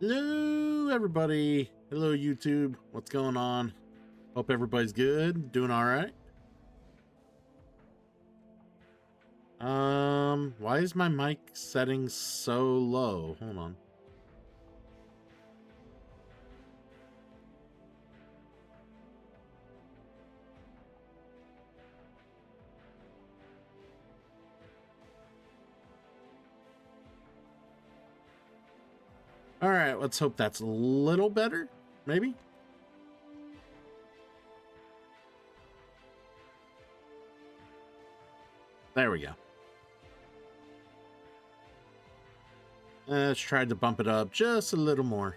Hello, everybody. Hello, YouTube. What's going on? Hope everybody's good. Doing all right. Why is my mic setting so low? Hold on. All right, let's hope that's a little better. Maybe. There we go. Let's try to bump it up just a little more.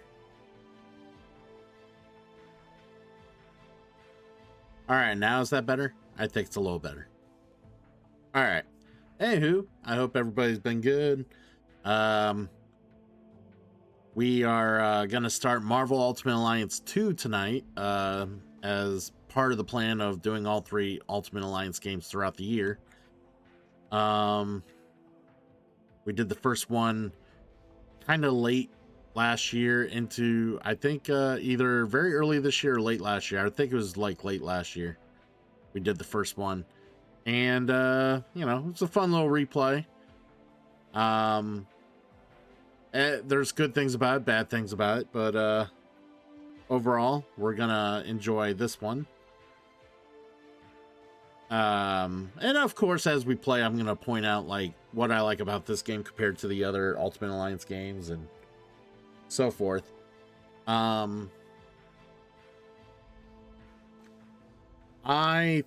All right, now is that better? I think it's a little better. All right. Anywho, I hope everybody's been good. We are going to start Marvel Ultimate Alliance 2 tonight as part of the plan of doing all three Ultimate Alliance games throughout the year. We did the first one kind of late last year into, I think, either very early this year or late last year. I think it was like late last year. We did the first one. And, it's a fun little replay. There's good things about it, bad things about it, but overall, we're gonna enjoy this one. And of course, as we play, I'm gonna point out like what I like about this game compared to the other Ultimate Alliance games and so forth. I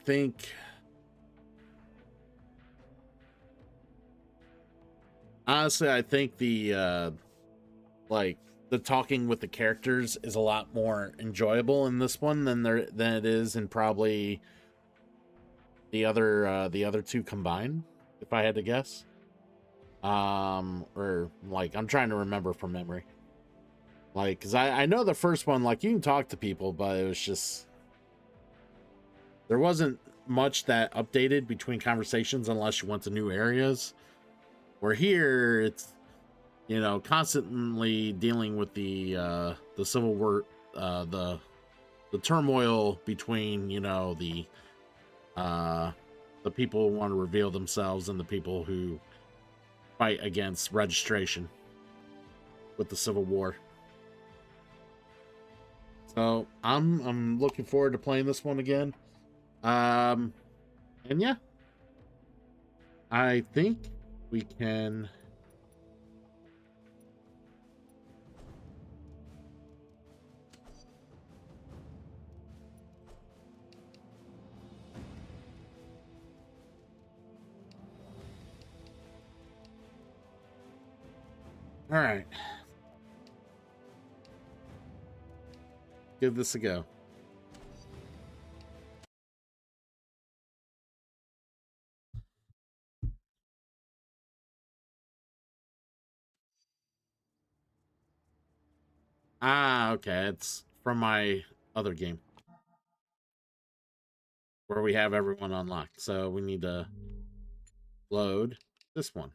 think honestly, I think the talking with the characters is a lot more enjoyable in this one than it is in probably the other two combined, if I had to guess. Or like I'm trying to remember from memory. Like, cause I know the first one, like you can talk to people, but it was just there wasn't much that updated between conversations unless you went to new areas. Where here it's constantly dealing with the Civil War, the turmoil between the people who want to reveal themselves and the people who fight against registration with the Civil War. So I'm looking forward to playing this one again. And yeah, I think we can. All right, give this a go. Ah, okay, it's from my other game where we have everyone unlocked. So we need to load this one.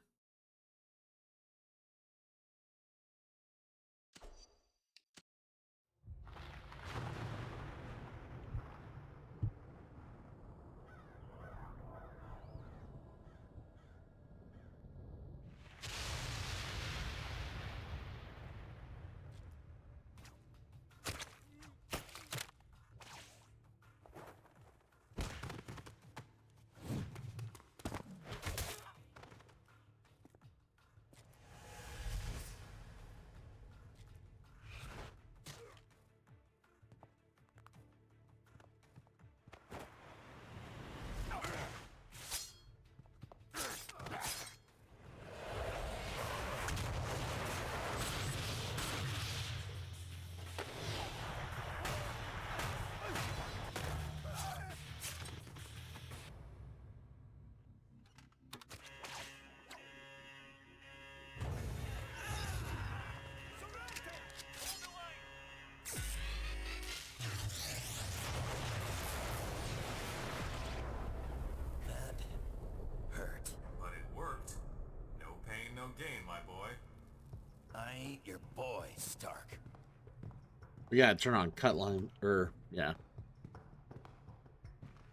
We gotta turn on cut line, or yeah.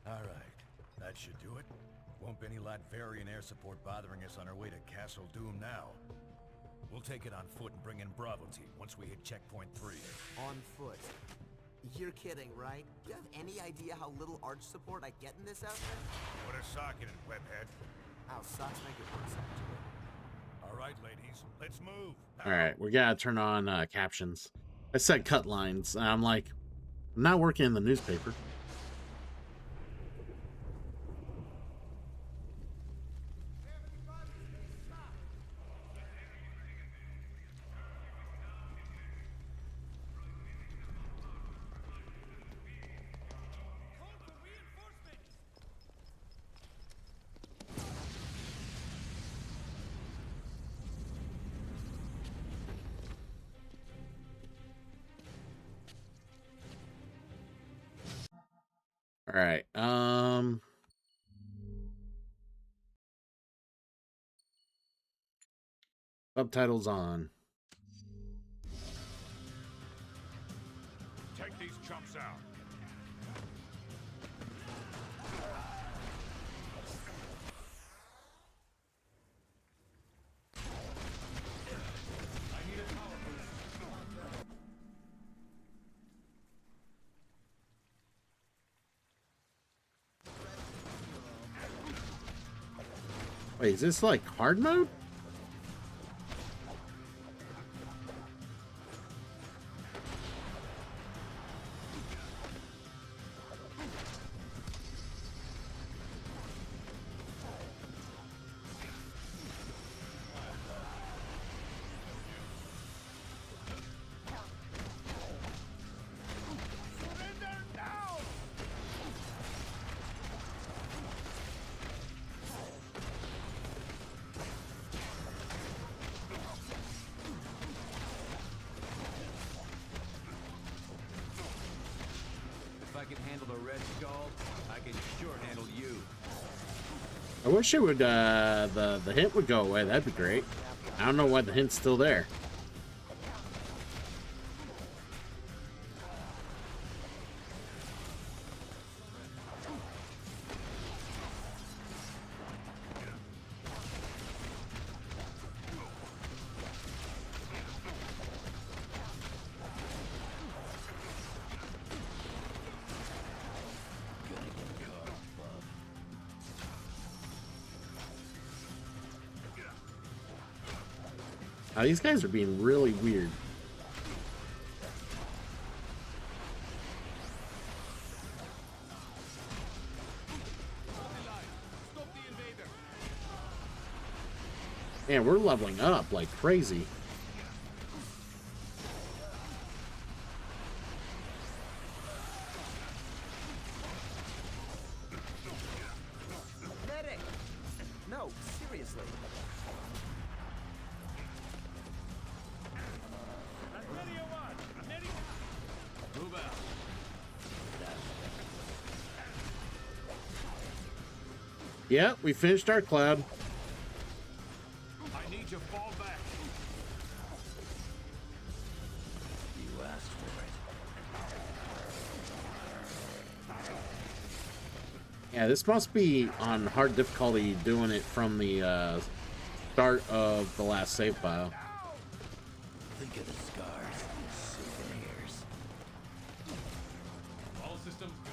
All right, that should do it. Won't be any Latverian air support bothering us on our way to Castle Doom now. We'll take it on foot and bring in Bravo team once we hit checkpoint 3. On foot. You're kidding, right? Do you have any idea how little arch support I get in this outfit? Put a sock in it, webhead. How socks make it worse, actually. All right, ladies, let's move. All right, we gotta turn on captions. I said cut lines. And I'm like, I'm not working in the newspaper. All right. Subtitles on. Take these chumps out. Wait, is this like hard mode? If I can handle the Red Skull, I can sure handle you. I wish it would the hint would go away. That'd be great. I don't know why the hint's still there. These guys are being really weird. Man, we're leveling up like crazy. Medic! No, seriously. Move out. Yeah, we finished our cloud. I need you to fall back. You asked for it. Yeah, this must be on hard difficulty doing it from the start of the last save file. Think of the scars as souvenirs. All systems go.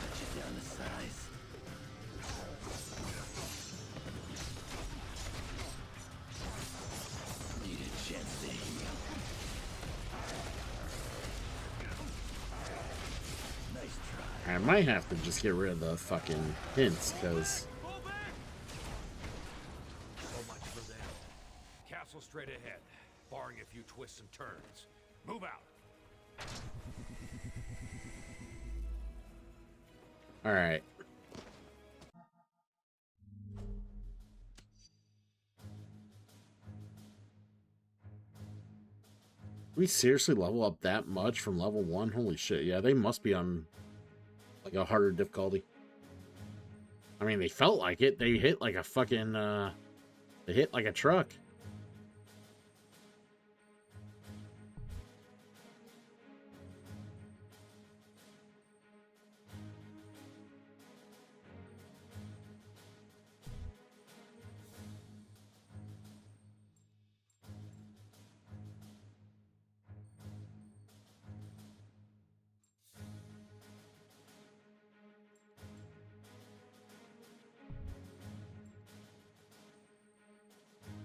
Cut you down to size. Need a chance to heal. Nice try. I might have to just get rid of the fucking hints, because So much for them. Castle straight ahead, barring a few twists and turns. Move out. all right. We seriously level up that much from level 1? Holy shit, yeah, they must be on like like a harder difficulty. I mean, they felt like it. They hit like a fucking, they hit like a truck.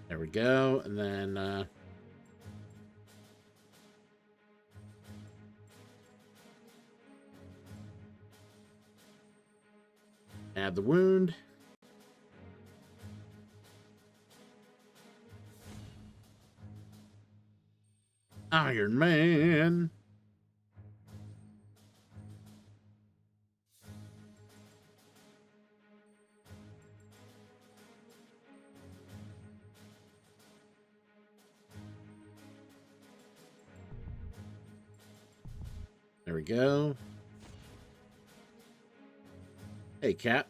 There we go. And then, add the wound. Iron Man. There we go. Hey, Cap.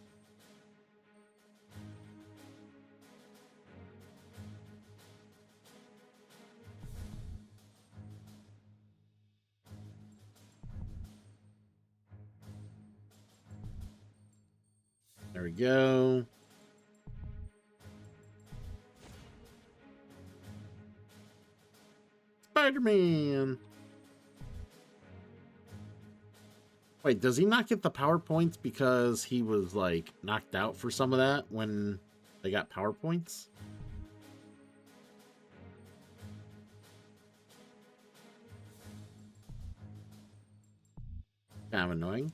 There we go. Spider-Man. Wait, does he not get the power points because he was, like, knocked out for some of that when they got power points? Kind of annoying.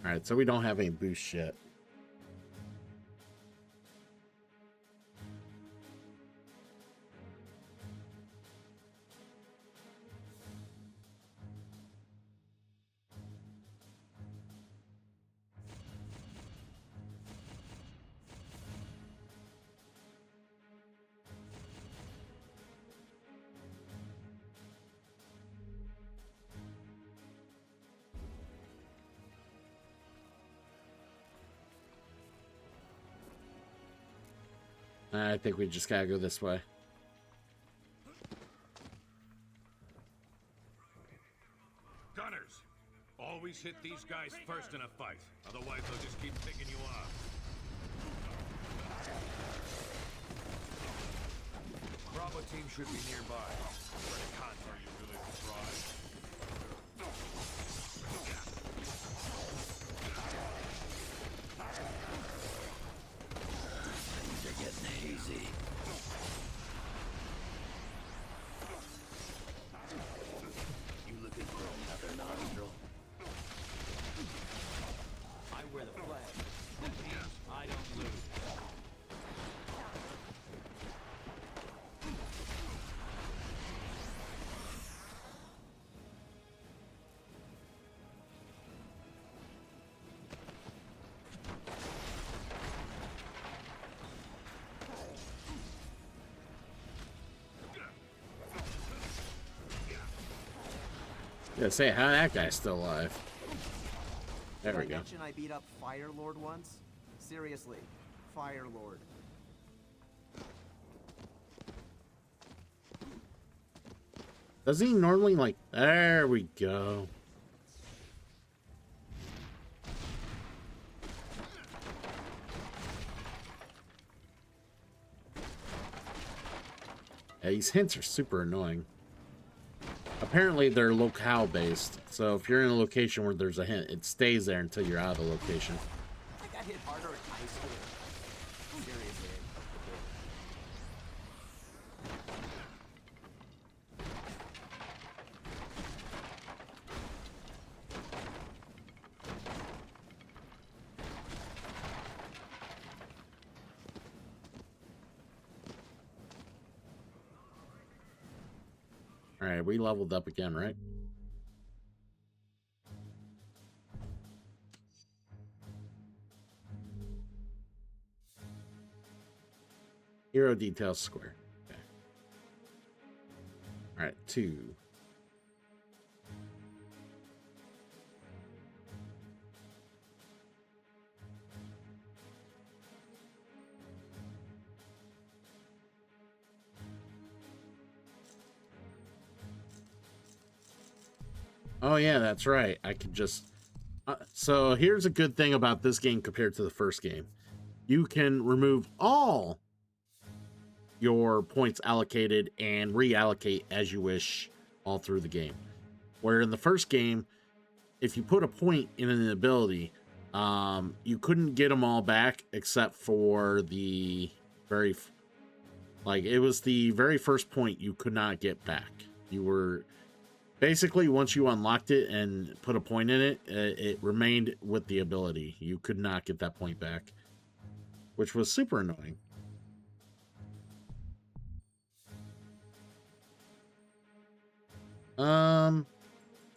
Alright, so we don't have any boost yet. I think we just gotta go this way. Gunners, always hit these guys first in a fight. Otherwise, they'll just keep picking you off. Bravo team should be nearby. Where the cons are you really surprised? They're getting hazy. You looking for another nostril? I wear the flag. That means I don't lose. Yeah, say how that guy's still alive. There we Did I go. mention I beat up Fire Lord once? Seriously, Fire Lord. Does he normally like? There we go. Yeah, these hints are super annoying. Apparently they're locale based, so if you're in a location where there's a hint, it stays there until you're out of the location. I got hit harder in high school. Seriously. Alright, we leveled up again, right? Hero details square. Okay. All right, 2. Oh yeah, that's right. I could just so here's a good thing about this game compared to the first game. You can remove all your points allocated and reallocate as you wish all through the game. Where in the first game, if you put a point in an ability, you couldn't get them all back except for the it was the very first point you could not get back. You were basically, once you unlocked it and put a point in it, it remained with the ability. You could not get that point back, which was super annoying.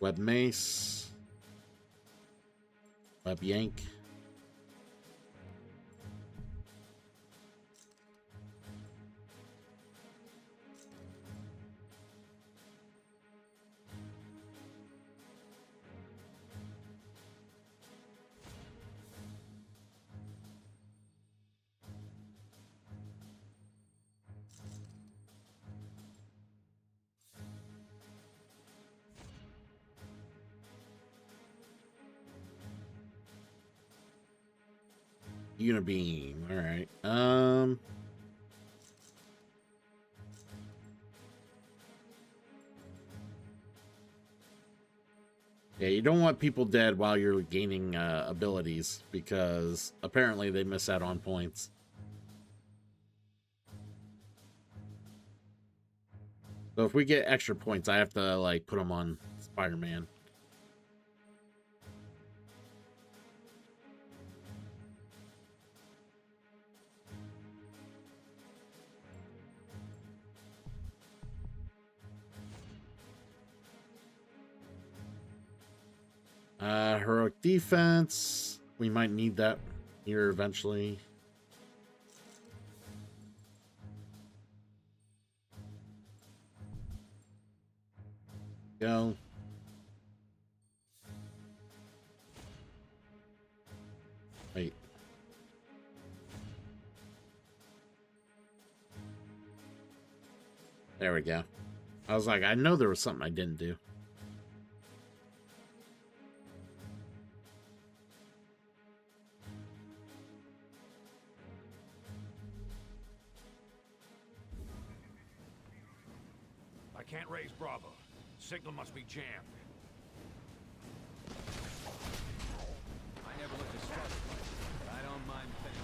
Web Mace, Web Yank. Unibeam. All right. Yeah, you don't want people dead while you're gaining abilities because apparently they miss out on points. So if we get extra points, I have to like put them on Spider-Man. Heroic defense. We might need that here eventually. Go. Wait. There we go. I was like, I know there was something I didn't do. I can't raise Bravo. Signal must be jammed. I never looked as stressed, but I don't mind thinking.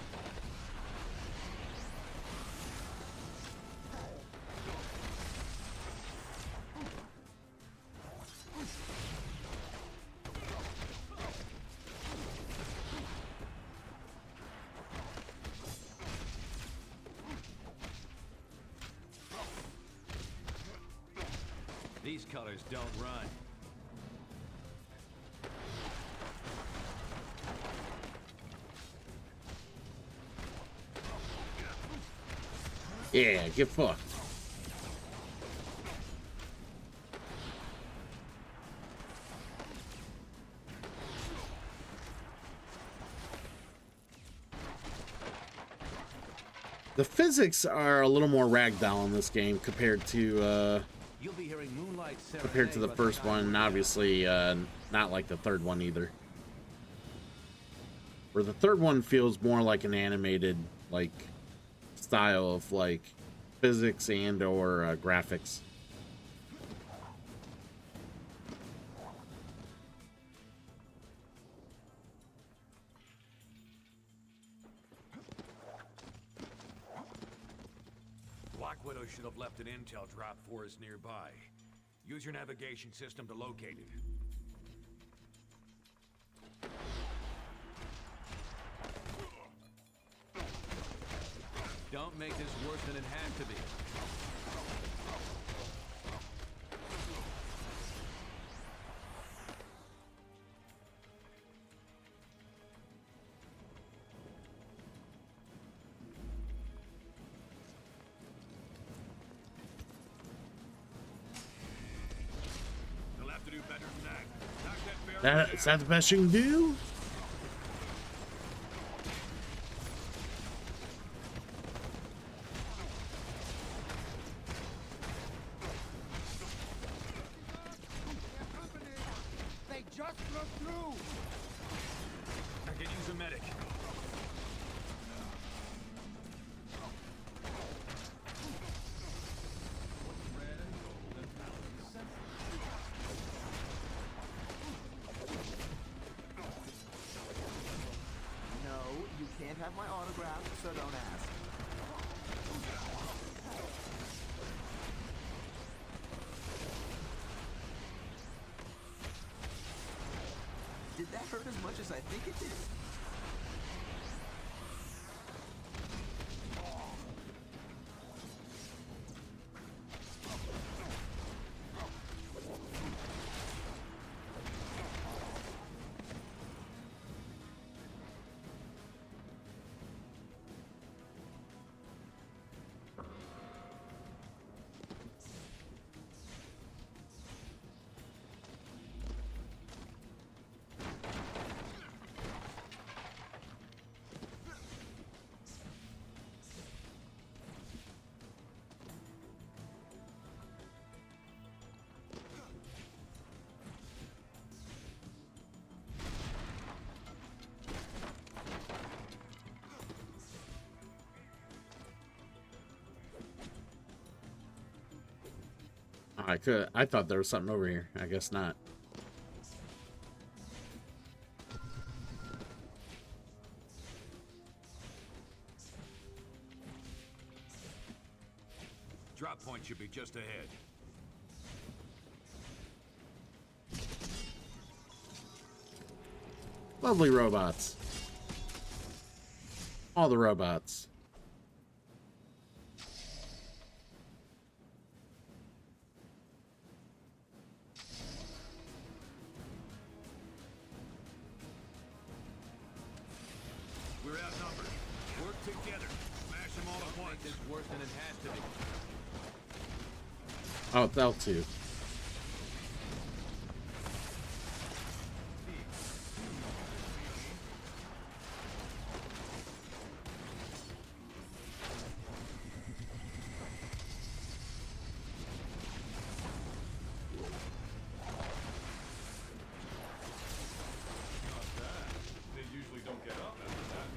These colors don't run. Yeah, get fucked. The physics are a little more ragdoll in this game compared to You'll be hearing Moonlight compared to the first one, and obviously not like the third one either. Where the third one feels more like an animated like style of like physics and or graphics. Black Widow should have left an intel drop for us nearby. Use your navigation system to locate it. Don't make this worse than it had to be. Is that the best you can do? They just broke through! I could use a medic. No, you can't have my autograph, so don't ask. Did that hurt as much as I think it did? I thought there was something over here. I guess not. Drop point should be just ahead. Lovely robots. All the robots. We're outnumbered. Work together. Smash them all at once. It's worse than it has to be. Oh, L2. They usually don't get up after that.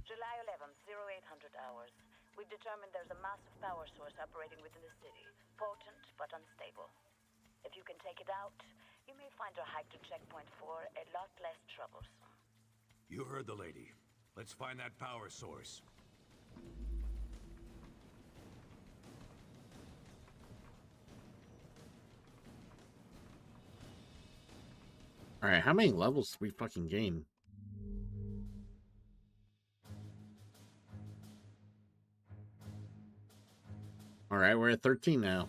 July 11th, 0800 hours. We've determined there's a massive power source operating within the city. Potent, but unstable. If you can take it out, you may find our hike to checkpoint 4 a lot less troublesome. You heard the lady. Let's find that power source. All right, how many levels did we fucking gain? All right, we're at 13 now.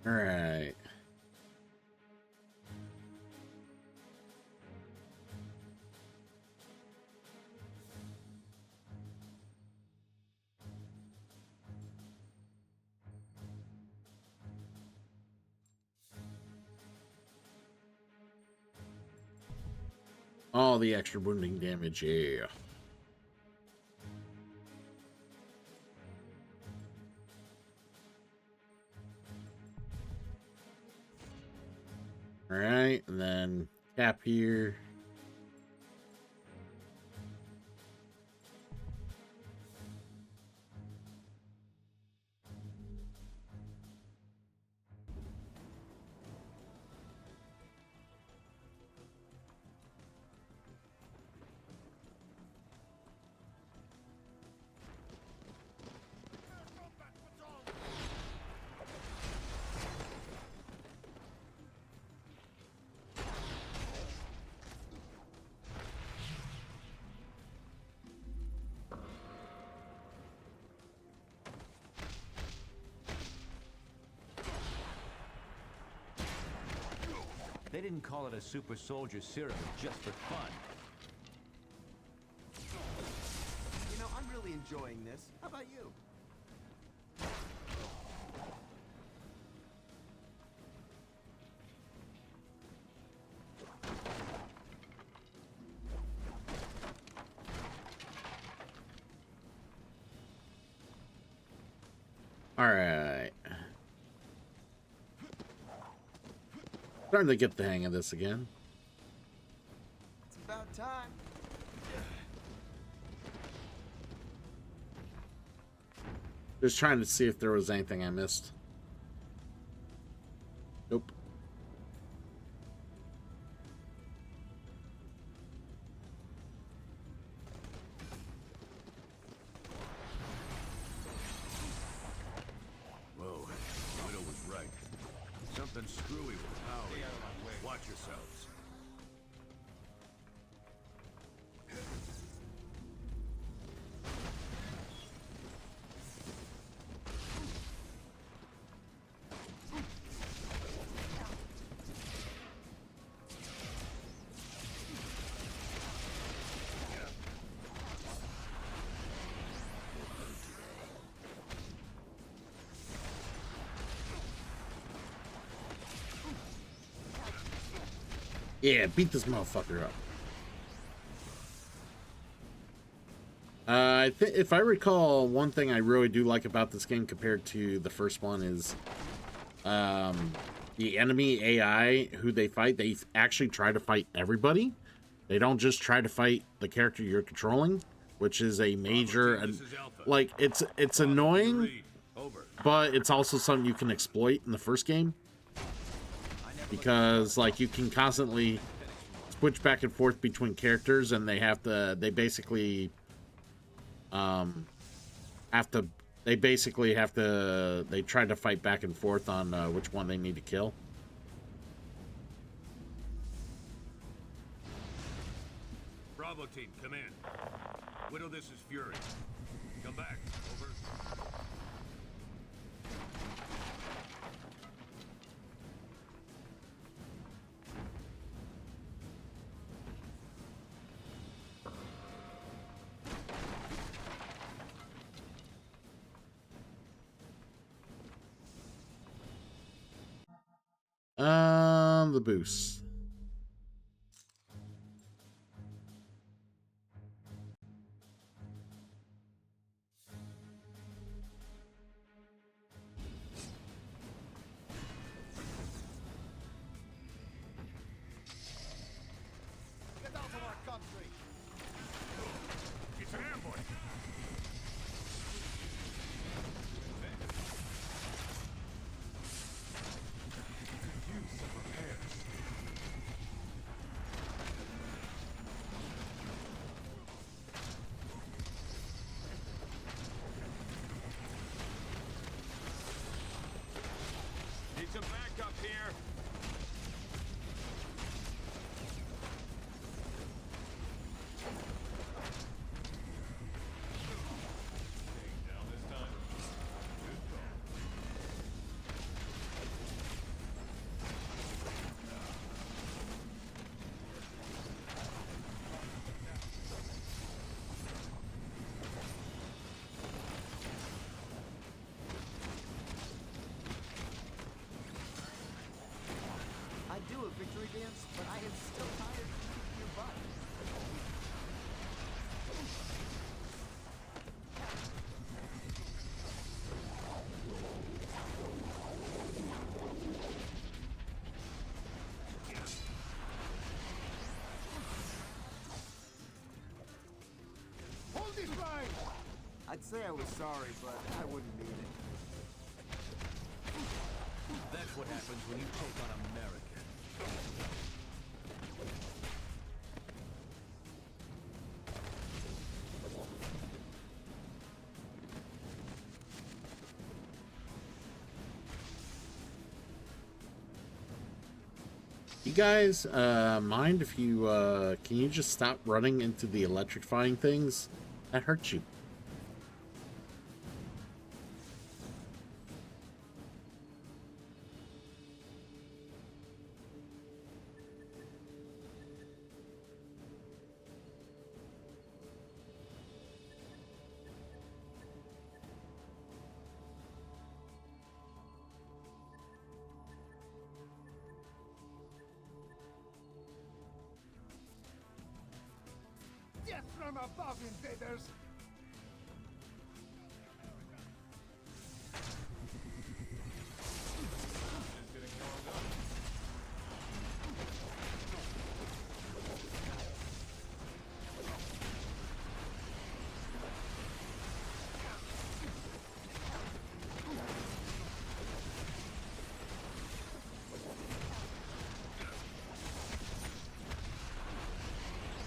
All right. All the extra wounding damage, yeah. All right, and then cap here. They didn't call it a super soldier serum just for fun. You know, I'm really enjoying this. How about you? All right. Starting to get the hang of this again. It's about time. Just trying to see if there was anything I missed. Nope. Whoa, Widow was right. Something screwy with power. Watch yourselves. Yeah, beat this motherfucker up. If I recall, one thing I really do like about this game compared to the first one is the enemy AI who they fight. They actually try to fight everybody. They don't just try to fight the character you're controlling, which is a major, like, it's annoying, but it's also something you can exploit in the first game. Because, like, you can constantly switch back and forth between characters, and they basically they try to fight back and forth on which one they need to kill. Bravo team, come in. Widow, this is Fury. Come back. Over. The boost. Get out of our country! It's an ambush. Need some backup here. Down this time. Good call. I do a victory dance, but I am still tired of kicking your butt. Hold this line! I'd say I was sorry, but I wouldn't mean it. That's what happens when you take on America. You guys mind if you can you just stop running into the electrifying things? That hurts you. I'm above invaders. Just getting warmed up.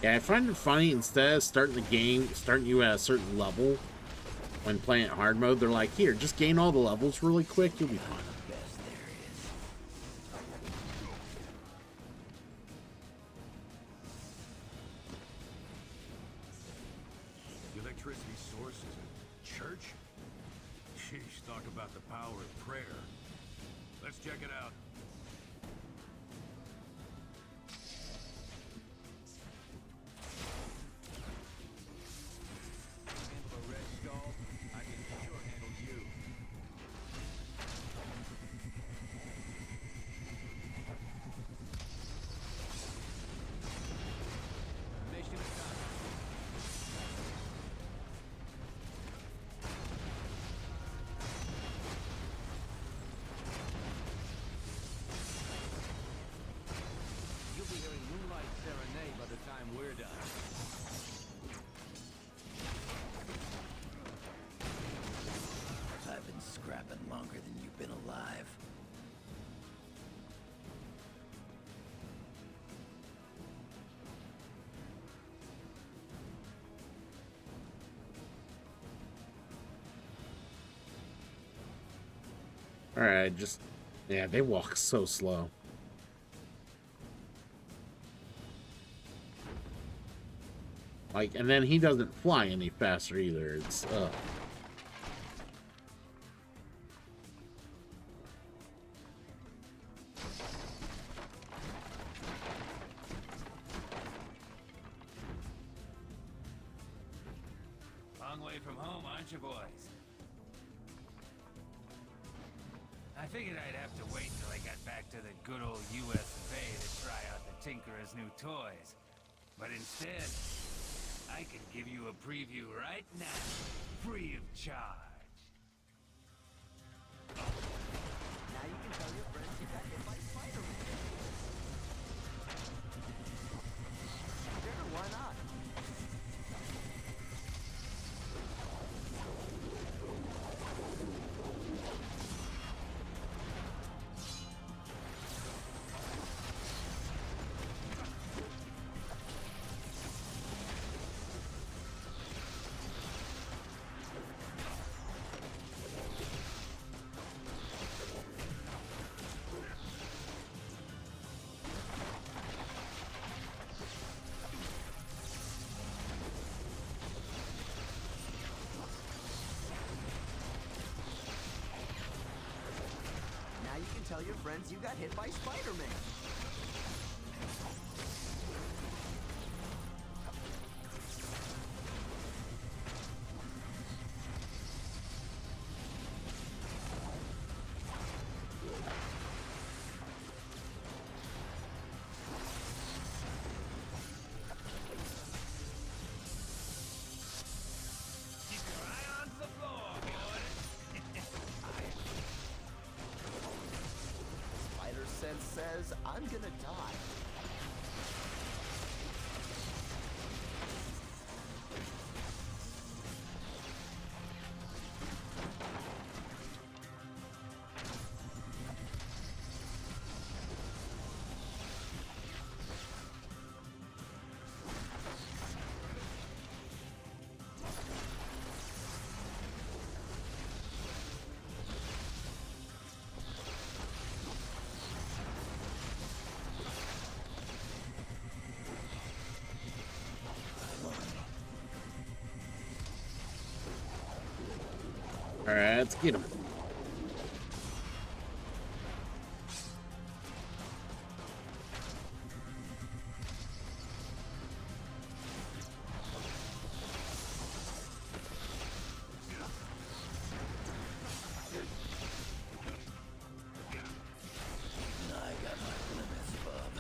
Yeah, I find it funny, instead of starting the game, starting you at a certain level when playing it hard mode, they're like, here, just gain all the levels really quick, you'll be fine. Best there is. The electricity source is a church? Sheesh, talk about the power of prayer. Let's check it out. Handle a Red Skull, I can sure handle you. Mission accomplished. You'll be hearing Moonlight Serenade by the time we're done. I've been scrapping longer than you've been alive. Alright, just... Yeah, they walk so slow. Like, and then he doesn't fly any faster either. It's, Long way from home, aren't you, boys? I figured I'd have to wait till I got back to the good old US of A to try out the Tinkerer's new toys. But instead, I can give you a preview right now, free of charge. Now you can tell your friends you got hit by Spider-Man. Sure, why not? Now you can tell your friends you got hit by Spider-Man. Keep your eye on the floor, boys. Spider Sense says I'm gonna die. alright, let's get him. I got my limits, bub.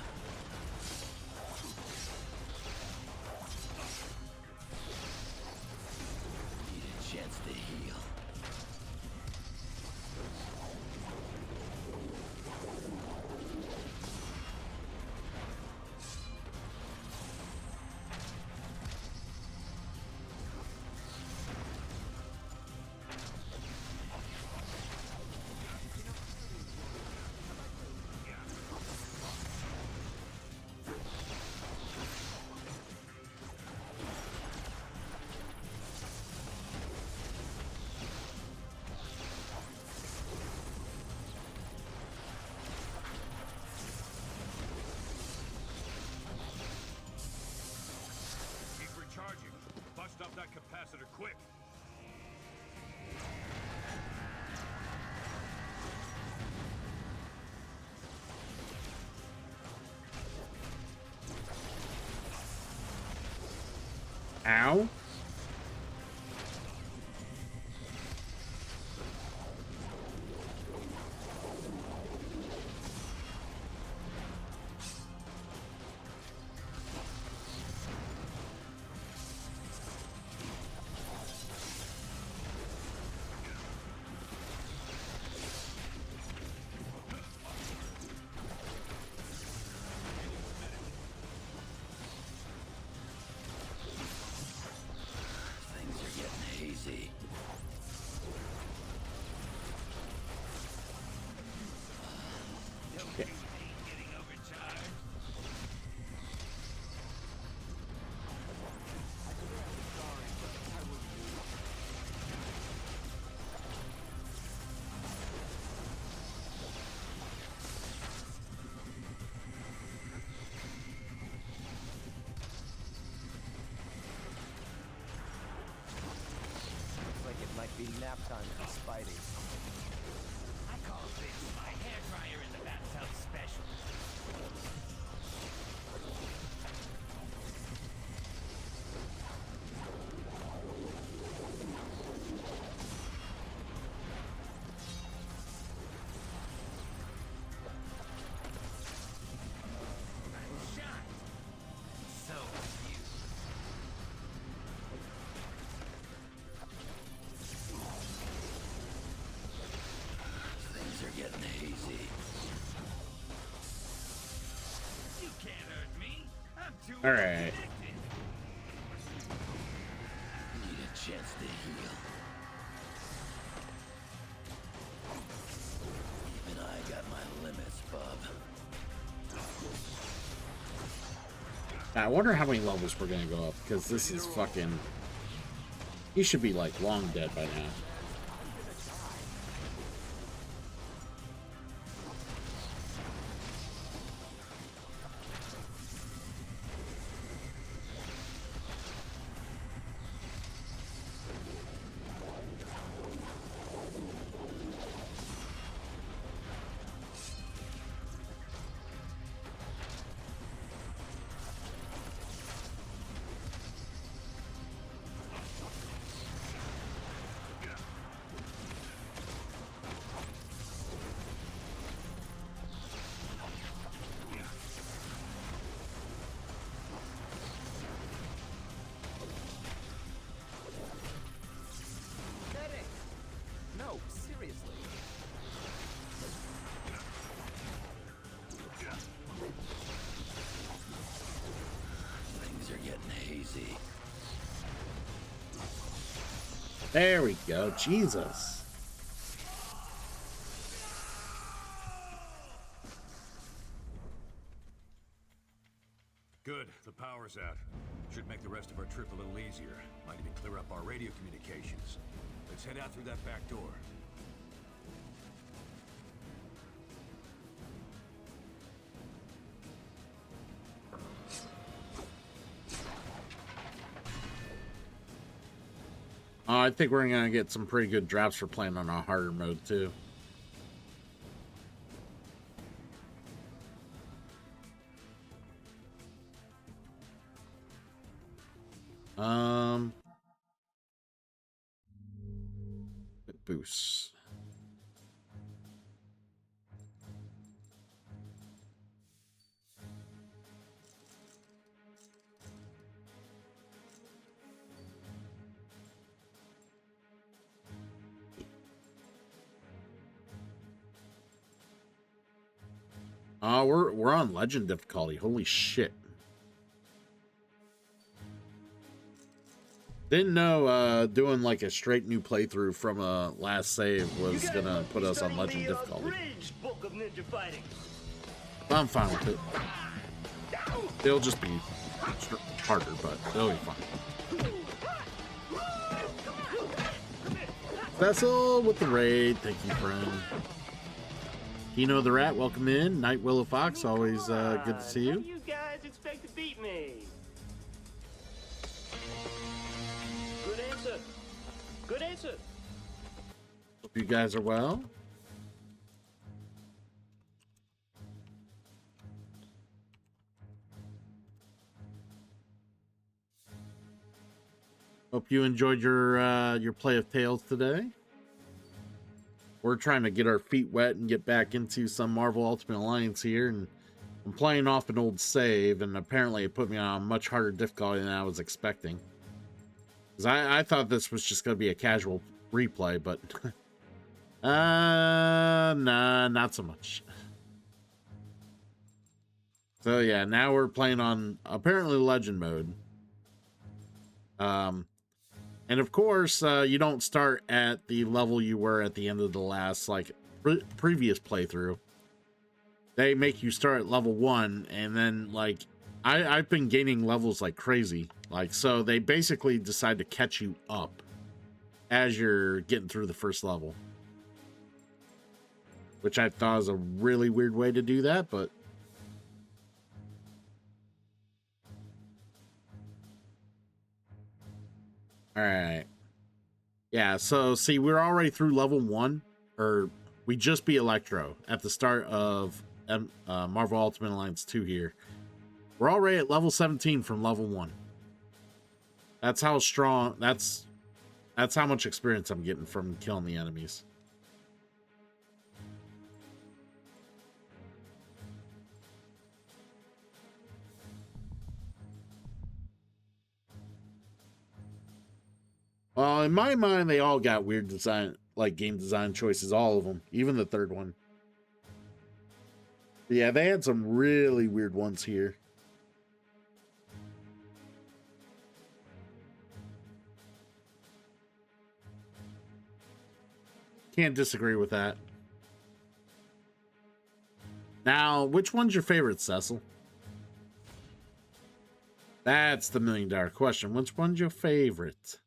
Ow. Things are getting hazy. Getting overcharged. Looks like it might be nap time for Spidey. I call this my hairdryer in the bathtub special. I'm shocked. So are you. Things are getting hazy. You can't hurt me. I'm too All right. connected. Need a chance to heal. Even I got my limits, bub. I wonder how many levels we're gonna go up, because this is fucking... He should be, like, long dead by now. Medic! No, seriously. Things are getting hazy. There we go. Jesus. Good, the power's out. Should make the rest of our trip a little easier. Might even clear up our radio communications. Let's head out through that back door. I think we're gonna get some pretty good drops for playing on a harder mode, too. Boosts. We're on legend difficulty. Holy shit. Didn't know doing like a straight new playthrough from a last save was gonna put us on legend difficulty. Book of Ninja Fighting. I'm fine with it. It'll just be harder, but it'll be fine. Vessel with the raid. Thank you, friend. Kino the Rat, welcome in. Night Willow Fox, always good to see How you. do you guys expect to beat me? Good answer. Good answer. Hope you guys are well. Hope you enjoyed your play of Tales today. We're trying to get our feet wet and get back into some Marvel Ultimate Alliance here, and I'm playing off an old save, and apparently it put me on a much harder difficulty than I was expecting. Because I thought this was just going to be a casual replay, but nah, not so much. So yeah, now we're playing on apparently legend mode. And of course, you don't start at the level you were at the end of the last, like, previous playthrough. They make you start at level 1, and then, like, I've been gaining levels like crazy. Like, so they basically decide to catch you up as you're getting through the first level. Which I thought was a really weird way to do that, but... Alright. Yeah, so see, we're already through level 1, or we just beat Electro at the start of Marvel Ultimate Alliance 2 here. We're already at level 17 from level 1. That's how strong, that's how much experience I'm getting from killing the enemies. Well, in my mind, they all got weird design, like game design choices, all of them, even the third one. But yeah, they had some really weird ones here. Can't disagree with that. Now, which one's your favorite, Cecil? That's the $1 million question. Which one's your favorite?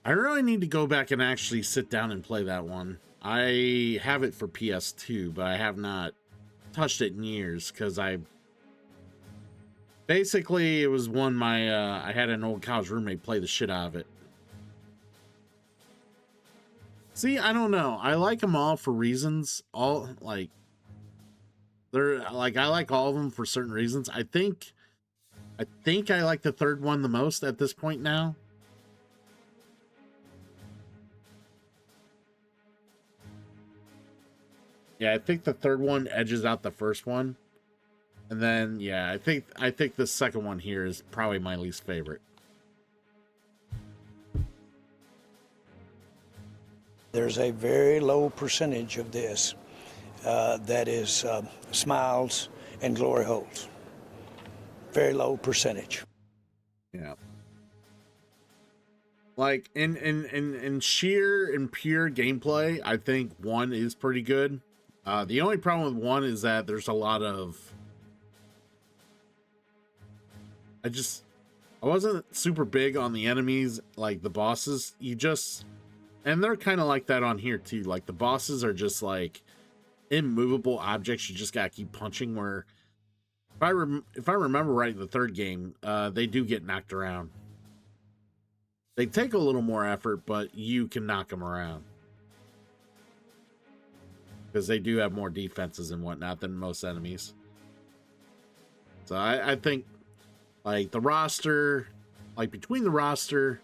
I really need to go back and actually sit down and play that one. I have it for PS2, but I have not touched it in years because basically it was one I had an old college roommate play the shit out of it. See, I don't know. I like them all for reasons. All like they're like I like all of them for certain reasons. I think I like the third one the most at this point now. Yeah, I think the third one edges out the first one. And then, yeah, I think the second one here is probably my least favorite. There's a very low percentage of this that is smiles and glory holes. Very low percentage. Yeah. Like in sheer and pure gameplay, I think 1 is pretty good. The only problem with 1 is that there's a lot of... I wasn't super big on the enemies, like the bosses. And they're kind of like that on here too. Like the bosses are just like immovable objects you just gotta keep punching, where if I remember right in the third game, they do get knocked around. They take a little more effort, but you can knock them around. Because they do have more defenses and whatnot than most enemies. So I think, like, the roster, like, between the roster,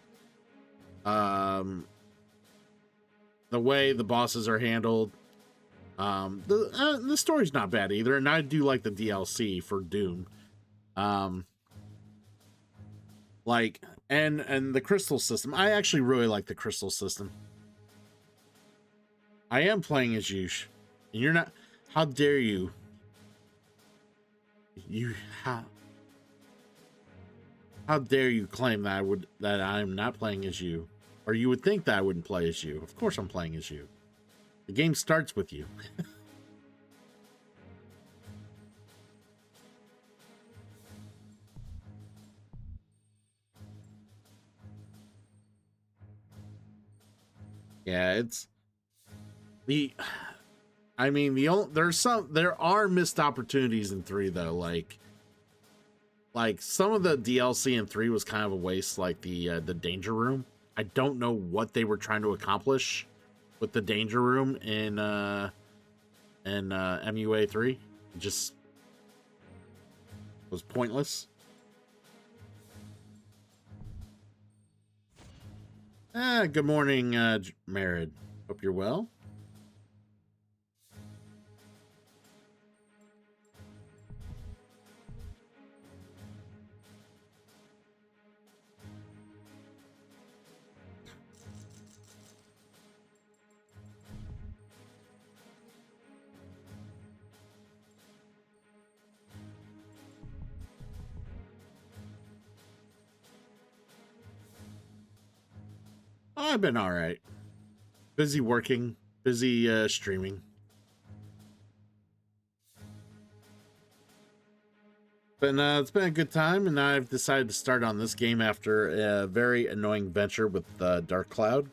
the way the bosses are handled, the story's not bad either, and I do like the DLC for Doom. Like, and the crystal system. I actually really like the crystal system. I am playing as Yush. And you're not. How dare you? How dare you claim that I'm not playing as you? Or you would think that I wouldn't play as you. Of course I'm playing as you. The game starts with you. Yeah, it's the. I mean, there are missed opportunities in 3 though. Like some of the DLC in 3 was kind of a waste. Like the danger room. I don't know what they were trying to accomplish with the danger room in MUA 3. It just was pointless. Good morning, Marid. Hope you're well. I've been all right. Busy working, busy streaming. But it's been a good time, and I've decided to start on this game after a very annoying venture with Dark Cloud.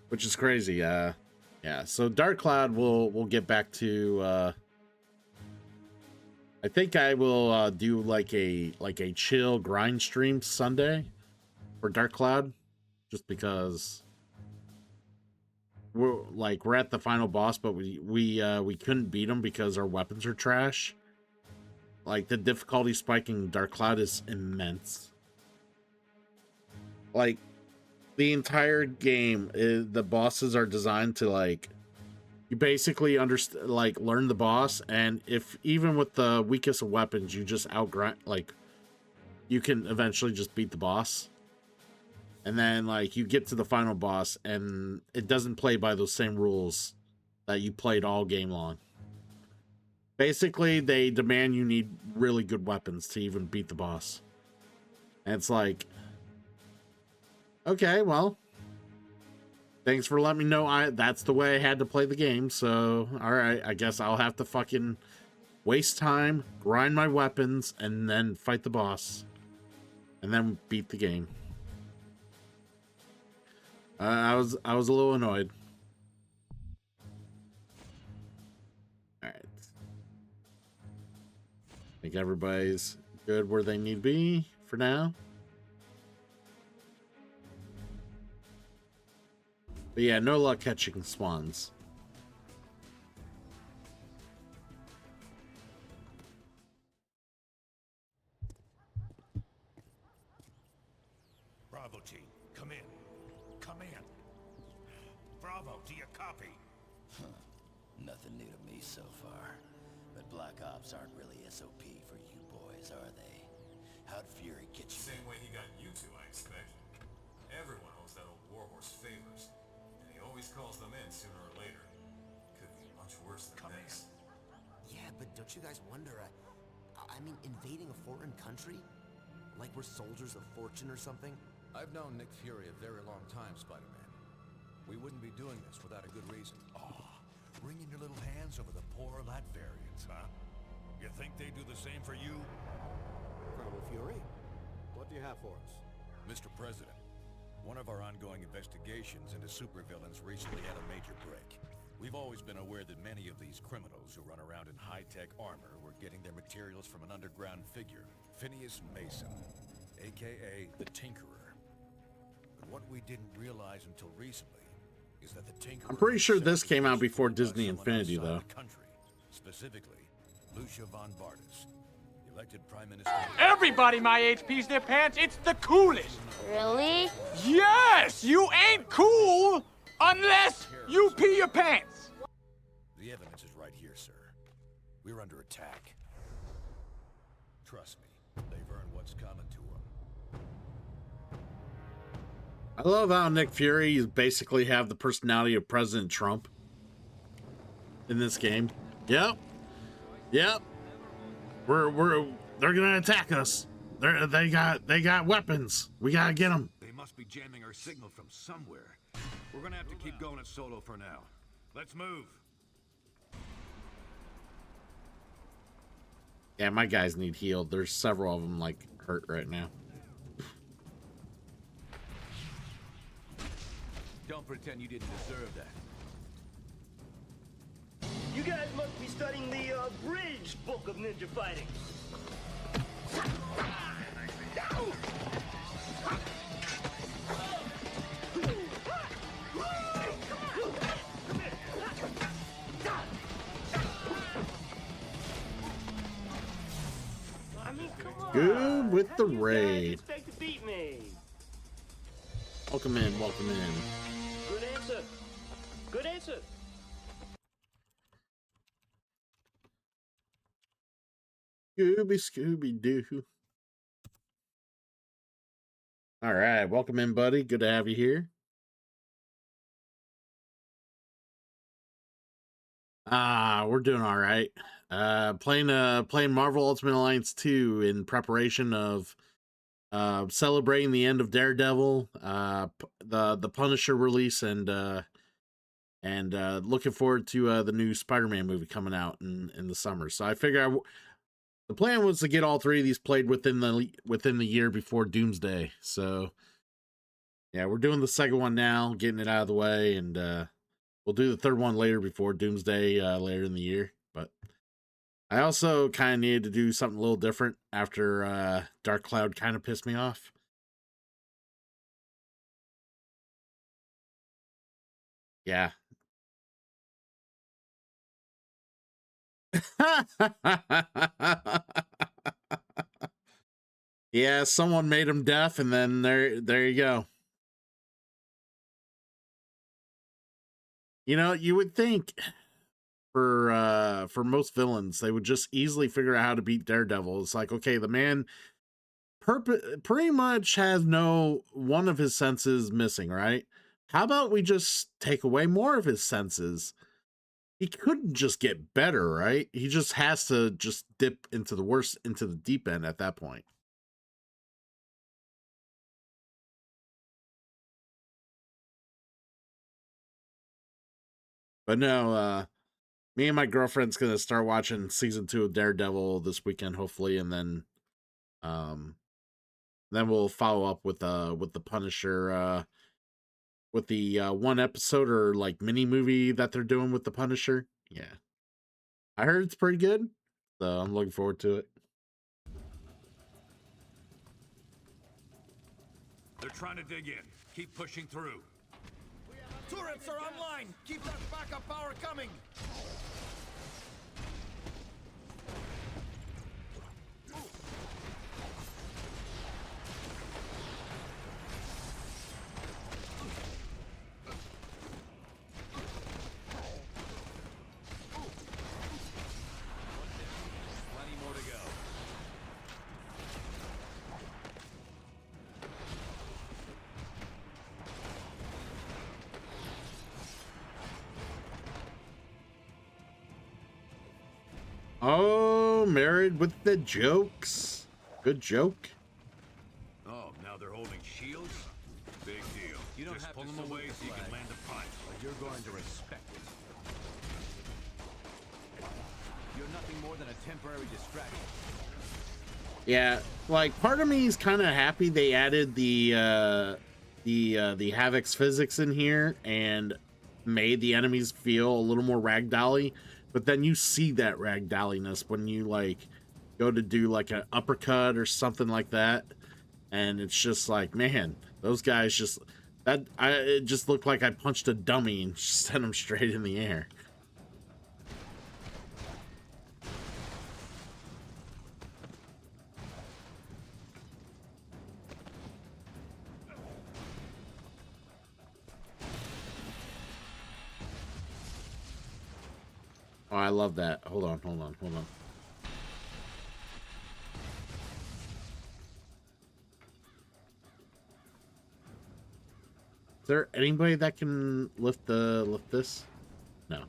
Which is crazy. Yeah, so Dark Cloud we'll get back to. I think I will do like a chill grind stream Sunday for Dark Cloud, just because we're at the final boss, but we couldn't beat him because our weapons are trash. Like, the difficulty spike in Dark Cloud is immense. Like, the entire game, the bosses are designed to, like, you basically learn the boss, and if even with the weakest of weapons, you just outgrind, like, you can eventually just beat the boss. And then, like, you get to the final boss, and it doesn't play by those same rules that you played all game long. Basically, they demand you need really good weapons to even beat the boss. And it's like, okay, well, thanks for letting me know that's the way I had to play the game. So, alright, I guess I'll have to fucking waste time, grind my weapons, and then fight the boss. And then beat the game. I was a little annoyed. Alright. I think everybody's good where they need to be for now. But yeah, no luck catching swans. Bravo team, come in. Come in. Bravo, do you copy? Nothing new to me so far. But Black Ops aren't really SOP for you boys, are they? How'd Fury get you? Same way he got you two, I expect. Everyone owes that old warhorse favors. And he always calls them in sooner or later. Could be much worse than this. Yeah, but don't you guys wonder, I mean, invading a foreign country? Like we're soldiers of fortune or something? I've known Nick Fury a very long time, Spider-Man. We wouldn't be doing this without a good reason. Oh, wringing your little hands over the poor Latverians, huh? You think they do the same for you? Colonel Fury, what do you have for us? Mr. President, one of our ongoing investigations into supervillains recently had a major break. We've always been aware that many of these criminals who run around in high-tech armor were getting their materials from an underground figure, Phineas Mason, aka the Tinkerer. But what we didn't realize until recently is that the Tinkerer... I'm pretty sure this came out before Disney Infinity, though. Country, specifically, Lucia von Bardas, elected Prime Minister... Everybody my age pees their pants. It's the coolest. Really? Yes! You ain't cool unless you pee your pants. The evidence is right here, sir. We're under attack. Trust me, they've earned what's coming to them. I love how Nick Fury basically have the personality of President Trump in this game. Yep. They're gonna attack us. They got weapons. We gotta get them. They must be jamming our signal from somewhere. We're gonna have to keep going it solo for now. Let's move. Yeah, my guys need healed. There's several of them like hurt right now. Don't pretend you didn't deserve that. You guys must be studying the Bridge book of ninja fighting. Married with the How do you guys Raid. expect to beat me? Welcome in, welcome in. Good answer. Good answer. Scooby Doo. All right, welcome in, buddy. Good to have you here. We're doing all right. Playing Marvel Ultimate Alliance 2 in preparation of celebrating the end of Daredevil, the Punisher release, and looking forward to the new Spider-Man movie coming out in the summer. So I figure the plan was to get all three of these played within the year before Doomsday. So yeah, we're doing the second one now, getting it out of the way, and we'll do the third one later before Doomsday later in the year. But I also kind of needed to do something a little different after Dark Cloud kind of pissed me off. Yeah. Yeah, someone made him deaf, and then there you go. You know, you would think for most villains, they would just easily figure out how to beat Daredevil. It's like, okay, the man pretty much has one of his senses missing, right? How about we just take away more of his senses? He couldn't just get better, right? He just has to just dip into the deep end at that point. But no, me and my girlfriend's gonna start watching season 2 of Daredevil this weekend, hopefully, and then we'll follow up with the Punisher, with the one episode or like mini movie that they're doing with the Punisher. Yeah, I heard it's pretty good, so I'm looking forward to it. They're trying to dig in. Keep pushing through. Turrets are online! Keep that backup power coming! Plenty more to go. Oh, Married with the Jokes. Good joke. Oh, now they're holding shields? Big deal. You don't have pull them away so you can land a punch. But you're going to respect it. You're nothing more than a temporary distraction. Yeah, like part of me is kind of happy they added the Havoc's physics in here and made the enemies feel a little more ragdolly. But then you see that ragdolliness when you like go to do like an uppercut or something like that, and it's just like, man, those guys it just looked like I punched a dummy and sent them straight in the air. Oh, I love that. Hold on. Is there anybody that can lift this? No.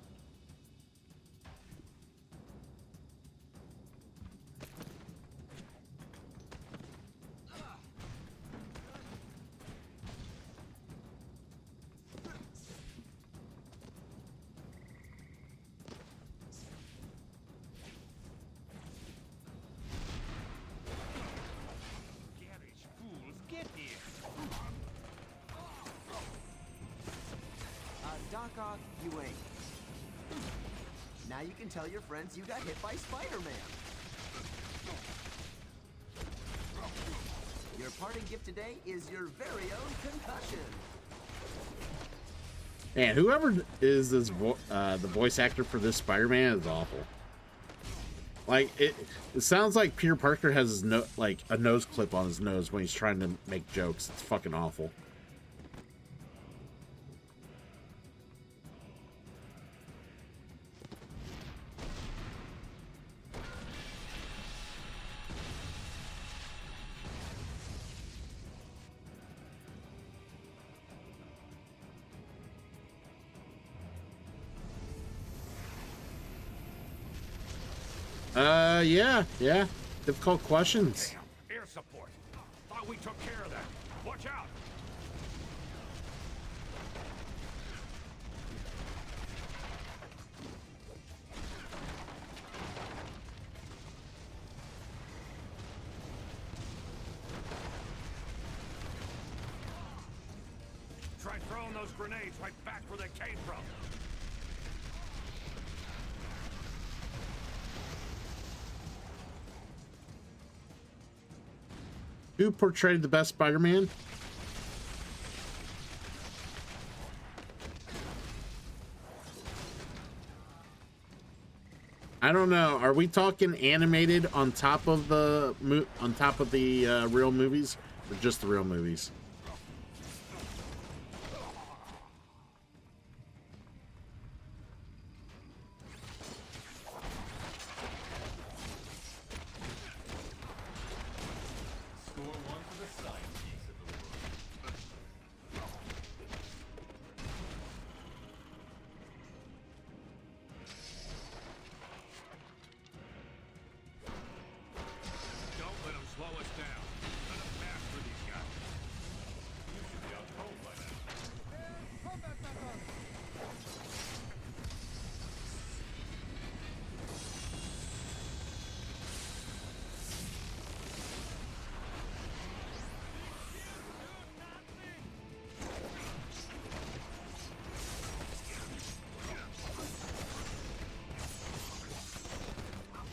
Doc Ock, you ain't. Now you can tell your friends you got hit by Spider-Man. Your parting gift today is your very own concussion. Man, whoever is the voice actor for this Spider-Man is awful. Like it sounds like Peter Parker has his like a nose clip on his nose when he's trying to make jokes. It's fucking awful. Yeah. Difficult questions. Air support. Thought we took care of that. Watch out. Try throwing those grenades right back where they came from. Who portrayed the best Spider-Man? I don't know. Are we talking animated on top of the real movies, or just the real movies?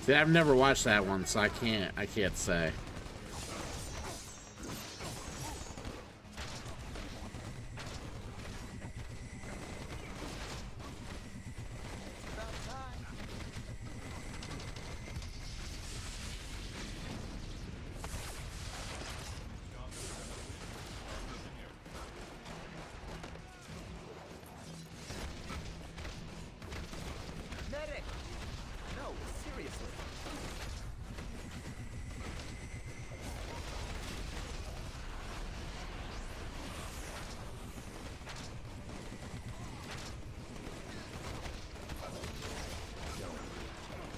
See, I've never watched that one, so I can't say. Medic! No, seriously.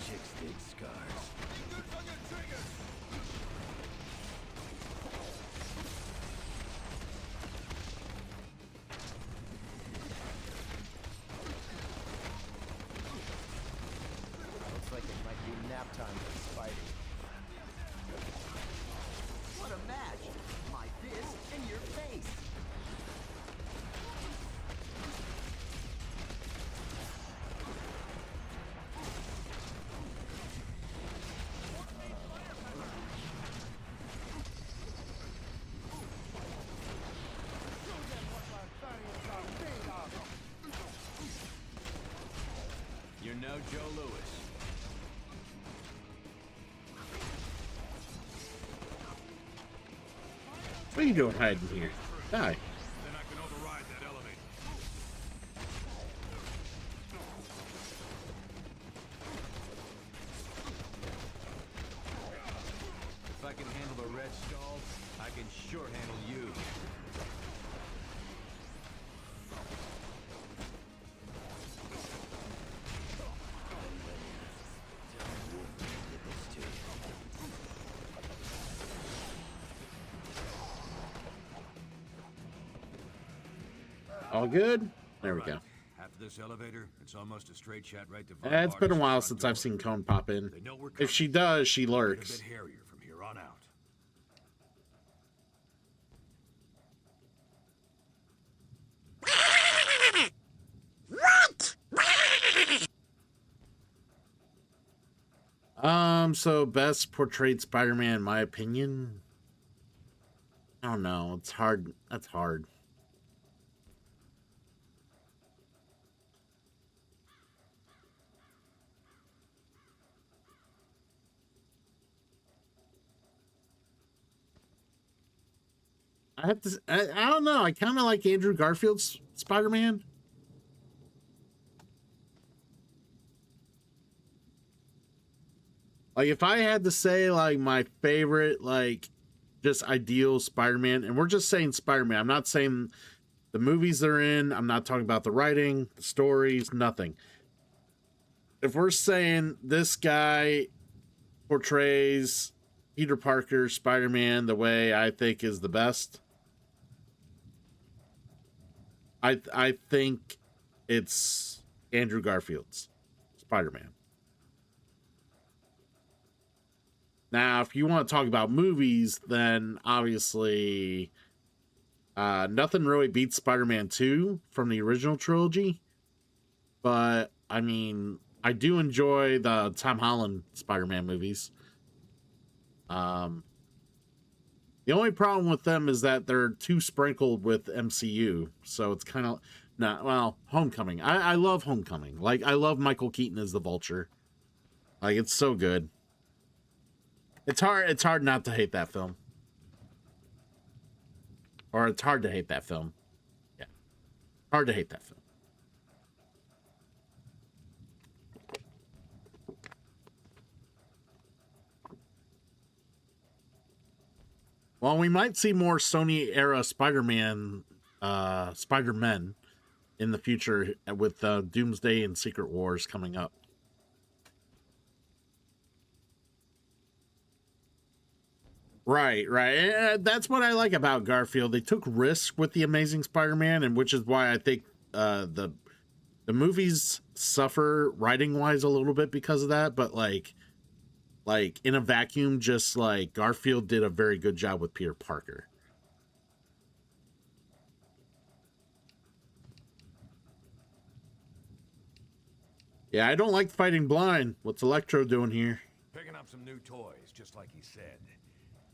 Chicks dig scars. Looks like it might be nap time for Spidey. What a match! My fist in your face! You're no Joe Louis. What are you doing hiding here? Die. Then I can override that elevator. If I can handle the Red Skull, I can sure handle you. All good? There we go. After this elevator, it's almost a straight shot right to It's been a while since I've seen Cone pop in. If she does, she lurks. A bit hairier from here on out. So best portrayed Spider-Man in my opinion. I don't know. It's hard. That's hard. I have to. I don't know. I kind of like Andrew Garfield's Spider-Man. Like, if I had to say, like, my favorite, like, just ideal Spider-Man, and we're just saying Spider-Man. I'm not saying the movies they're in. I'm not talking about the writing, the stories, nothing. If we're saying this guy portrays Peter Parker, Spider-Man, the way I think is the best, I think it's Andrew Garfield's Spider-Man. Now, if you want to talk about movies, then obviously nothing really beats Spider-Man 2 from the original trilogy. But, I mean, I do enjoy the Tom Holland Spider-Man movies. The only problem with them is that they're too sprinkled with MCU. So it's kind of, Homecoming. I love Homecoming. Like, I love Michael Keaton as the Vulture. Like, it's so good. It's hard not to hate that film. Or it's hard to hate that film. Yeah. Hard to hate that film. Well, we might see more Sony era Spider-Men in the future with Doomsday and Secret Wars coming up. Right. That's what I like about Garfield. They took risks with the Amazing Spider-Man, and which is why I think the movies suffer writing-wise a little bit because of that. But like in a vacuum, just like Garfield did a very good job with Peter Parker. Yeah, I don't like fighting blind. What's Electro doing here? Picking up some new toys, just like he said.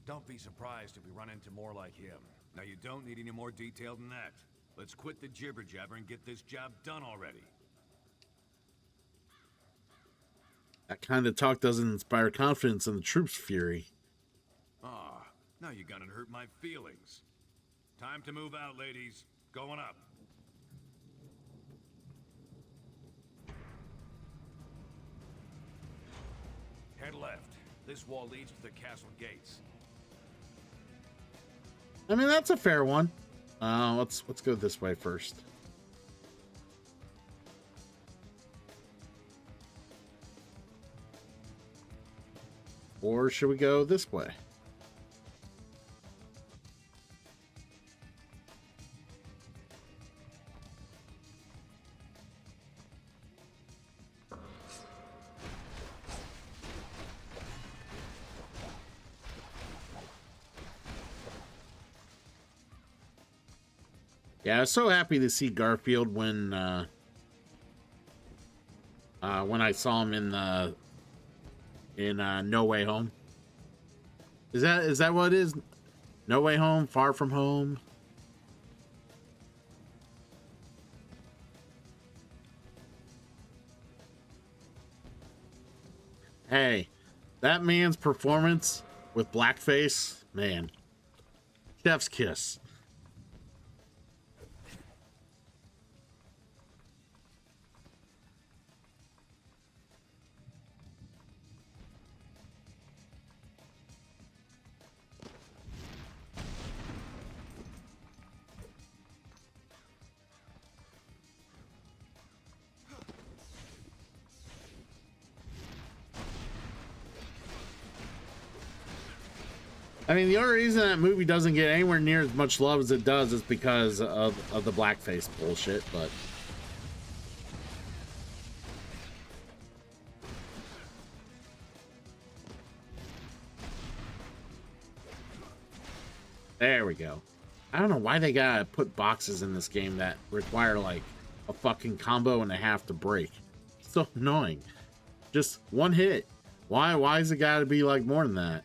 Don't be surprised if we run into more like him. Now, you don't need any more detail than that. Let's quit the jibber-jabber and get this job done already. That kind of talk doesn't inspire confidence in the troops' fury. Ah, now you're gonna hurt my feelings. Time to move out, ladies. Going up. Head left. This wall leads to the castle gates. I mean, that's a fair one. Let's go this way first. Or should we go this way? Yeah, I was so happy to see Garfield when I saw him in No Way Home. Is that what it is? No Way Home, Far From Home. Hey, that man's performance with blackface, man, chef's kiss. I mean, the only reason that movie doesn't get anywhere near as much love as it does is because of the blackface bullshit, but... There we go. I don't know why they gotta put boxes in this game that require, like, a fucking combo and a half to break. It's so annoying. Just one hit. Why is it gotta be, like, more than that?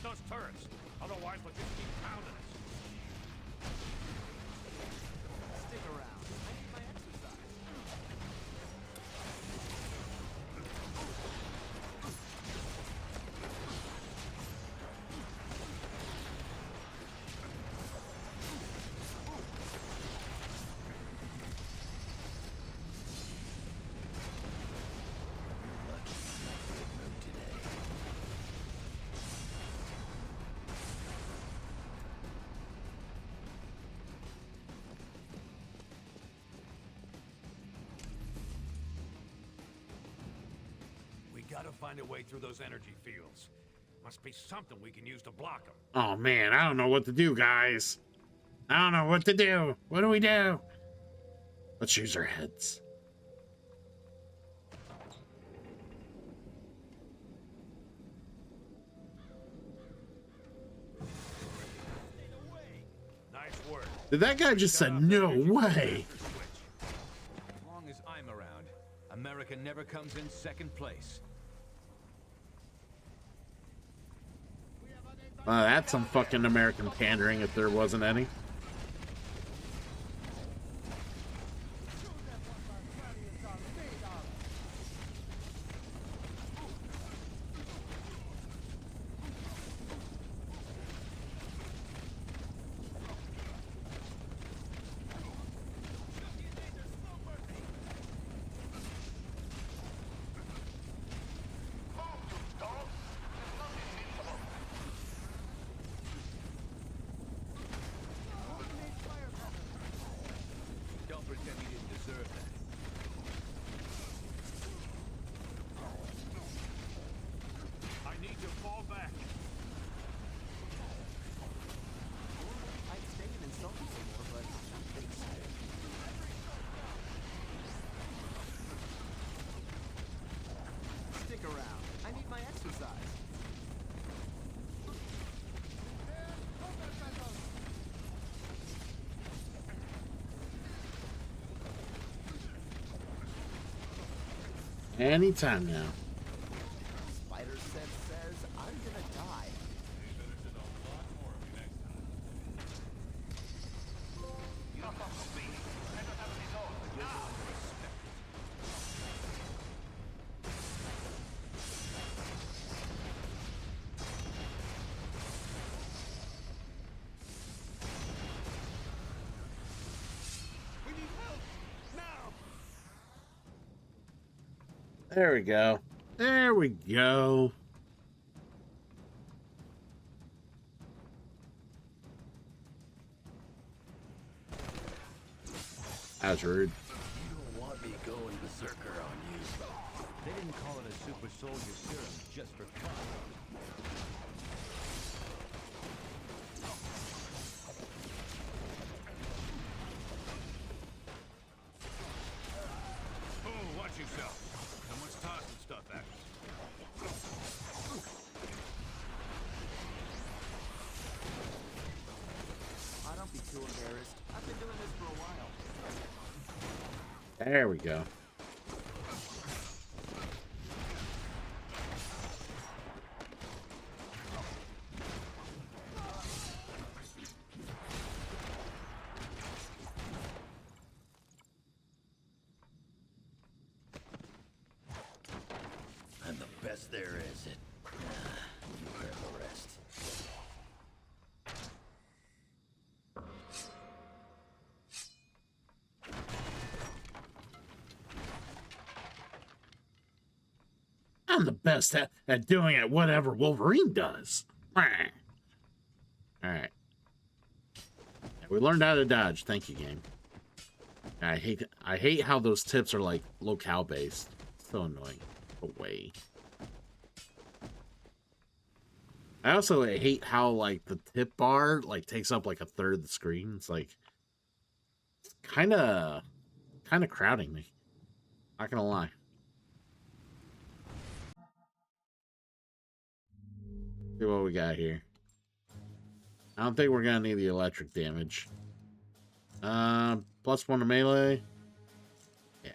Those turrets. Otherwise, we'll just keep pounding us. Stick around. I need my exercise. find a way through those energy fields. Must be something we can use to block them. Oh man, I don't know what to do, guys. I don't know what to do. What do we do? Let's use our heads. Nice work. Did that guy just say no way? As long as I'm around, America never comes in second place. That's some fucking American pandering if there wasn't any. Don't pretend you didn't deserve that. I need to fall back. I'd stay and insult you some more, but I'm pretty tired. Stick around. I need my exercise. Anytime now. Spider sense says I'm gonna die. We need help now. There we go. There we go. That's rude. You don't want me going berserker on you. They didn't call it a super soldier serum just for fun. Oh, watch yourself. Someone's tossing stuff at us. Oh, don't be too embarrassed. I've been doing this for a while. There we go. I'm the best there is at... You heard the rest. I'm the best at doing it whatever Wolverine does. Alright. We learned how to dodge. Thank you, game. I hate how those tips are like locale based. So annoying. Away. I also hate how like the tip bar like takes up like a third of the screen. It's like kind of crowding me. Not gonna lie. See what we got here. I don't think we're gonna need the electric damage. +1 to melee. Yeah.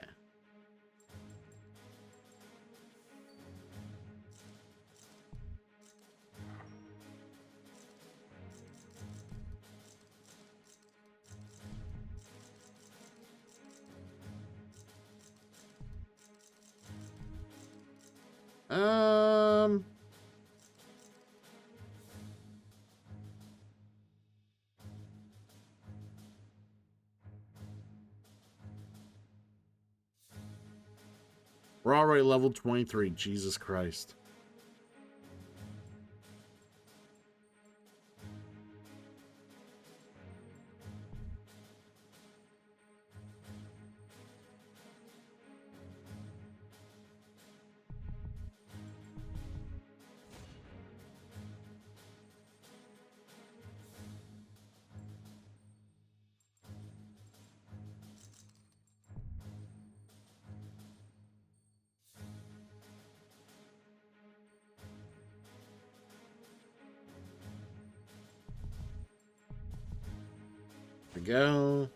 We're already level 23. Jesus Christ. go.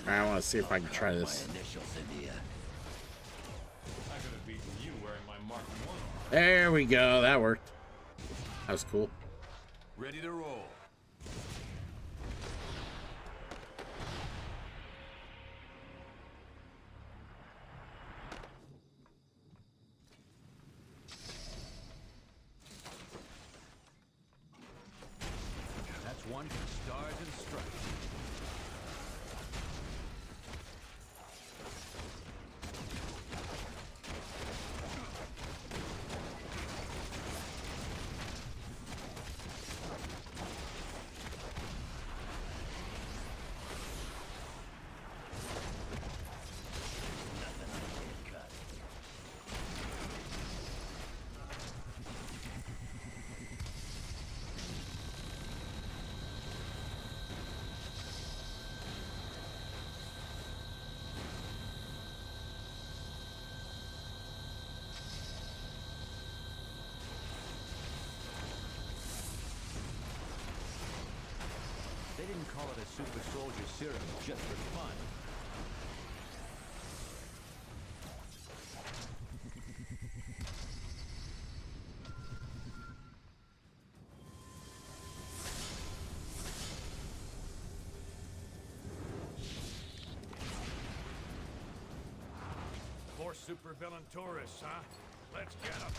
I want to see if I can try this. There we go. That worked. That was cool. Ready to roll. That's one for stars and stripes. They didn't call it a super soldier serum just for fun. More supervillain tourists, huh? Let's get them.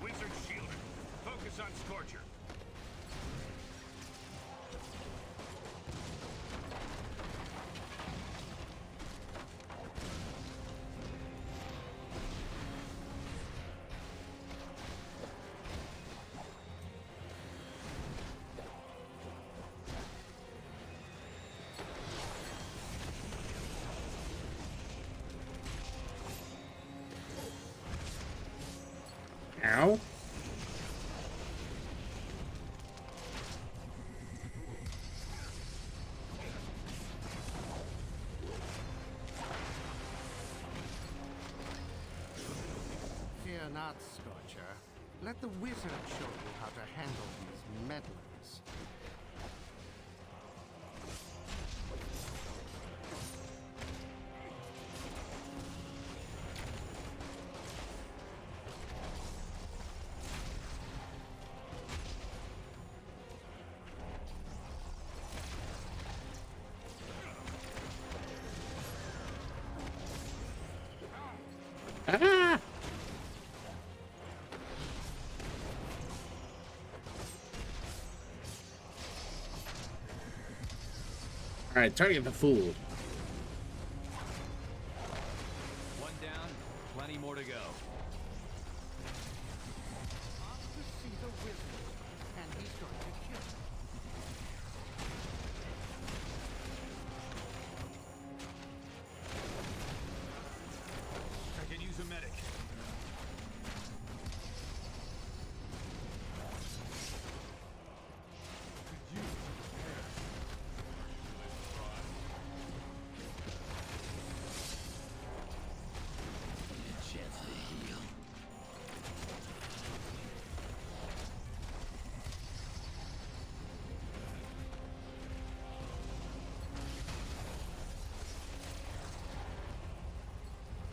Wizard shielded. Focus on Scorcher. Ow. Fear not, Scorcher. Let the wizard show you how to handle these meddlers. Ah! All right, target the fool. One down, plenty more to go. To see the wizard, and he's going to kill. I can use a medic. Chance to heal.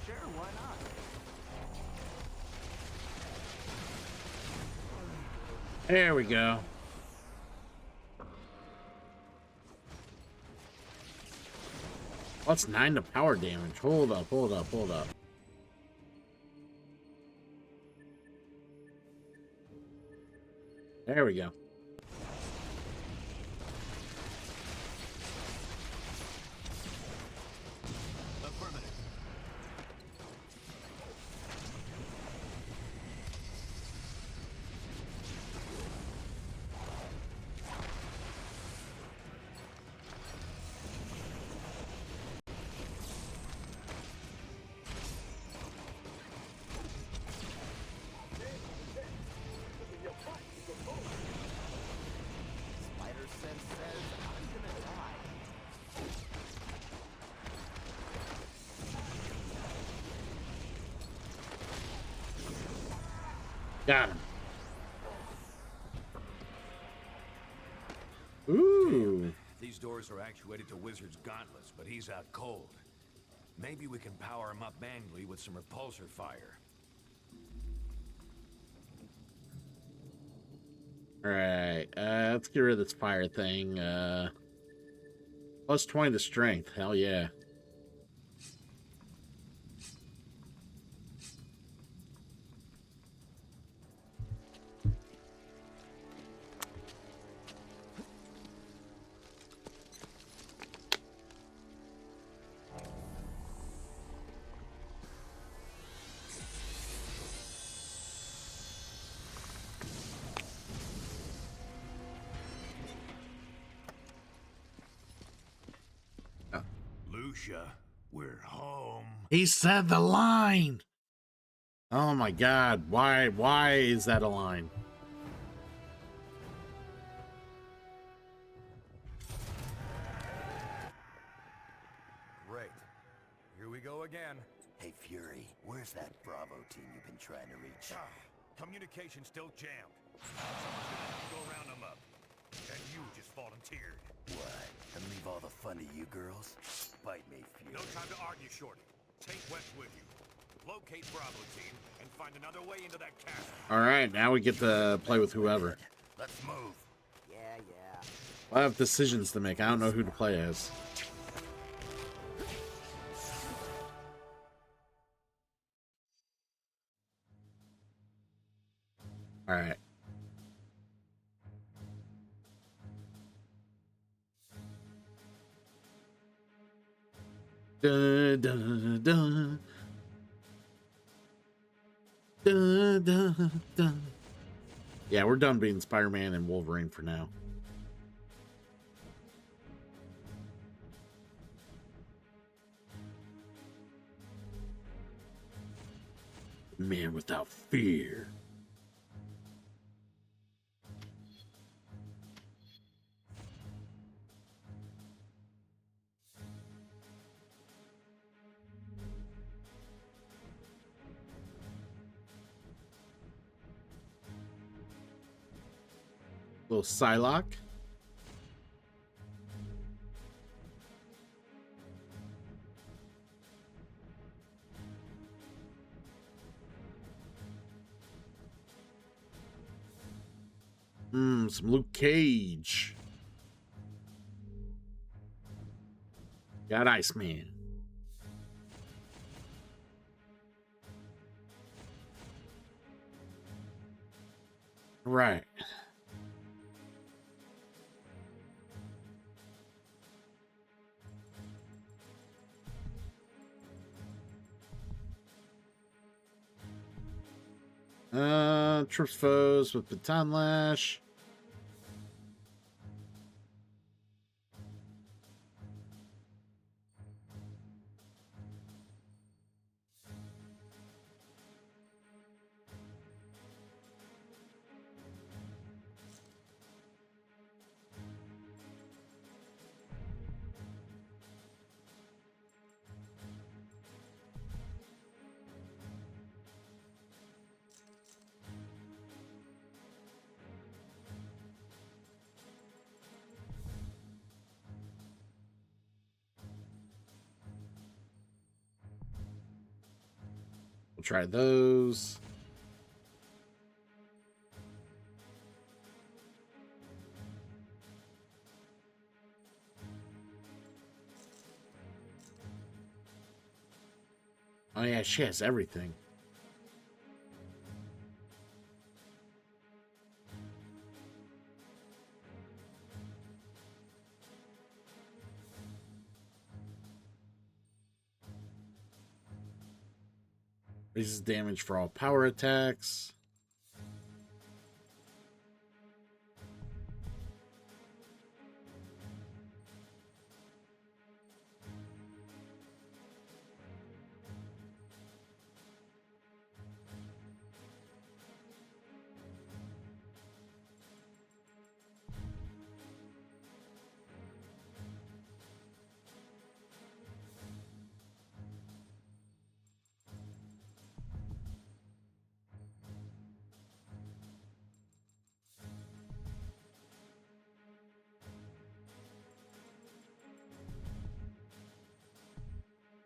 Sure, why not? There we go. What's 9 to power damage? Hold up, hold up, hold up. There we go. Spider sense says I'm gonna die. Got him. Ooh. These doors are actuated to Wizard's gauntlets, but he's out cold. Maybe we can power him up manually with some repulsor fire. Alright, let's get rid of this fire thing. Plus 20 to strength. Hell yeah. Lucia, we're home. He said the line. Oh my god, why is that a line? Great. Here we go again. Hey, Fury, where's that Bravo team you've been trying to reach? Communication still jammed. Someone's gonna have to go round them up. And you just volunteered. What? And leave all the fun to you girls? Bite me, Fury. No time to argue, Shorty. Take West with you. Locate Bravo team and find another way into that castle. Alright, now we get to play with whoever. Let's move. Yeah. I have decisions to make. I don't know who to play as. Alright. Dun, dun, dun. Dun, dun, dun. Yeah, we're done being Spider-Man and Wolverine for now. Man without fear. Little Psylocke. Some Luke Cage. Got Iceman. Right. Trips foes with Baton Lash. We'll try those. Oh yeah, she has everything. Raises damage for all power attacks.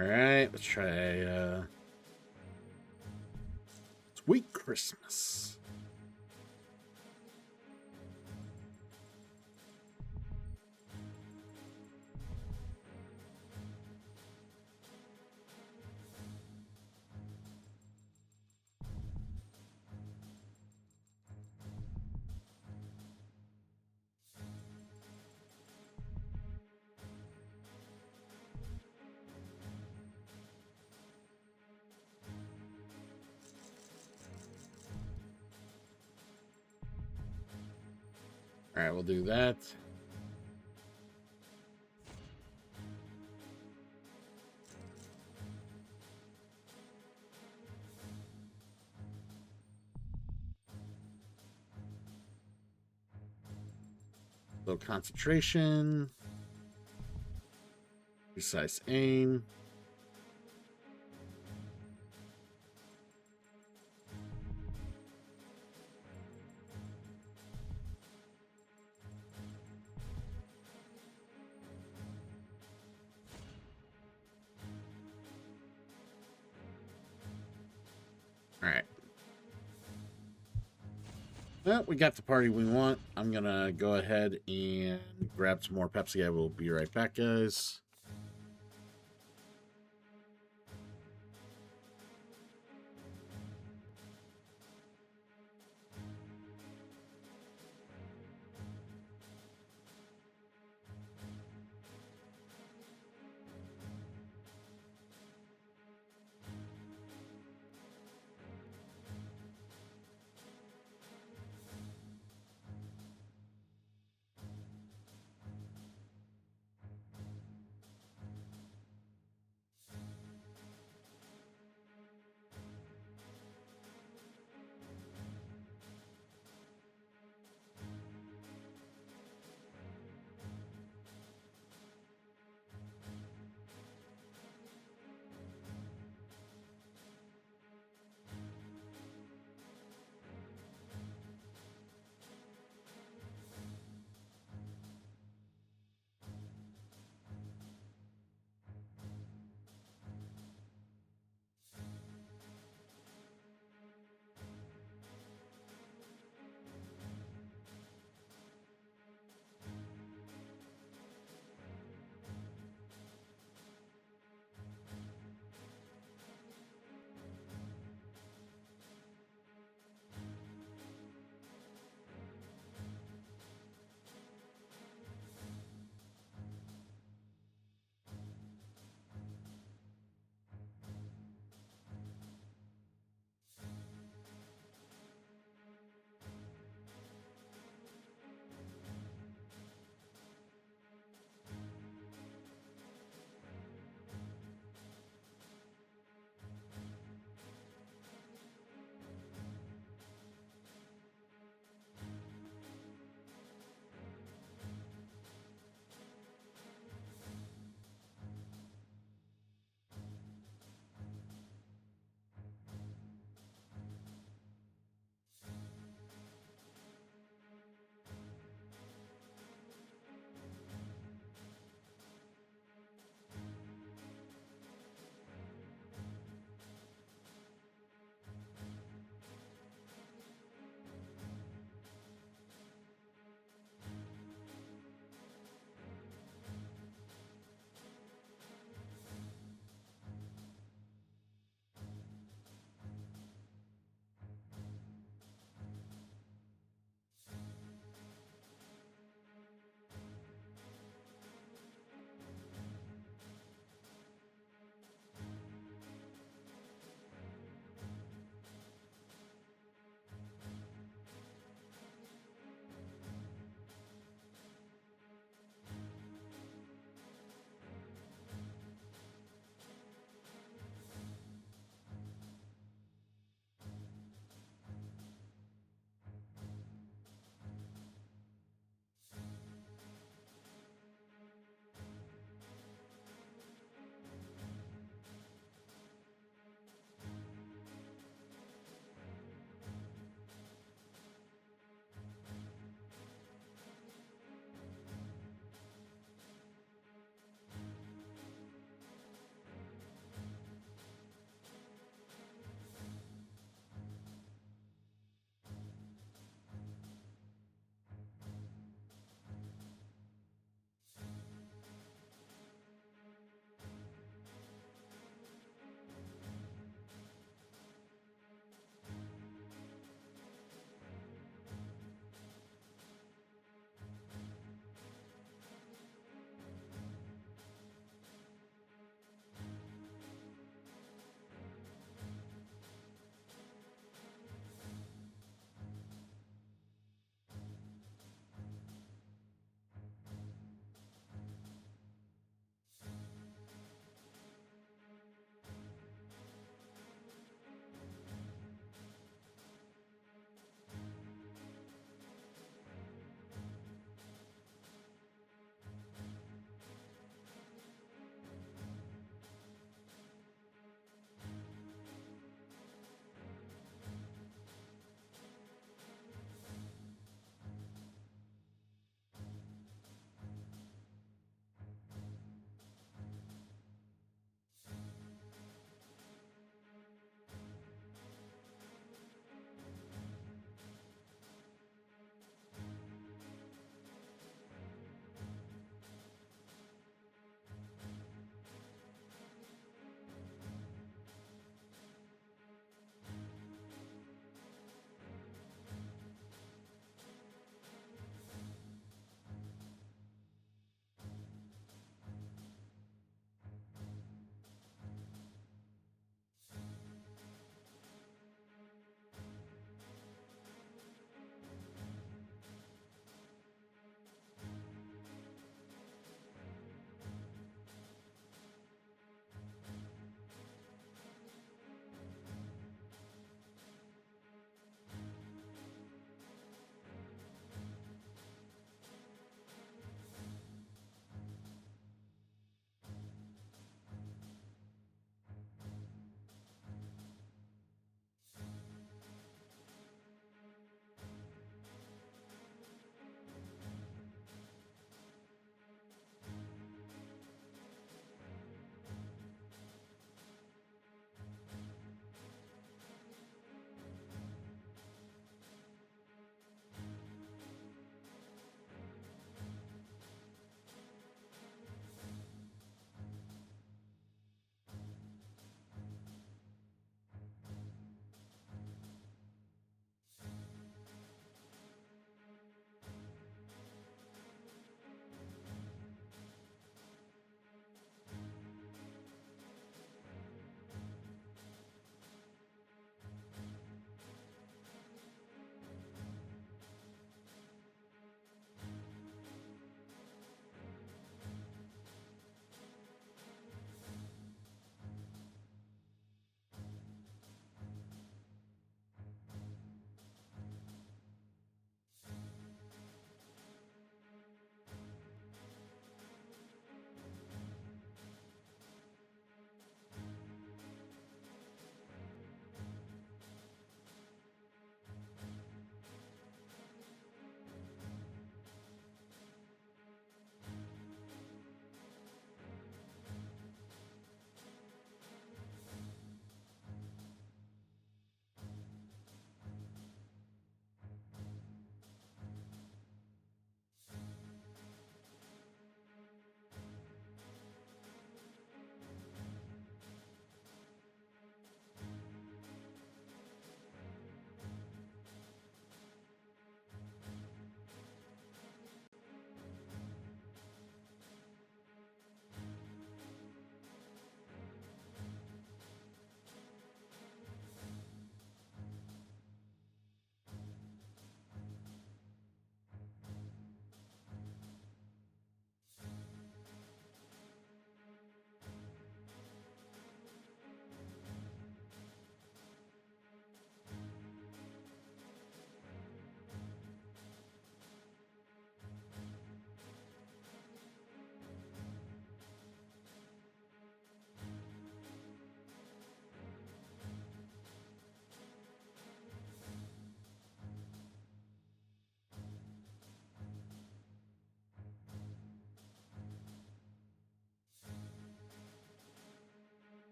All right, let's try Sweet Christmas. All right, we'll do that. Low concentration. Precise aim. All right. Well, we got the party we want. I'm going to go ahead and grab some more Pepsi. I will be right back, guys.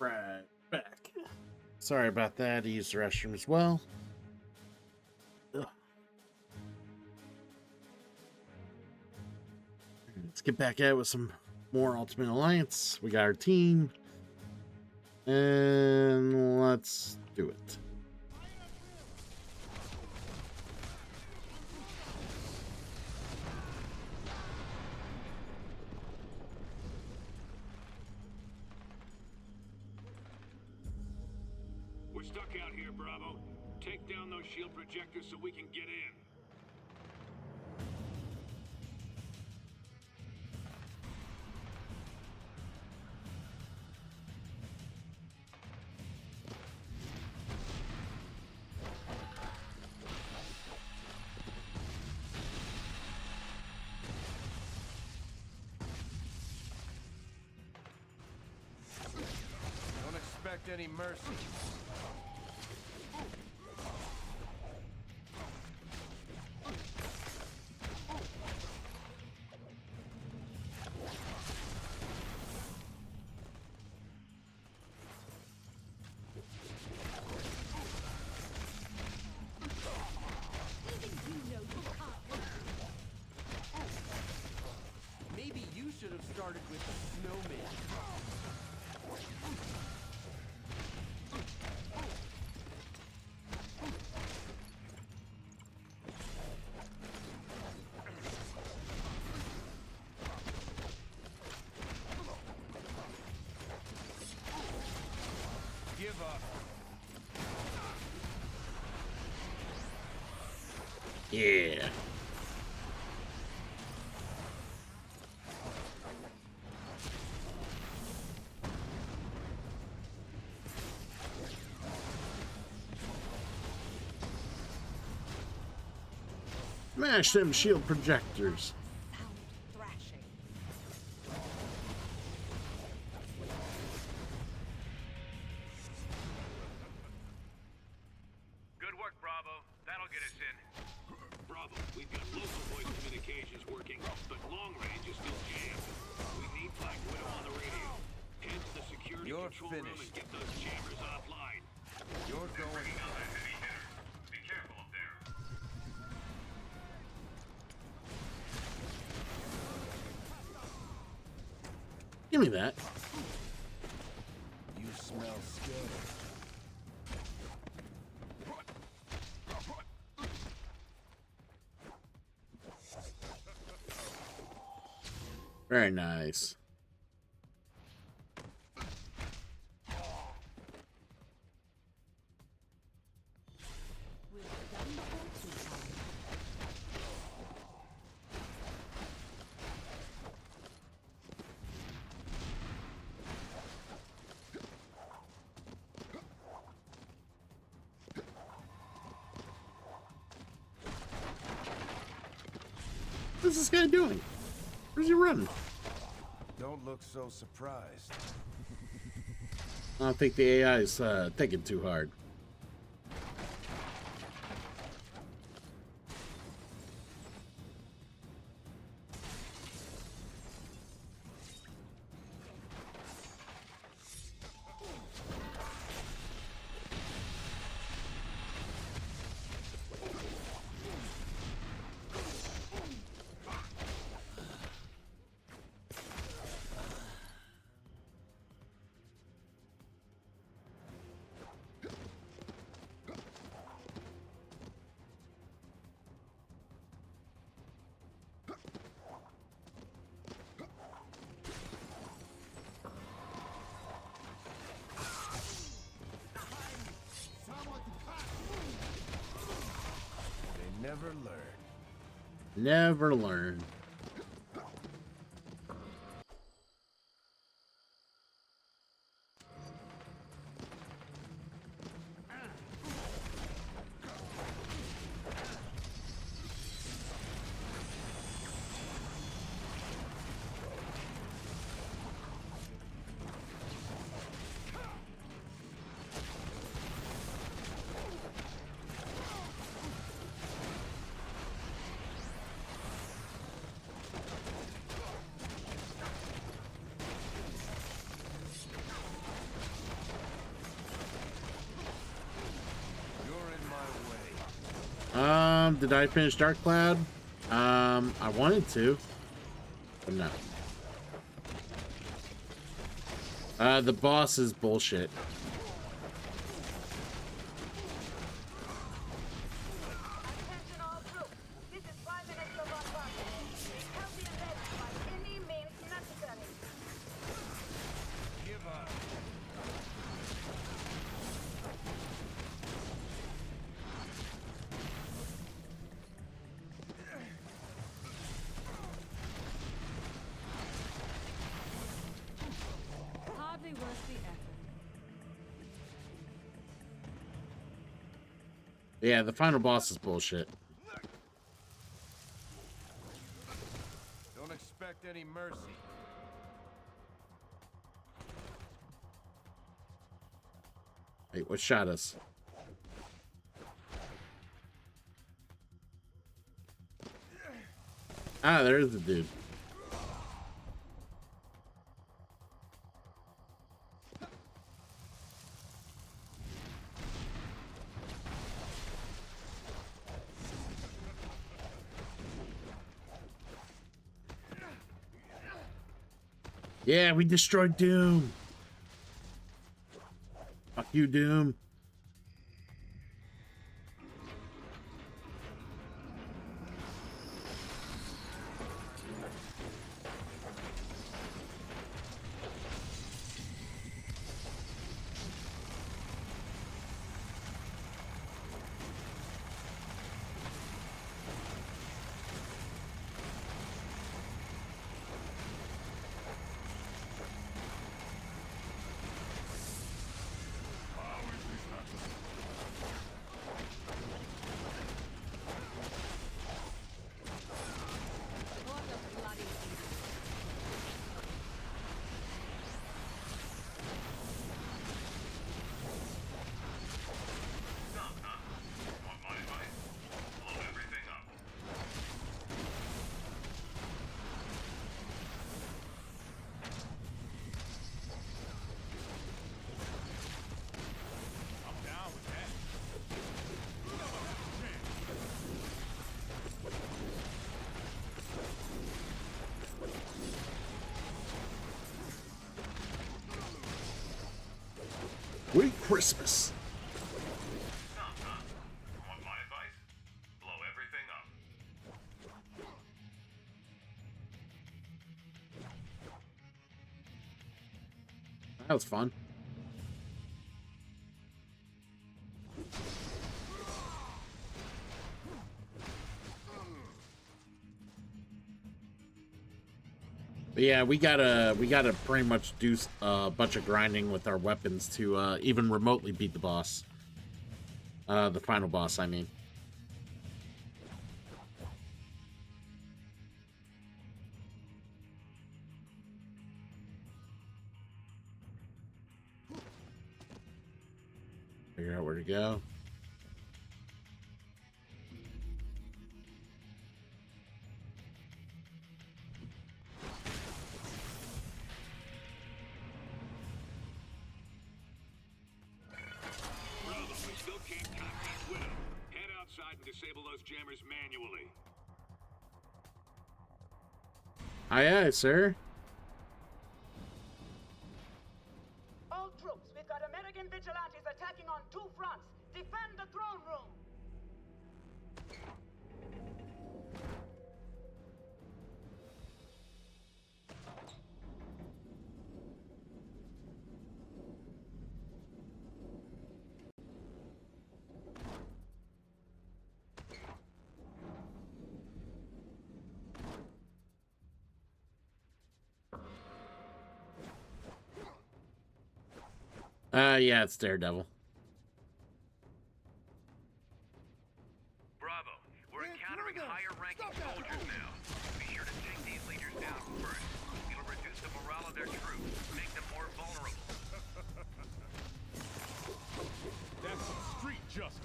Right back. Sorry about that. Use the restroom as well. Ugh. Let's get back at it with some more Ultimate Alliance. We got our team. And let's do it. We're stuck out here, Bravo. Take down those shield projectors so we can get in. Don't expect any mercy. Maybe you should have started with the snowman. Give up. Yeah. Smash them shield projectors. Good work, Bravo. That'll get us in. Bravo, we've got local voice communications working, but long range is still jammed. We need Black Widow on the radio. Head to the security control room and get those jammers offline. You're going. Be careful up there. Give me that. You smell scared. Very nice. What's this guy doing? Where's he running? Don't look so surprised. I don't think the AI is thinking too hard. They never learn. Never learn. Did I finish Dark Cloud? I wanted to, but no. The boss is bullshit. Yeah, the final boss is bullshit. Don't expect any mercy. Wait, what shot us? Ah, there's the dude. Yeah, we destroyed Doom. Fuck you, Doom. Merry Christmas. Want my advice? Blow everything up. That was fun. But yeah, we gotta pretty much do a bunch of grinding with our weapons to even remotely beat the boss. The final boss, I mean. Figure out where to go. Disable those jammers manually. Aye, aye, sir. All troops, we've got American vigilantes attacking on 2 fronts. Defend the throne room! Yeah, it's Daredevil. Bravo, we're encountering higher-ranking soldiers now. Be sure to take these leaders down first. It'll reduce the morale of their troops, make them more vulnerable. That's some street justice.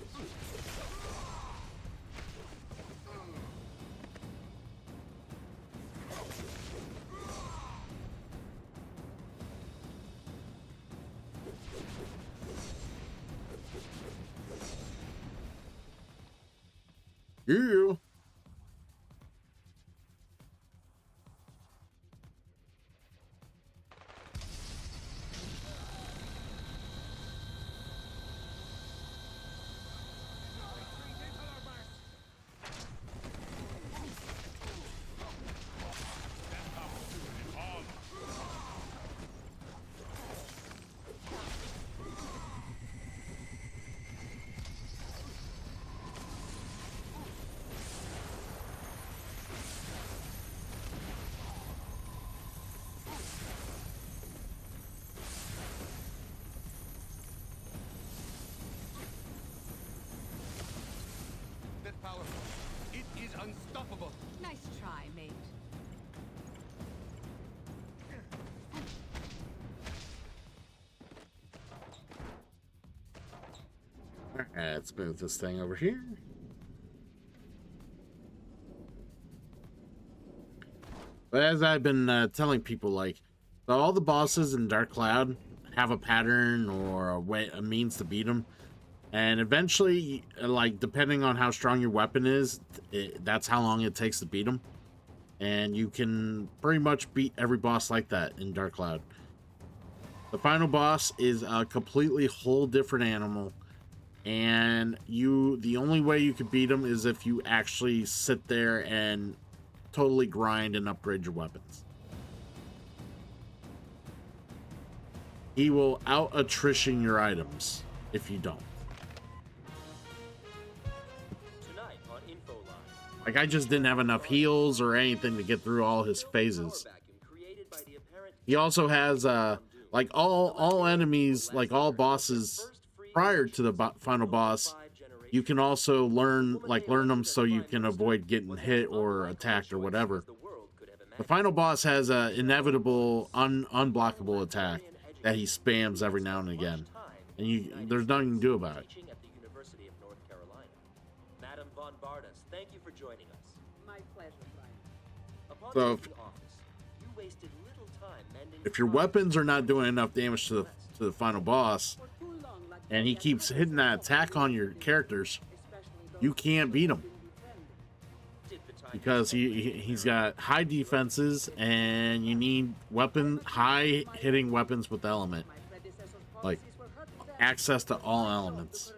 Yeah. That powerful. It is unstoppable. Nice try, mate. Alright, let's move this thing over here. But as I've been telling people, like, all the bosses in Dark Cloud have a pattern or a means to beat them. And eventually, like, depending on how strong your weapon is, that's how long it takes to beat them. And you can pretty much beat every boss like that in Dark Cloud. The final boss is a completely whole different animal. And the only way you can beat him is if you actually sit there and totally grind and upgrade your weapons. He will out-attrition your items if you don't. Like, I just didn't have enough heals or anything to get through all his phases. He also has, like, all enemies, like all bosses prior to the final boss, you can also learn them so you can avoid getting hit or attacked or whatever. The final boss has an inevitable unblockable attack that he spams every now and again, and there's nothing you can do about it. Madam Von Bardas, thank you for joining us. My pleasure, Brian. Upon So taking office, you wasted little time mending if your weapons are not doing enough damage to the final boss, and he keeps hitting that attack on your characters, you can't beat him. Because he's got high defenses, and you need high hitting weapons with element. Like, access to all elements.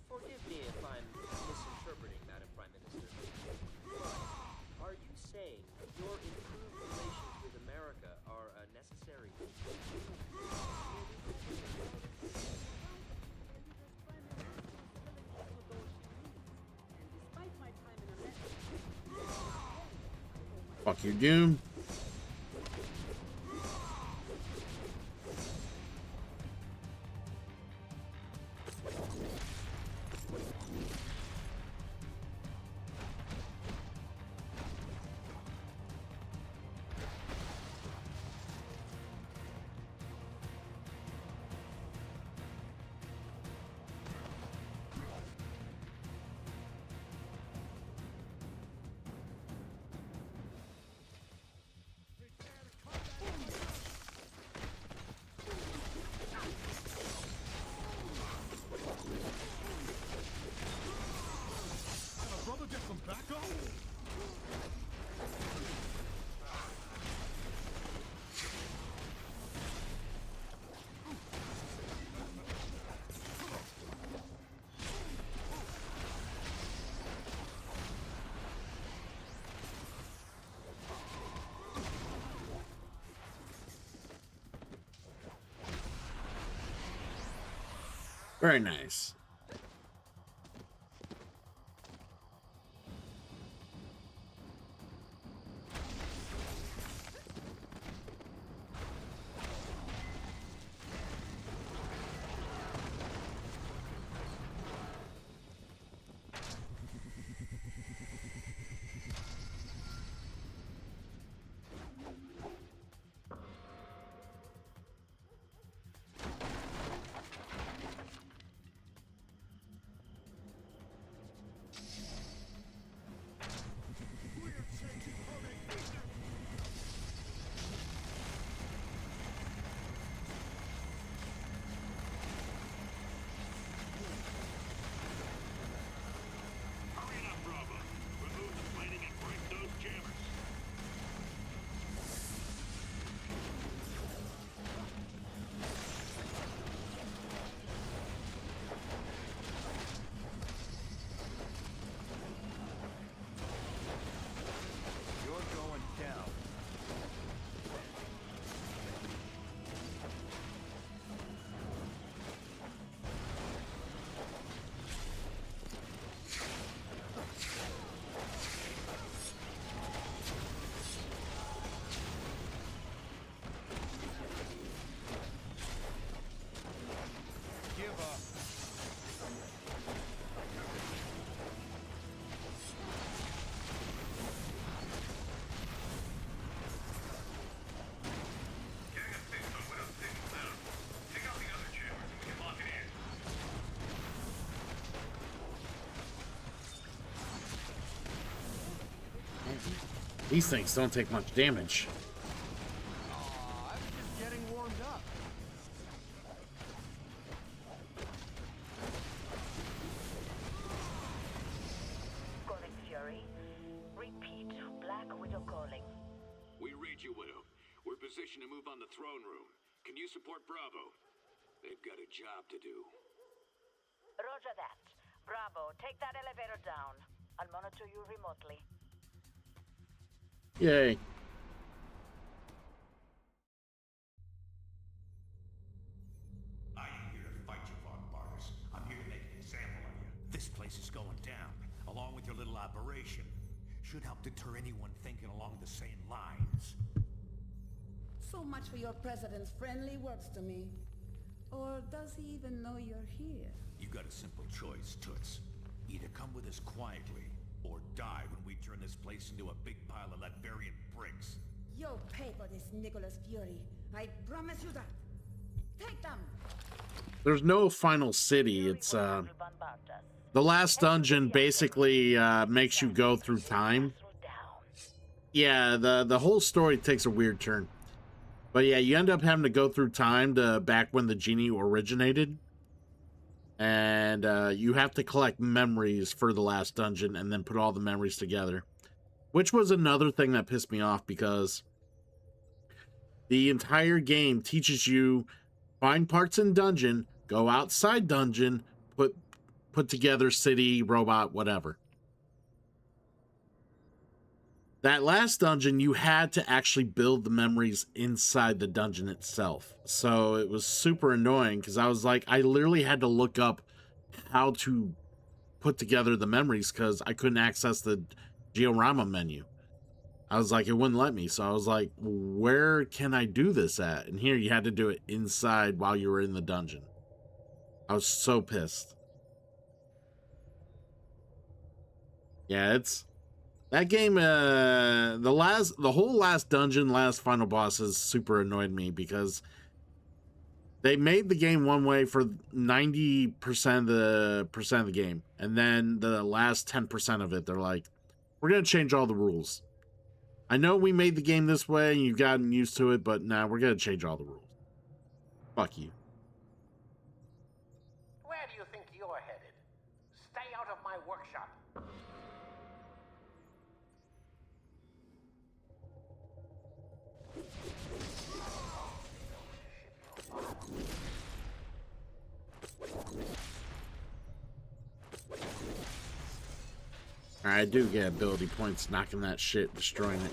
Forgive me if I'm misinterpreting, Madam Prime Minister. Are you saying your improved relations with America are a necessary? Fuck you, Doom. Very nice. These things don't take much damage. I was just getting warmed up. Calling Fury. Repeat, Black Widow calling. We read you, Widow. We're positioned to move on the throne room. Can you support Bravo? They've got a job to do. Roger that. Bravo, take that elevator down. I'll monitor you remotely. Yay. I ain't here to fight you, Von Barnes. I'm here to make an example of you. This place is going down, along with your little operation. Should help deter anyone thinking along the same lines. So much for your president's friendly words to me. Or does he even know you're here? You got a simple choice, Toots. Either come with us quietly, or die when we turn this place into a big pile of Latvian bricks. You'll pay for this, Nicholas Fury. I promise you that. Take them! There's no final city. It's the last dungeon basically makes you go through time. Yeah, the whole story takes a weird turn. But yeah, you end up having to go through time to back when the genie originated. And you have to collect memories for the last dungeon and then put all the memories together. Which was another thing that pissed me off, because the entire game teaches you find parts in dungeon, go outside dungeon, put together city, robot, whatever. That last dungeon, you had to actually build the memories inside the dungeon itself. So it was super annoying, because I was like, I literally had to look up how to put together the memories, because I couldn't access the diorama menu. I was like, it wouldn't let me. So I was like, where can I do this at? And here you had to do it inside while you were in the dungeon. I was so pissed. Yeah, it's... That game, the whole last dungeon, last final bosses super annoyed me, because they made the game one way for 90% of the game, and then the last 10% of it, they're like, we're gonna change all the rules. I know we made the game this way and you've gotten used to it, but now we're gonna change all the rules. Fuck you. Where do you think you're headed? Stay out of my workshop. I do get ability points knocking that shit, destroying it.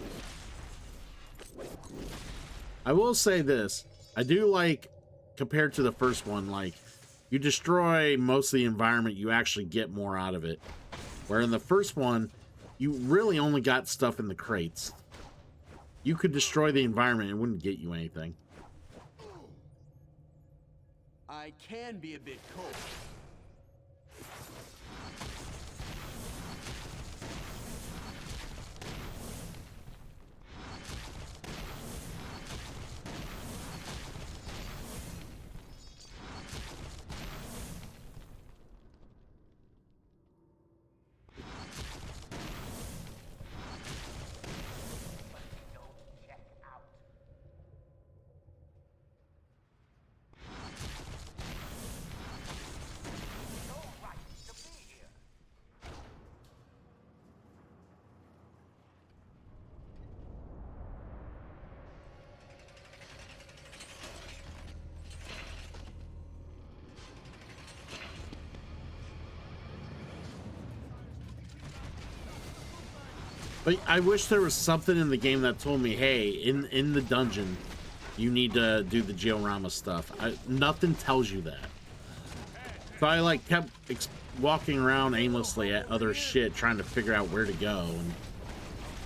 I will say this. I do like, compared to the first one, like, you destroy most of the environment, you actually get more out of it. Where in the first one, you really only got stuff in the crates. You could destroy the environment, it wouldn't get you anything. I can be a bit cold. But I wish there was something in the game that told me, hey, in the dungeon, you need to do the diorama stuff. Nothing tells you that. So I like kept walking around aimlessly at other shit, trying to figure out where to go, and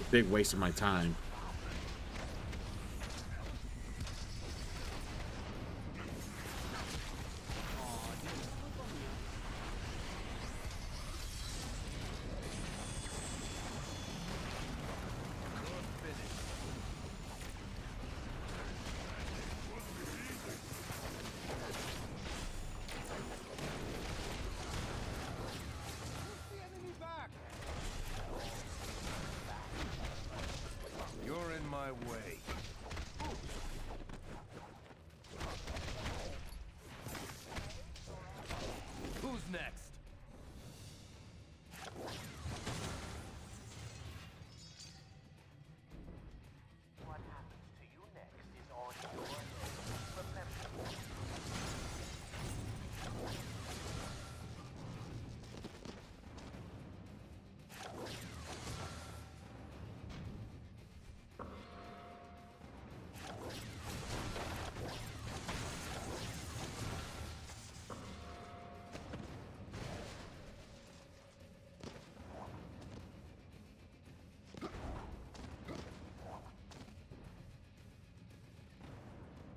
a big waste of my time.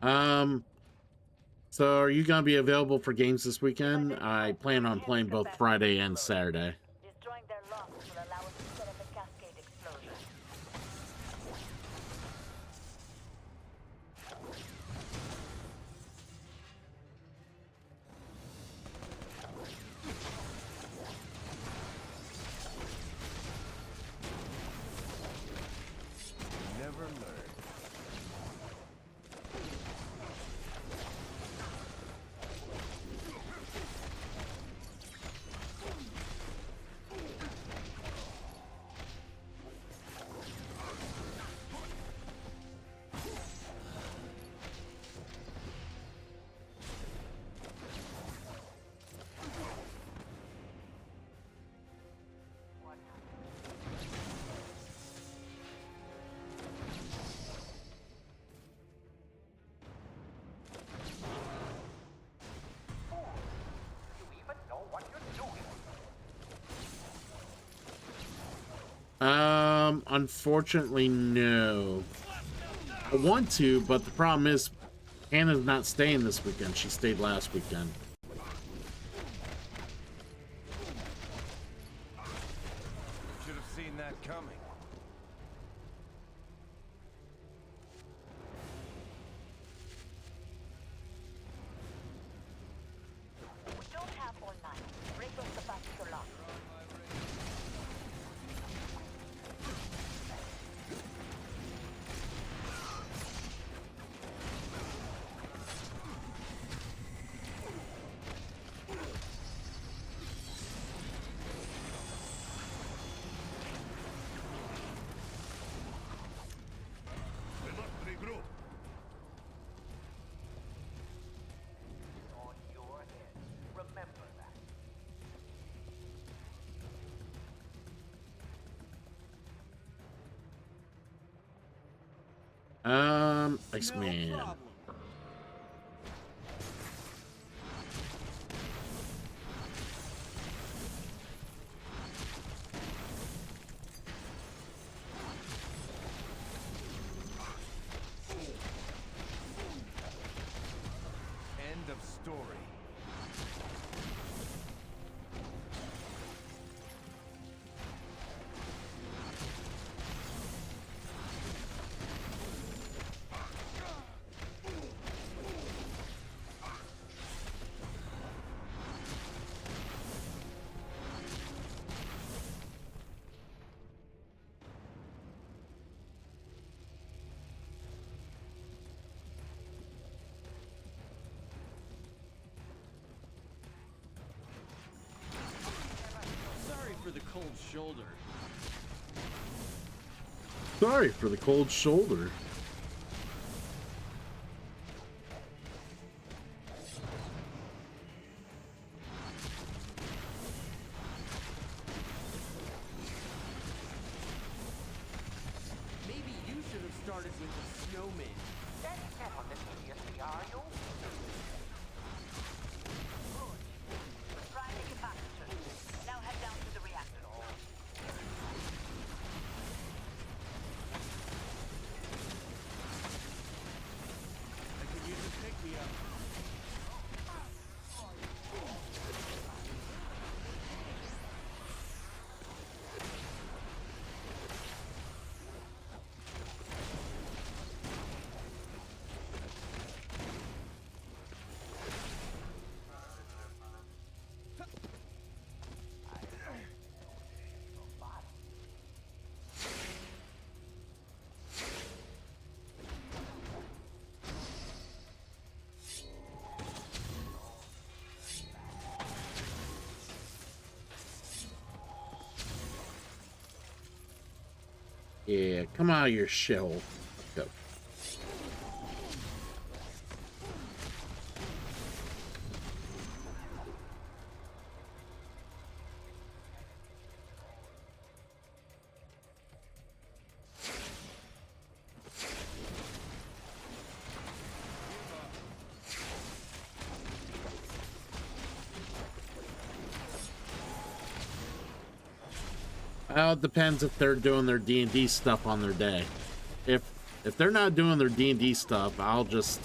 So are you gonna be available for games this weekend? I plan on playing both Friday and Saturday. Destroying their locks will allow us to set up a cascade explosion. Never learn. Unfortunately, no. I want to, but the problem is Hannah's not staying this weekend. She stayed last weekend. Should have seen that coming. We don't have all night. Break those capacitor locks. On your head. Remember that. X-Man. End of story. Sorry for the cold shoulder. Sorry for the cold shoulder. Maybe you should have started with the snowman. That is not on this seriously, are you? Try the capacitor. Now head down to the reactor. I could use a pick-me-up. Yeah, come out of your shell. Let's go. Well, it depends if they're doing their D&D stuff on their day. If they're not doing their D&D stuff, I'll just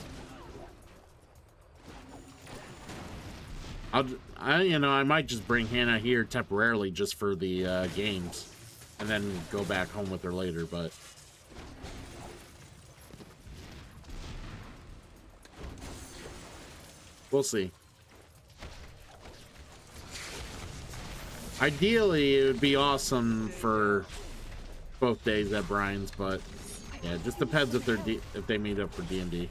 I might just bring Hannah here temporarily just for the games, and then go back home with her later. But we'll see. Ideally, it would be awesome for both days at Brian's, but yeah, it just depends if they meet up for D&D.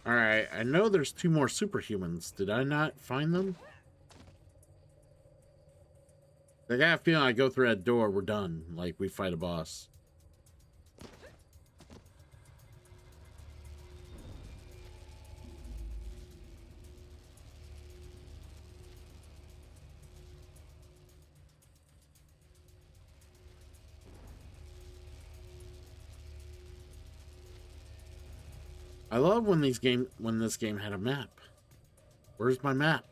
Alright, I know there's 2 more superhumans. Did I not find them? I got a feeling I go through that door, we're done. Like, we fight a boss. I love when this game had a map. Where's my map?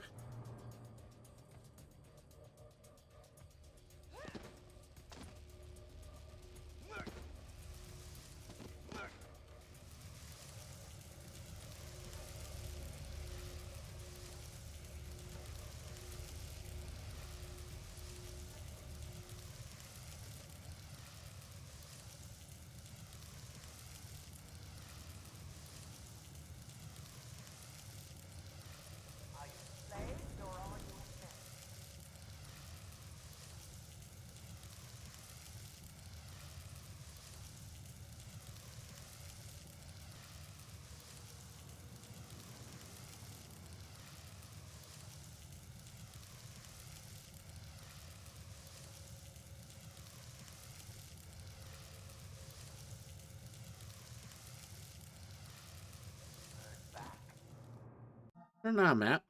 Or not a map.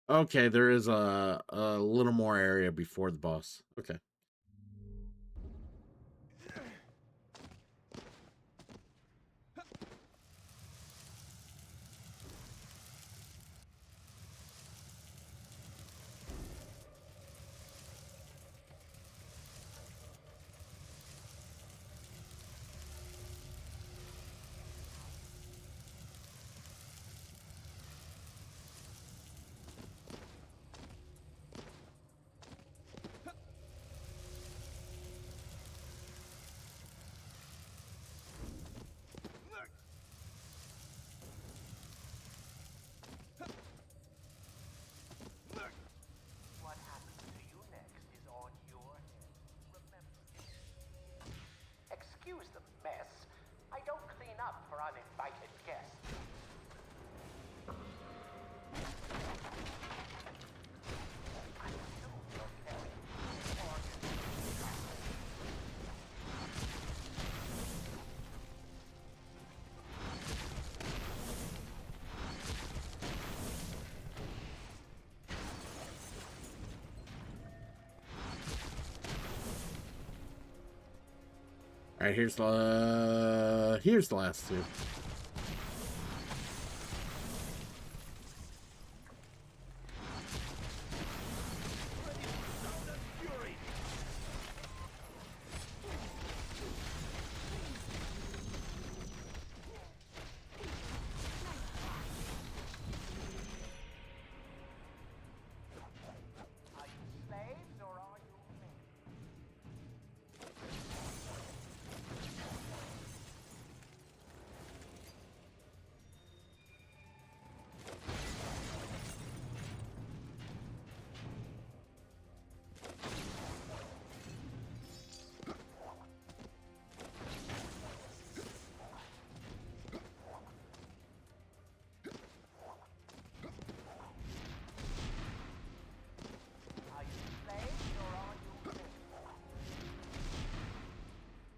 Okay, there is a little more area before the boss. Okay. Excuse the mess. I don't clean up for uninvited guests. All right, here's the last 2.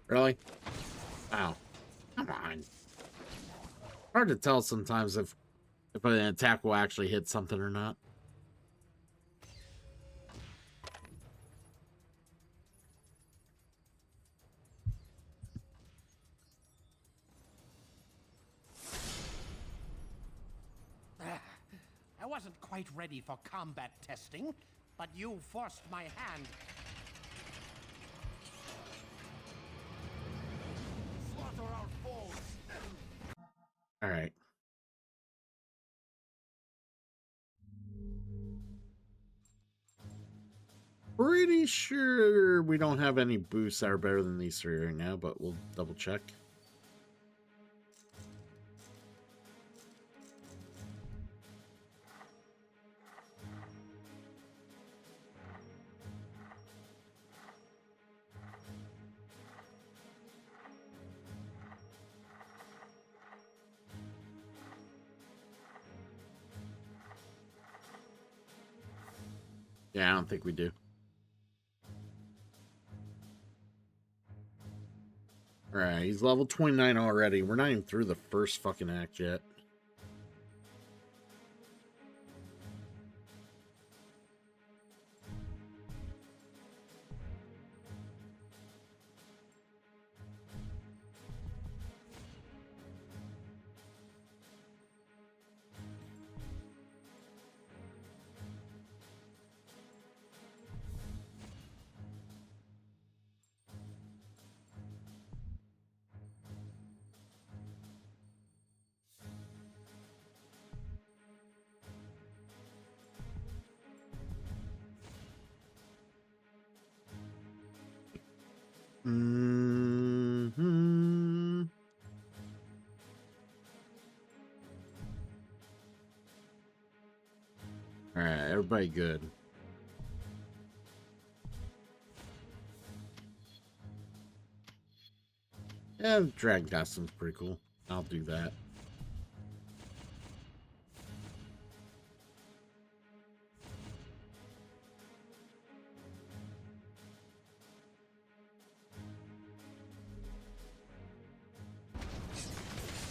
Really? Ow. Come on. Hard to tell sometimes if an attack will actually hit something or not. I wasn't quite ready for combat testing, but you forced my hand. Slaughter our foes. All right. Pretty sure we don't have any boosts that are better than these three right now, but we'll double check. Yeah, I don't think we do. Alright, he's level 29 already. We're not even through the first fucking act yet. Mm-hmm. Alright, everybody good. Yeah, the dragon costume's pretty cool. I'll do that.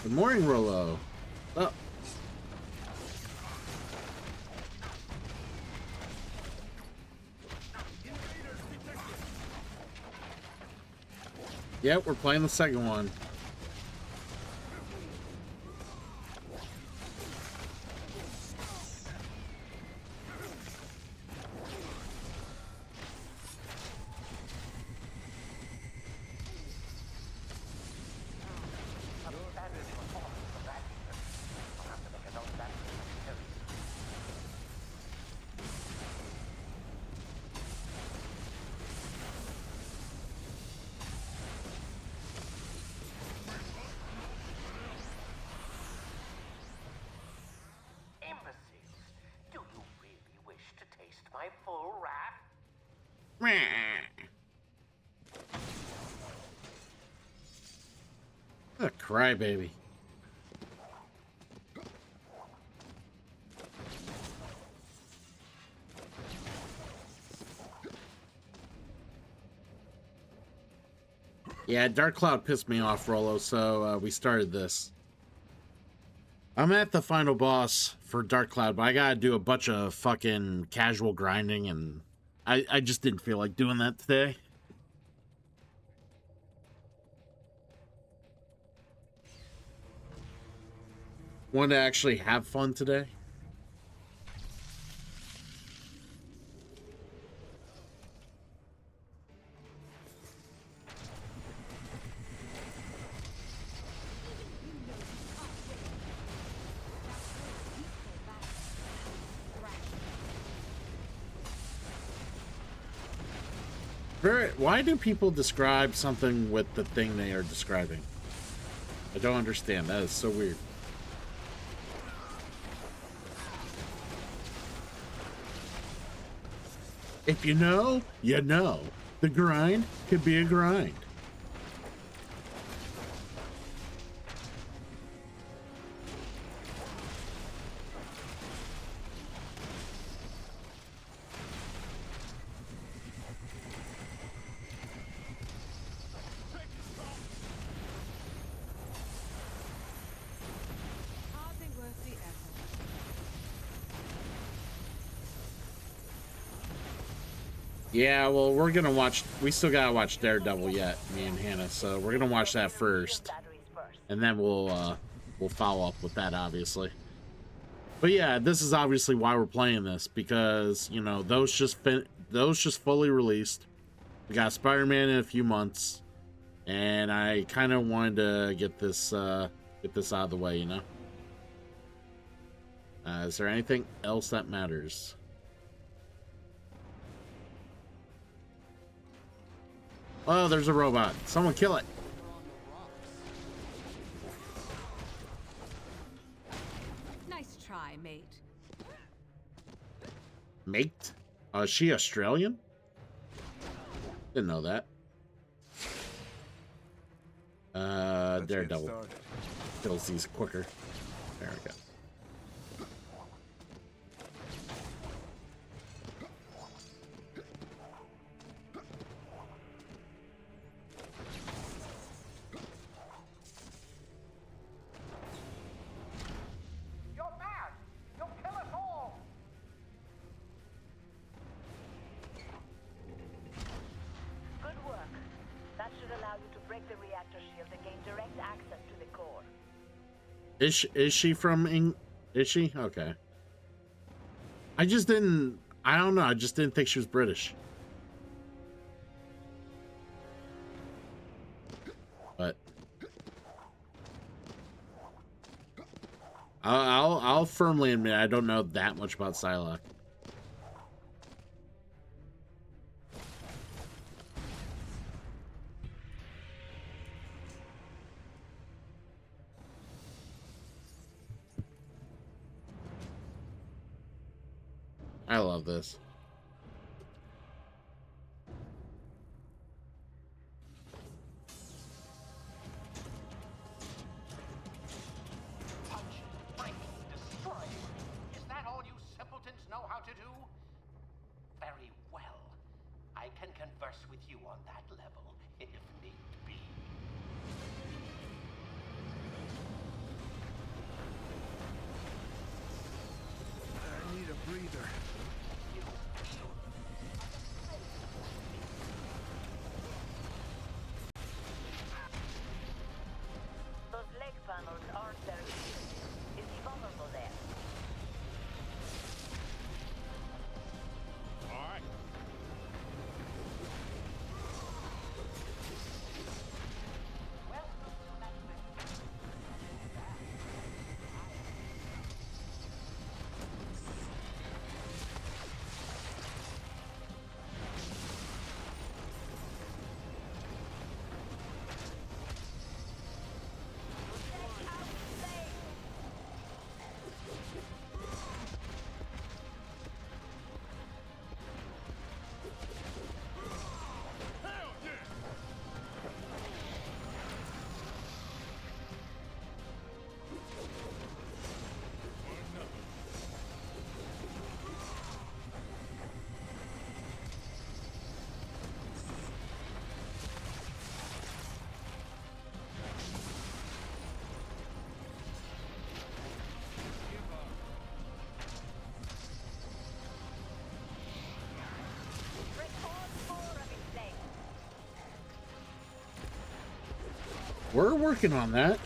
Good morning, Rollo. Oh. Yep, we're playing the second one. My full wrath? A crybaby. Yeah, Dark Cloud pissed me off, Rollo, so we started this. I'm at the final boss for Dark Cloud, but I gotta do a bunch of fucking casual grinding, and I just didn't feel like doing that today. Wanted to actually have fun today. Why do people describe something with the thing they are describing? I don't understand. That is so weird. If you know, you know. The grind could be a grind. Yeah, well, we're gonna watch. We still gotta watch Daredevil yet, me and Hannah. So we're gonna watch that first, and then we'll follow up with that, obviously. But yeah, this is obviously why we're playing this, because you know those just fully released. We got Spider-Man in a few months, and I kind of wanted to get this out of the way, you know. Is there anything else that matters? Oh, there's a robot. Someone kill it. Nice try, mate. Mate? Is she Australian? Didn't know that. Daredevil kills these quicker. There we go. You're mad! You'll kill us all! Good work. That should allow you to break the reactor shield and gain direct access to the core. Is she from Is she? Okay. I don't know. I just didn't think she was British. But I'll firmly admit I don't know that much about Psylocke. I love this. Punch, break, destroy. Is that all you simpletons know how to do? Very well. I can converse with you on that level, if need be. I need a breather. Those leg panels aren't very good. Is he vulnerable there? All right. We're working on that.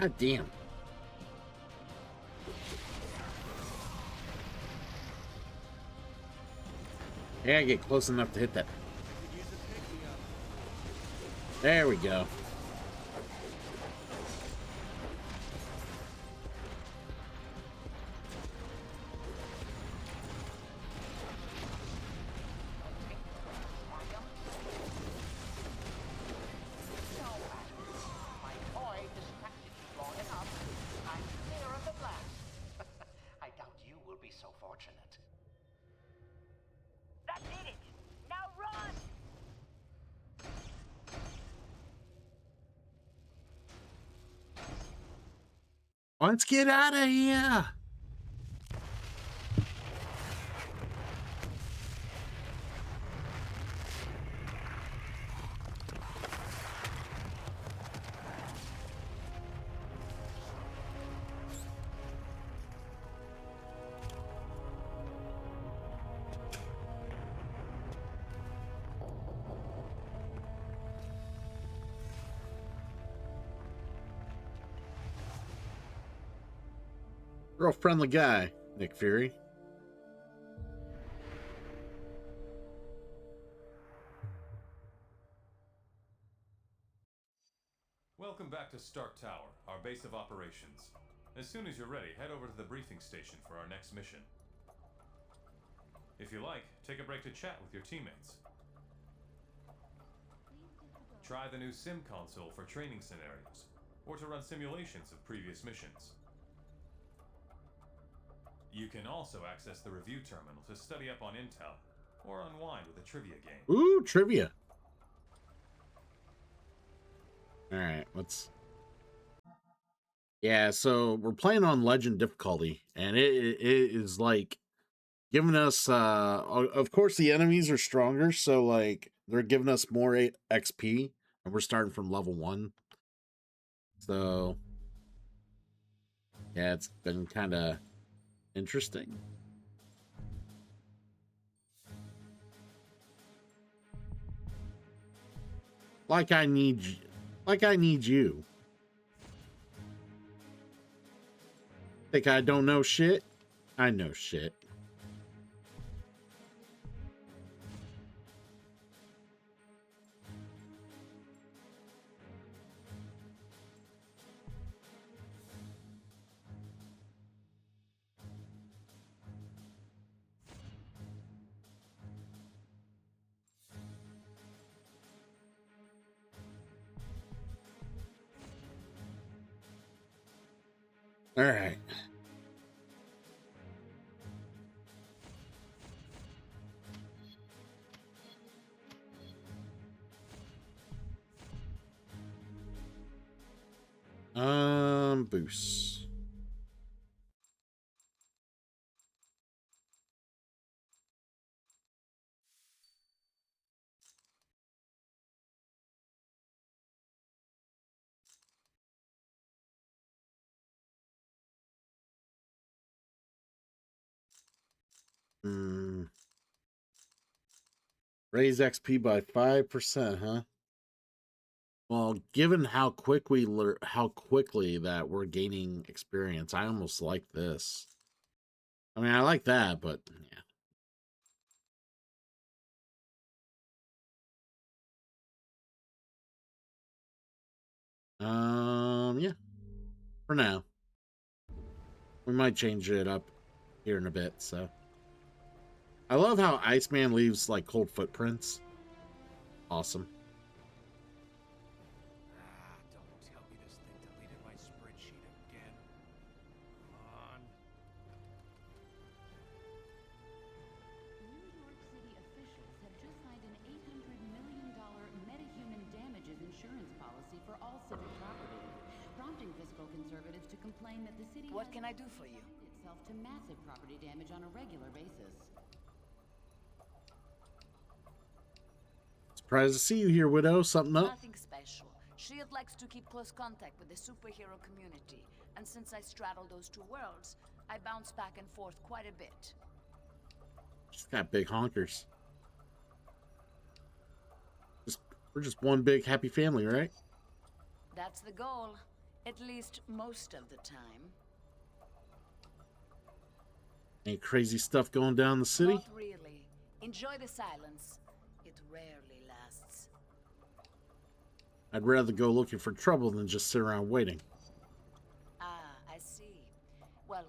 God damn. Yeah, I get close enough to hit that. There we go. My toy distracted you long enough. I'm clear of the blast. I doubt you will be so fortunate. That did it! Now run! Let's get out of here. Real friendly guy, Nick Fury. Welcome back to Stark Tower, our base of operations. As soon as you're ready, head over to the briefing station for our next mission. If you like, take a break to chat with your teammates. Try the new sim console for training scenarios, or to run simulations of previous missions. You can also access the review terminal to study up on intel, or unwind with a trivia game. Ooh, trivia. All right, let's. Yeah, so we're playing on Legend difficulty, and it is like giving us. Of course, the enemies are stronger, so like they're giving us more XP, and we're starting from level 1. So yeah, it's been kind of interesting. Like I need you. Think I don't know shit? I know shit. All right. Boost. Raise XP by 5%, huh? Well, given how quickly that we're gaining experience, I almost like this. I mean, I like that, but yeah. Yeah. For now. We might change it up here in a bit, so. I love how Iceman leaves like cold footprints. Awesome. Don't tell me this thing deleted my spreadsheet again. Come on. New York City officials have just signed an $800 million metahuman damages insurance policy for all civic property, prompting fiscal conservatives to complain that the city What can I do for you? itself to massive property damage on a regular basis. Surprised to see you here, Widow. Something up? Nothing special. S.H.I.E.L.D. likes to keep close contact with the superhero community, and since I straddle those two worlds, I bounce back and forth quite a bit. She's got big honkers. We're just one big happy family, right? That's the goal. At least most of the time. Any crazy stuff going down the city? Not really. Enjoy the silence. It rarely lasts. I'd rather go looking for trouble than just sit around waiting. Ah, I see. Well,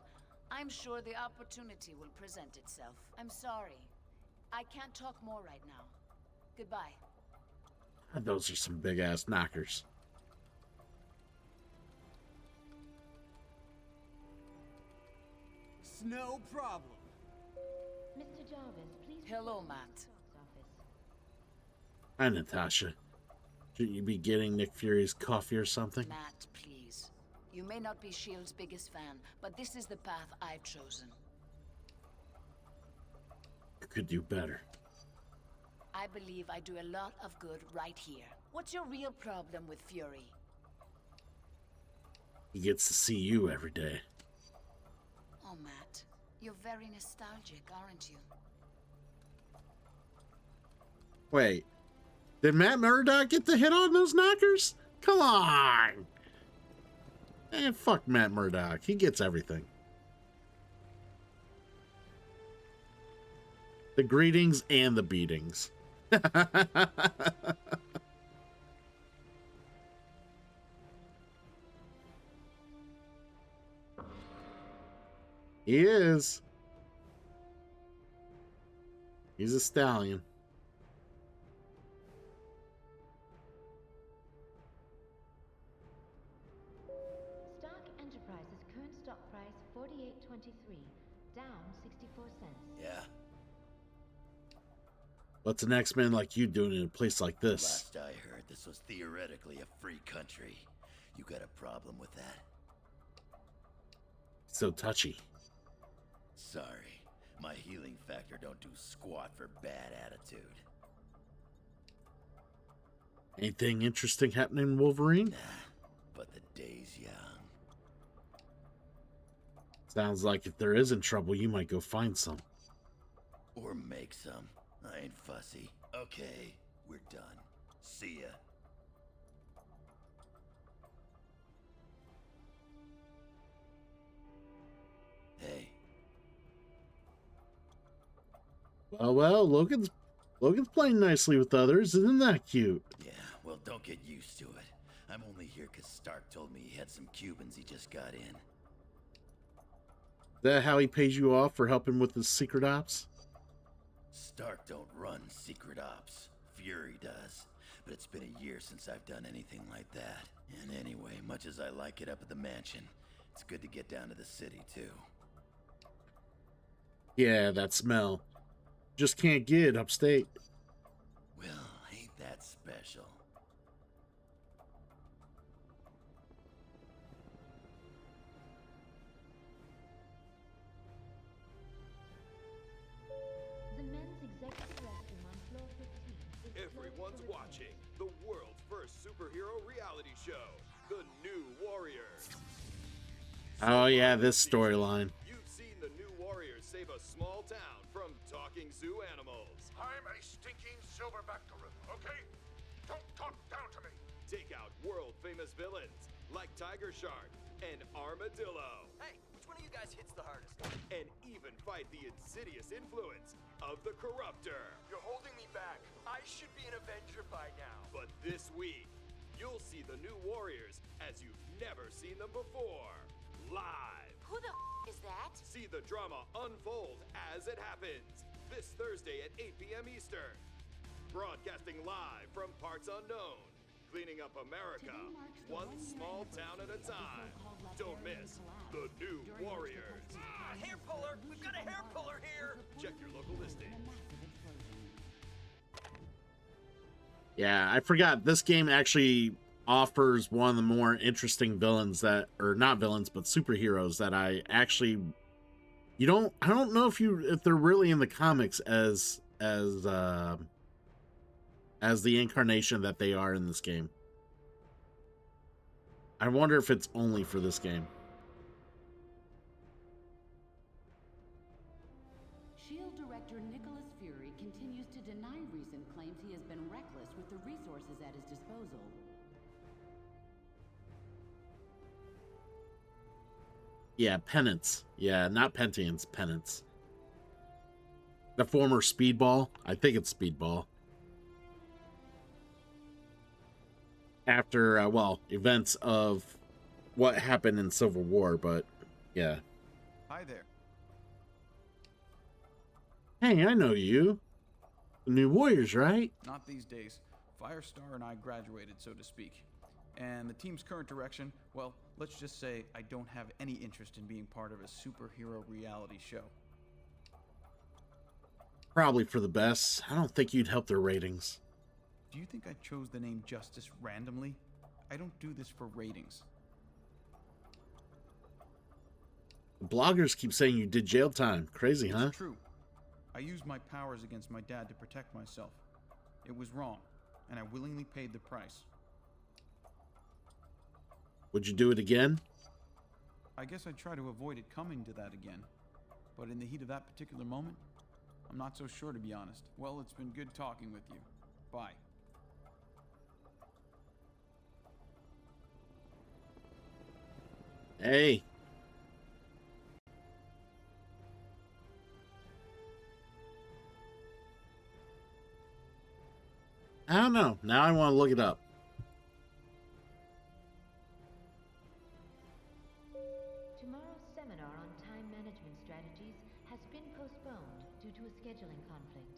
I'm sure the opportunity will present itself. I'm sorry. I can't talk more right now. Goodbye. Those are some big-ass knockers. No problem. Mr. Jarvis, please. Hello, Matt. Hi, Natasha. Shouldn't you be getting Nick Fury's coffee or something? Matt, please. You may not be S.H.I.E.L.D.'s biggest fan, but this is the path I've chosen. You could do better. I believe I do a lot of good right here. What's your real problem with Fury? He gets to see you every day. Oh, Matt, you're very nostalgic, aren't you? Wait, did Matt Murdock get the hit on those knockers? Come on! Eh, fuck Matt Murdock. He gets everything. The greetings and the beatings. He is. He's a stallion. Stark Enterprises current stock price $48.23, down 64 cents. Yeah. What's an X-Men like you doing in a place like this? Last I heard, this was theoretically a free country. You got a problem with that? So touchy. Sorry, my healing factor don't do squat for bad attitude. Anything interesting happening, Wolverine? Nah, but the day's young. Sounds like if there isn't trouble, you might go find some. Or make some. I ain't fussy. Okay, we're done. See ya. Hey. Well, Logan's playing nicely with others. Isn't that cute? Yeah, well, don't get used to it. I'm only here because Stark told me he had some Cubans he just got in. Is that how he pays you off for helping with his secret ops? Stark don't run secret ops. Fury does. But it's been a year since I've done anything like that. And anyway, much as I like it up at the mansion, it's good to get down to the city, too. Yeah, that smell. Just can't get upstate. Well, ain't that special. The men's executive restroom on floor 15 is Everyone's watching the world's first superhero reality show, The New Warriors. Oh yeah, this storyline. You've seen the New Warriors save a small town from talking zoo animals. I'm a stinking silverback gorilla, okay? Don't talk down to me. Take out world-famous villains like Tiger Shark and Armadillo. Hey, which one of you guys hits the hardest? And even fight the insidious influence of the Corruptor. You're holding me back. I should be an Avenger by now. But this week, you'll see the New Warriors as you've never seen them before. Live. Who the is that? See the drama unfold as it happens. This Thursday at 8 p.m. Eastern. Broadcasting live from parts unknown. Cleaning up America, one small town at a time. Don't miss the New Warriors. Hair puller! We've got a hair puller here! Check your local listing. Yeah, I forgot. This game actually offers one of the more interesting villains that, or not villains, but superheroes that I actually, I don't know if they're really in the comics as the incarnation that they are in this game. I wonder if it's only for this game. S.H.I.E.L.D. Director Nicholas Fury continues to deny recent claims he has been reckless with the resources at his disposal. Yeah, Penance. Yeah, not Pentience, Penance. The former Speedball. I think it's Speedball. After, well, events of what happened in Civil War, but yeah. Hi there. Hey, I know you. The New Warriors, right? Not these days. Firestar and I graduated, so to speak. And the team's current direction, well, let's just say I don't have any interest in being part of a superhero reality show. Probably for the best. I don't think you'd help their ratings. Do you think I chose the name Justice randomly? I don't do this for ratings. The bloggers keep saying you did jail time. Crazy, huh? It's true. I used my powers against my dad to protect myself. It was wrong, and I willingly paid the price. Would you do it again? I guess I'd try to avoid it coming to that again. But in the heat of that particular moment, I'm not so sure, to be honest. Well, it's been good talking with you. Bye. Hey. I don't know. Now I want to look it up. Tomorrow's seminar on time management strategies has been postponed due to a scheduling conflict.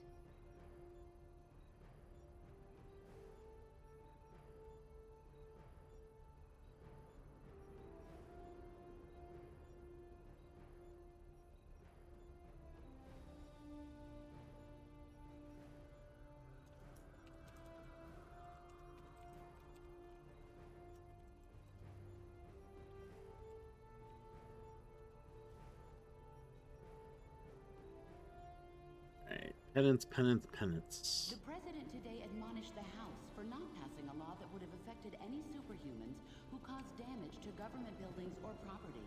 Penance, penance, penance. The president today admonished the House for not passing a law that would have affected any superhumans who caused damage to government buildings or property.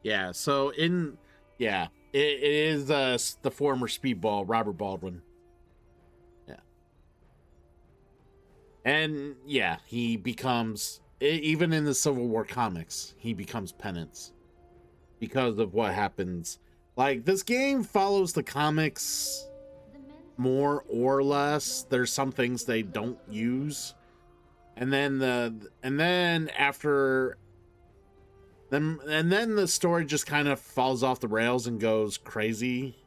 Yeah, so it is the former Speedball, Robert Baldwin. Yeah. And yeah, he becomes, even in the Civil War comics, he becomes Penance because of what happens. Like, this game follows the comics more or less. There's some things they don't use. And then after and then the story just kind of falls off the rails and goes crazy.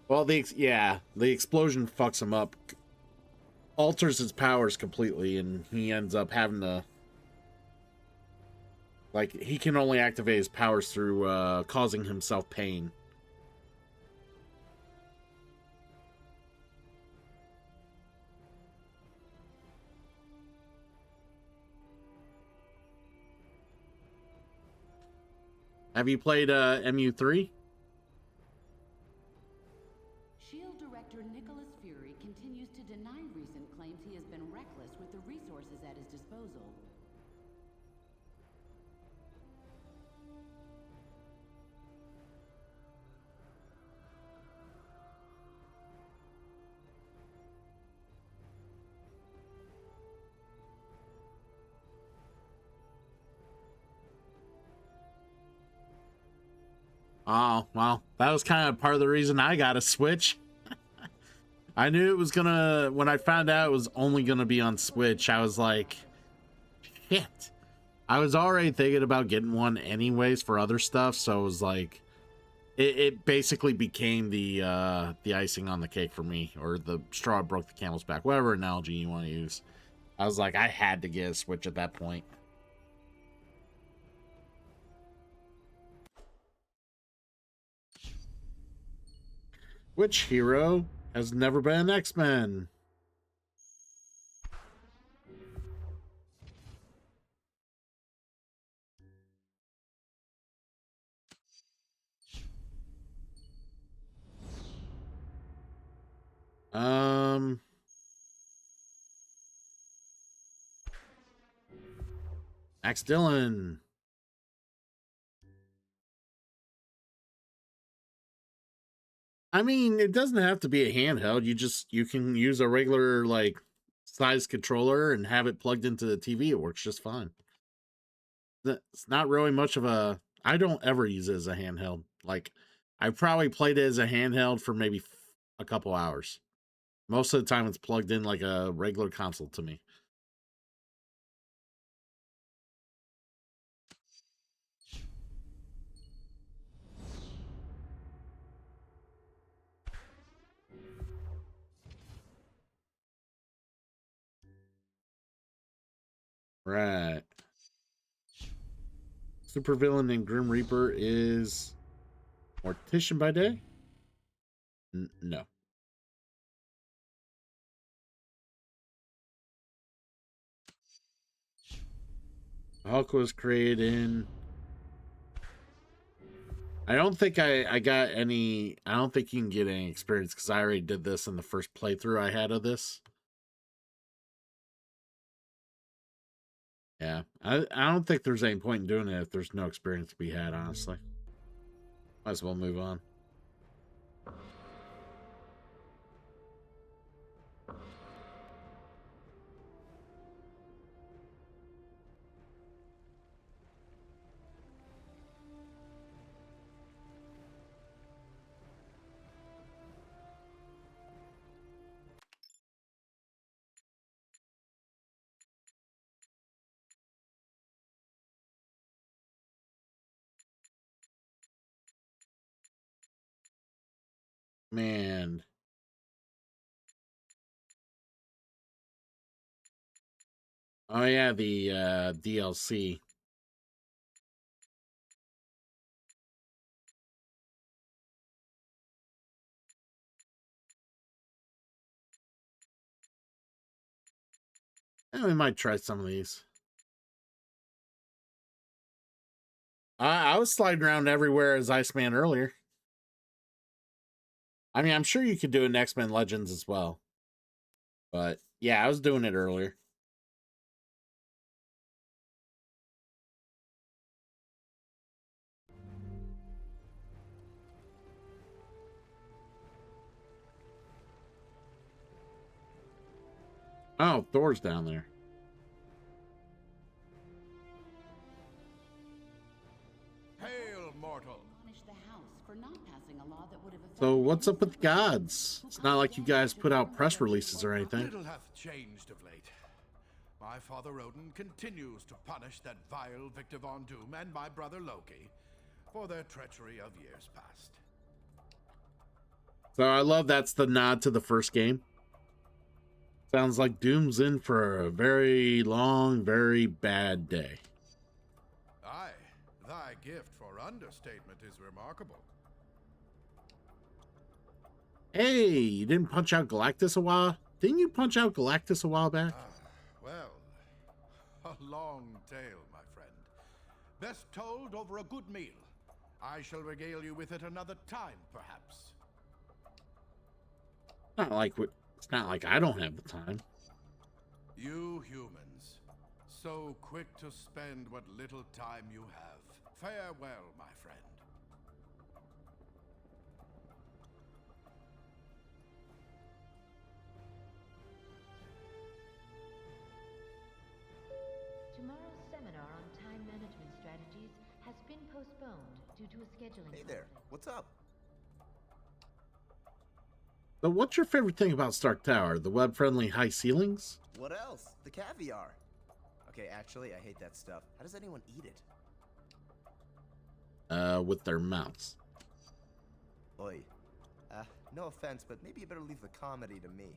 Well, the explosion fucks him up, alters his powers completely, and he ends up having to, like, he can only activate his powers through causing himself pain. Have you played MU3? SHIELD Director Nicholas Fury continues to deny recent claims he has been reckless with the resources at his disposal. Oh, well, that was kind of part of the reason I got a Switch. I knew it was gonna, when I found out it was only gonna be on Switch, I was like, shit. I was already thinking about getting one anyways for other stuff, so it was like, it basically became the icing on the cake for me, or the straw broke the camel's back, whatever analogy you want to use. I was like, I had to get a Switch at that point. Which hero has never been an X-Men? Max Dillon. I mean, it doesn't have to be a handheld. You can use a regular like size controller and have it plugged into the TV. It works just fine. It's not really much of a. I don't ever use it as a handheld. Like, I probably played it as a handheld for maybe a couple hours. Most of the time, it's plugged in like a regular console to me. Right. Supervillain and Grim Reaper is Mortician by day? No. Hulk was created in... I don't think I got any... I don't think you can get any experience because I already did this in the first playthrough I had of this. Yeah, I don't think there's any point in doing it if there's no experience to be had, honestly. Might as well move on. Man. Oh yeah, the DLC. Yeah, we might try some of these. I was sliding around everywhere as Iceman earlier. I mean, I'm sure you could do an X-Men Legends as well. But yeah, I was doing it earlier. Oh, Thor's down there. Hail, mortal! So what's up with gods? It's not like you guys put out press releases or anything. Little hath changed of late. My father Odin continues to punish that vile Victor Von Doom and my brother Loki for their treachery of years past. So I love that's the nod to the first game. Sounds like Doom's in for a very long, very bad day. Aye, thy gift for understatement is remarkable. Hey, you didn't punch out Galactus a while? Didn't you punch out Galactus a while back? Well, a long tale, my friend. Best told over a good meal. I shall regale you with it another time, perhaps. It's not like I don't have the time. You humans, so quick to spend what little time you have. Farewell, my friend. Tomorrow's seminar on time management strategies has been postponed due to a scheduling Hey there, what's up? So what's your favorite thing about Stark Tower? The web-friendly high ceilings? What else? The caviar. Okay, actually, I hate that stuff. How does anyone eat it? With their mouths. Oi. No offense, but maybe you better leave the comedy to me.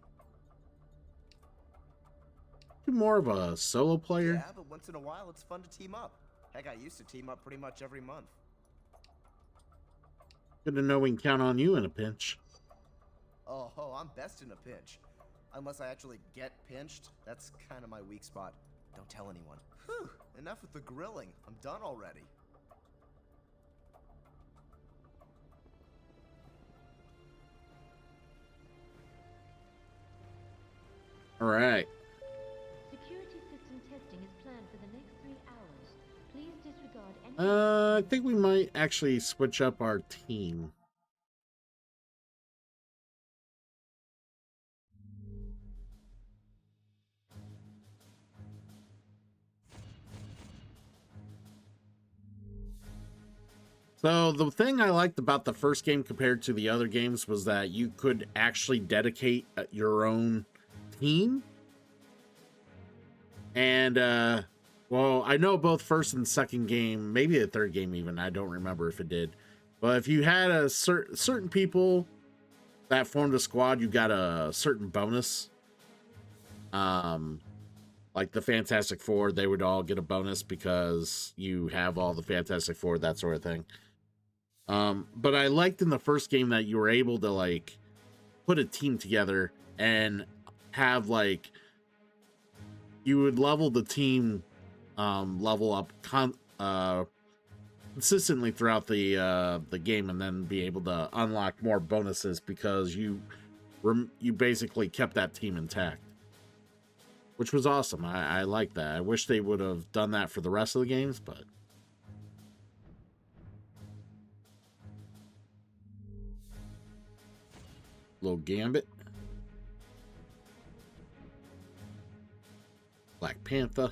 You're more of a solo player? Yeah, but once in a while, it's fun to team up. Heck, I used to team up pretty much every month. Good to know we can count on you in a pinch. Oh, I'm best in a pinch. Unless I actually get pinched, that's kind of my weak spot. Don't tell anyone. Whew, enough with the grilling. I'm done already. All right. Security system testing is planned for the next 3 hours. I think we might actually switch up our team. So the thing I liked about the first game compared to the other games was that you could actually dedicate your own team. And, well, I know both first and second game, maybe the third game even, I don't remember if it did. But if you had a certain people that formed a squad, you got a certain bonus. Like the Fantastic Four, they would all get a bonus because you have all the Fantastic Four, that sort of thing. But I liked in the first game that you were able to like put a team together and have like you would level the team level up consistently throughout the game, and then be able to unlock more bonuses because you basically kept that team intact, which was awesome. I like that. I wish they would have done that for the rest of the games, but little Gambit, Black Panther,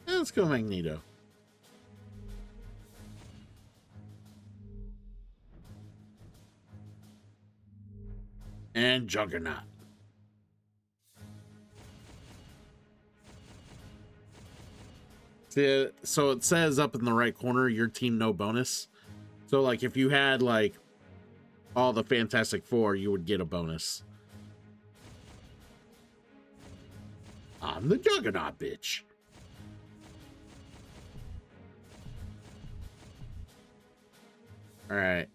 let's go Magneto. And Juggernaut. See, so it says up in the right corner, your team no bonus. So like if you had like all the Fantastic Four, you would get a bonus. I'm the Juggernaut, bitch. All right.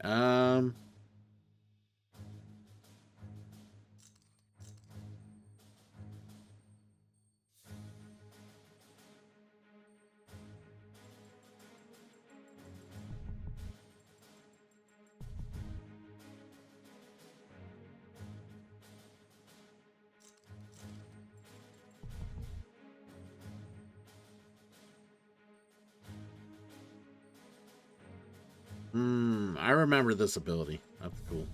I remember this ability. That's cool.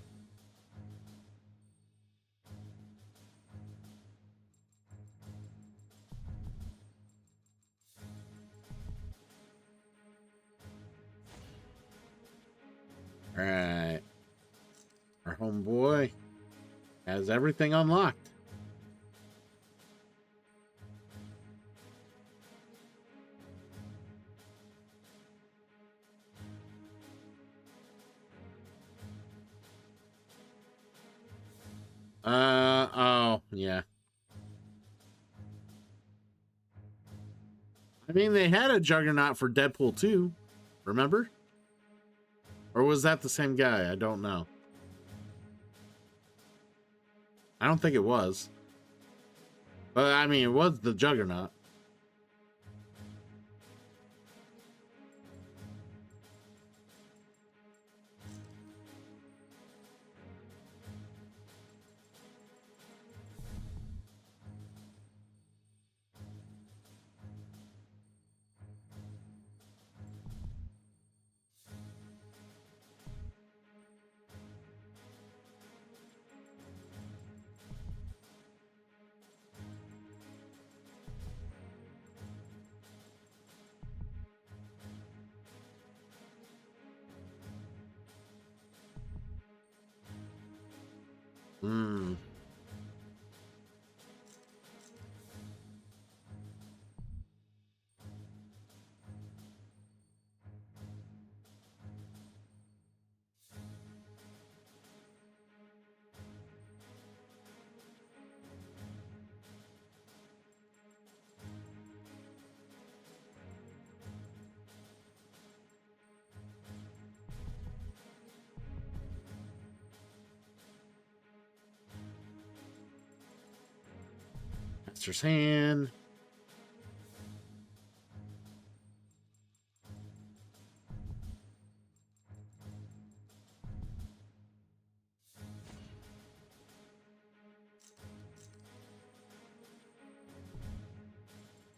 All right. Our homeboy has everything unlocked. Oh, yeah. I mean, they had a Juggernaut for Deadpool 2, remember? Or was that the same guy? I don't know. I don't think it was. But, I mean, it was the Juggernaut. Master's Hand.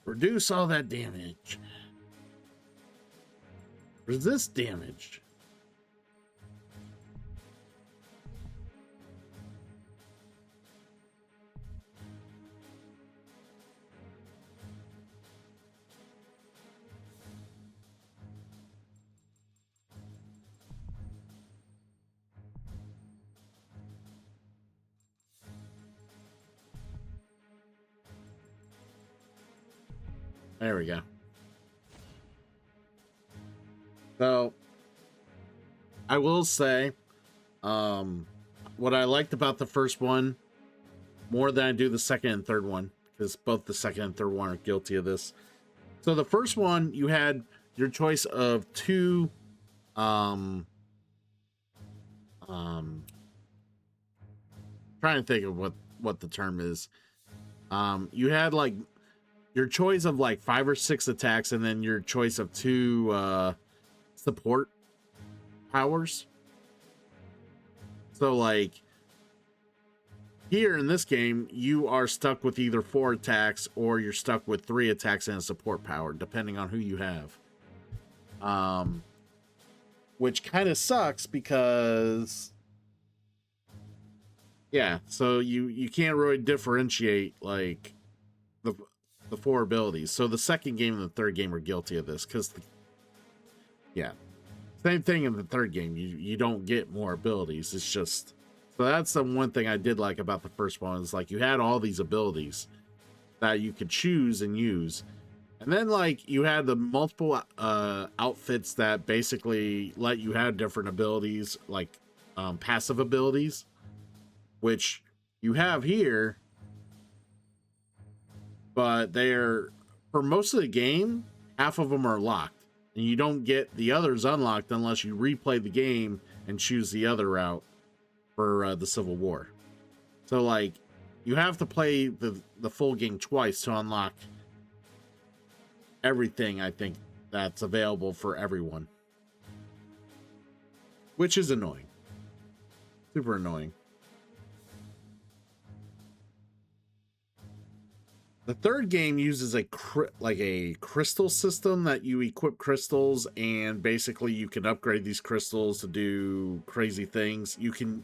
Reduce all that damage. Resist damage. There we go. So, I will say, what I liked about the first one more than I do the second and third one, because both the second and third one are guilty of this. So the first one, you had your choice of two, trying to think of what the term is. You had like your choice of like 5 or 6 attacks, and then your choice of 2 support powers. So like here in this game, you are stuck with either 4 attacks or you're stuck with 3 attacks and a support power, depending on who you have. Which kind of sucks because, yeah, so you can't really differentiate like the 4 abilities. So the second game and the third game are guilty of this because, yeah, same thing in the third game. You don't get more abilities. It's just, so that's the one thing I did like about the first one is like you had all these abilities that you could choose and use. And then like you had the multiple outfits that basically let you have different abilities, like passive abilities, which you have here. But they're, for most of the game, half of them are locked. And you don't get the others unlocked unless you replay the game and choose the other route for the Civil War. So, like, you have to play the full game twice to unlock everything, I think, that's available for everyone. Which is annoying. Super annoying. The third game uses a crystal system that you equip crystals, and basically you can upgrade these crystals to do crazy things. You can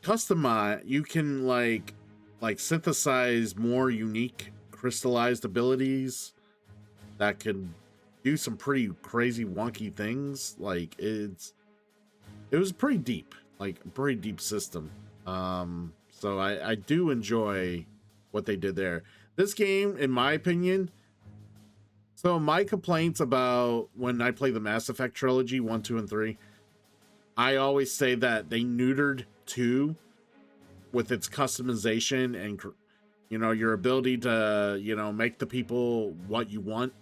customize, you can like synthesize more unique crystallized abilities that can do some pretty crazy wonky things. Like it was pretty deep, like a pretty deep system. So I do enjoy what they did there. This game, in my opinion, so my complaints about when I play the Mass Effect trilogy, 1, 2, and 3, I always say that they neutered 2 with its customization and, you know, your ability to, you know, make the people what you want.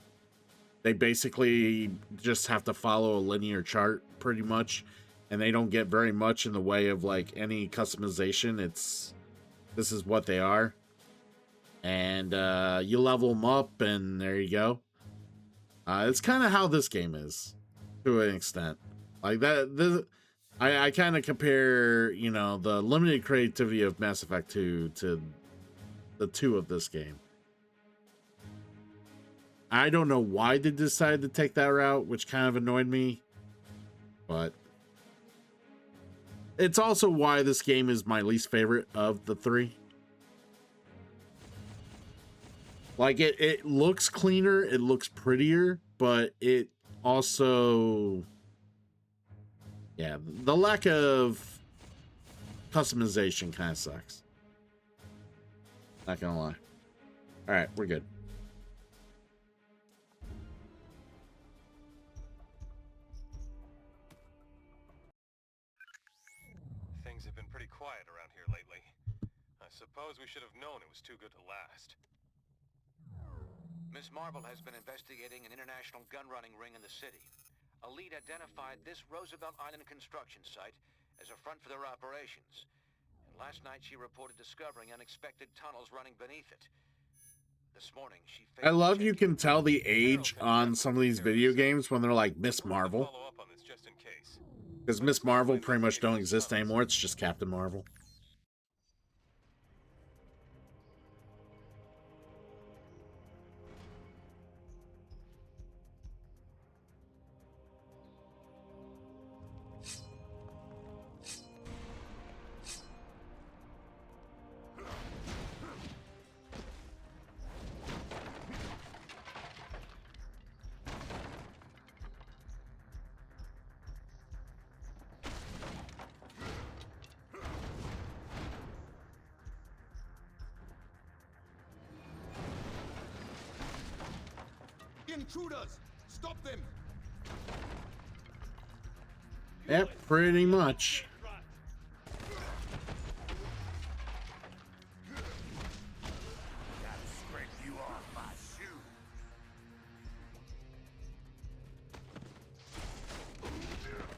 They basically just have to follow a linear chart pretty much, and they don't get very much in the way of like any customization. This is what they are. And you level them up, and there you go. It's kind of how this game is, to an extent. Like that, I kind of compare, you know, the limited creativity of Mass Effect 2 to the 2 of this game. I don't know why they decided to take that route, which kind of annoyed me, but it's also why this game is my least favorite of the 3. Like, it looks cleaner, it looks prettier, but it also, yeah, the lack of customization kind of sucks. Not gonna lie. All right, we're good. Things have been pretty quiet around here lately. I suppose we should have known it was too good to last. Miss Marvel has been investigating an international gun-running ring in the city. A lead identified this Roosevelt Island construction site as a front for their operations. And last night she reported discovering unexpected tunnels running beneath it. This morning she I love you can tell the age on some of these video games when they're like Miss Marvel. Because Miss Marvel pretty much don't exist anymore. It's just Captain Marvel. intruders! Stop them! Yep, pretty much. Gotta scrape you off my shoe.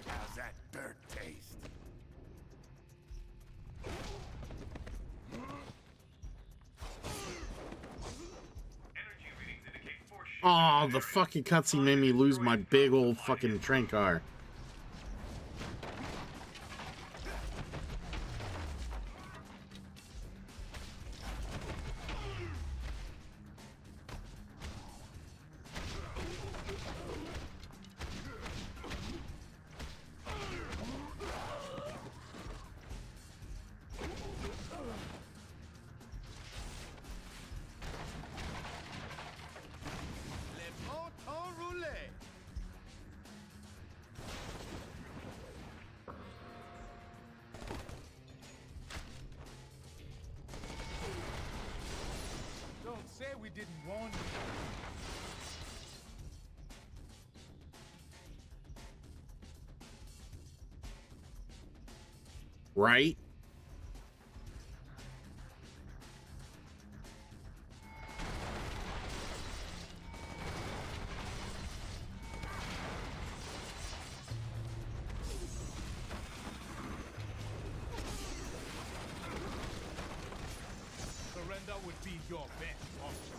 How's that dirt taste? Oh, the fucking cutscene made me lose my big old fucking train car. Don't say we didn't warn you. Right? Surrender would be your best option.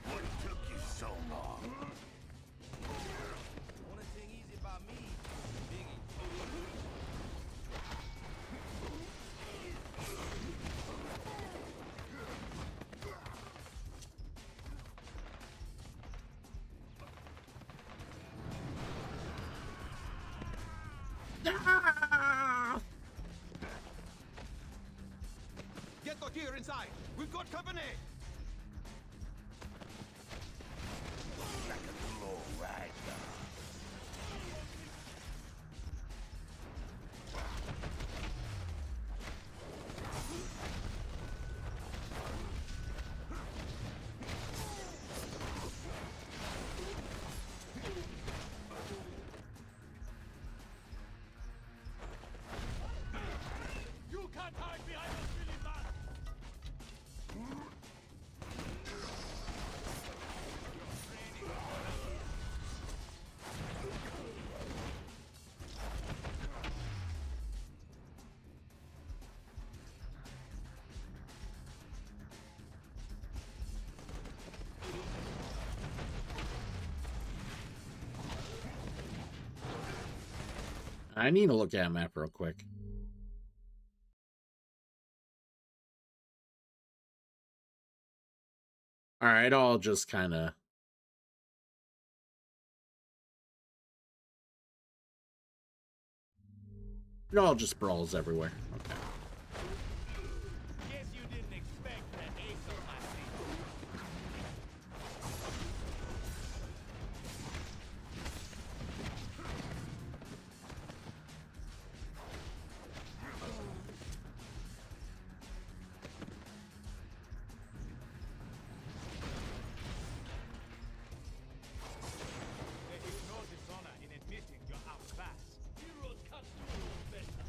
What took you so long? Only thing easy about me, Biggie. Get the gear inside! We've got company! Like a glow right now. You can't hide behind a silly mask! I need to look at a map real quick. Alright, I'll just kind of... It all just brawls everywhere. Okay. Guess you didn't expect that ace on my sleeve. There is no dishonor in admitting you're outclassed. Heroes can't do no better.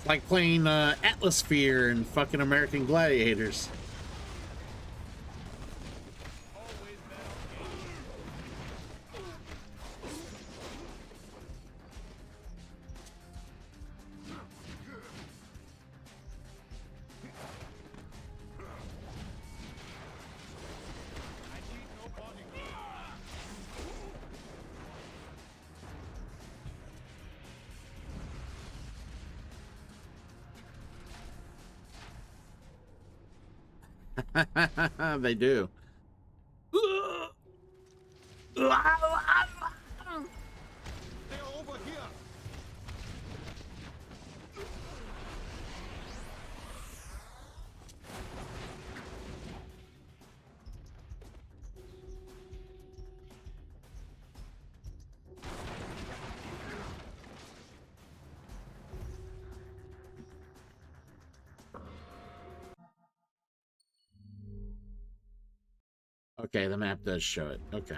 It's like playing Atmosphere and fucking American Gladiators. They do. They're over here. Okay, the map does show it. Okay.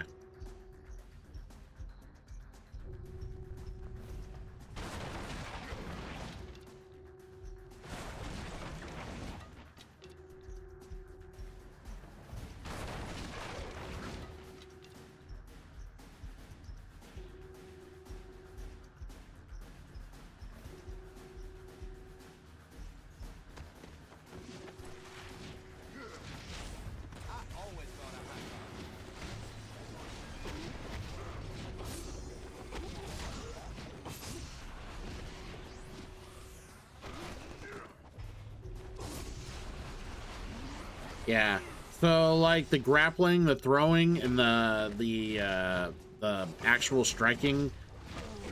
Yeah. So like the grappling, the throwing, and the actual striking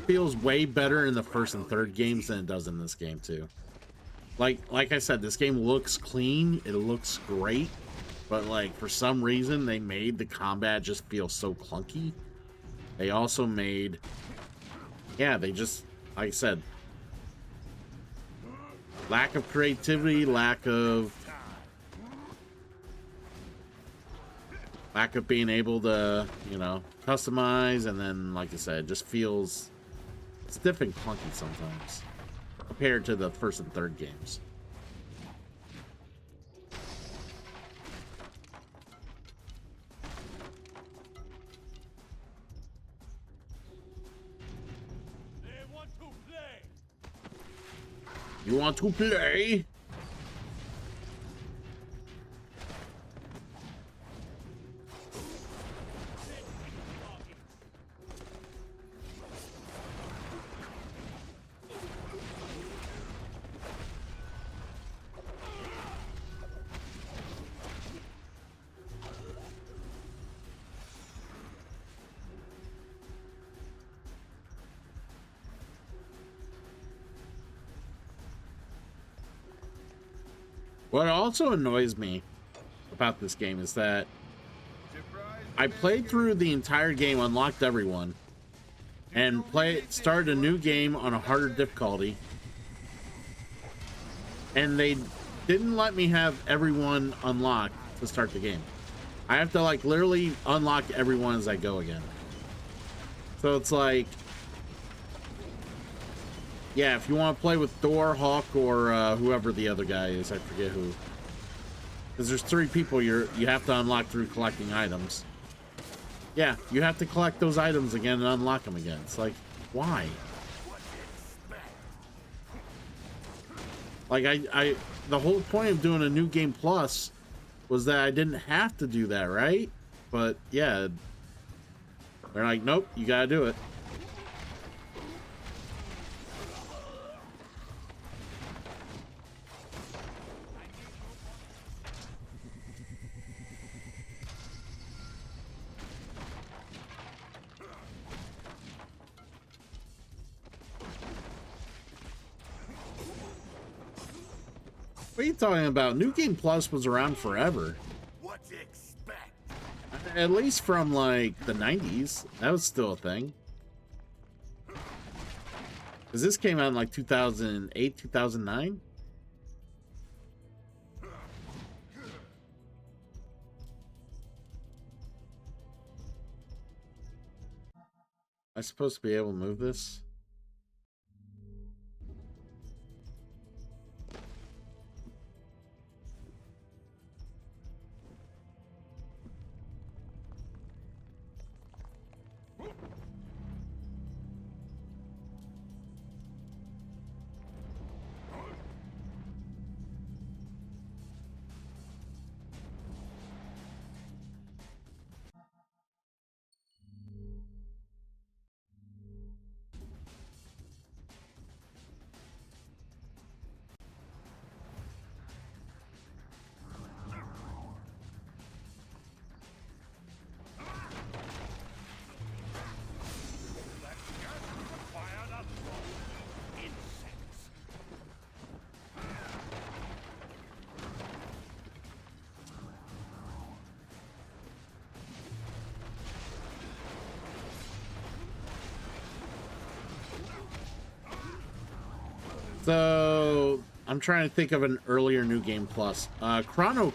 feels way better in the first and third games than it does in this game too. Like I said, this game looks clean, it looks great, but like for some reason they made the combat just feel so clunky. They also made, yeah, they just, like I said, lack of creativity, lack of being able to, you know, customize, and then, like I said, it just feels stiff and clunky sometimes compared to the first and third games. You want to play? What also annoys me about this game is that I played through the entire game, unlocked everyone, and started a new game on a harder difficulty, and they didn't let me have everyone unlocked to start the game. I have to like literally unlock everyone as I go again. So it's like, yeah, if you want to play with Thor, Hawk, or whoever the other guy is, I forget who. Because there's 3 people you have to unlock through collecting items. Yeah, you have to collect those items again and unlock them again. It's like, why? Like, the whole point of doing a new game plus was that I didn't have to do that, right? But yeah, they're like, nope, you gotta do it. What are you talking about? New Game Plus was around forever. What to expect? At least from like the 90s. That was still a thing. Because this came out in like 2008, 2009? Am I supposed to be able to move this? So I'm trying to think of an earlier New Game Plus. Chrono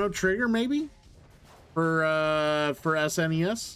Trigger maybe for SNES.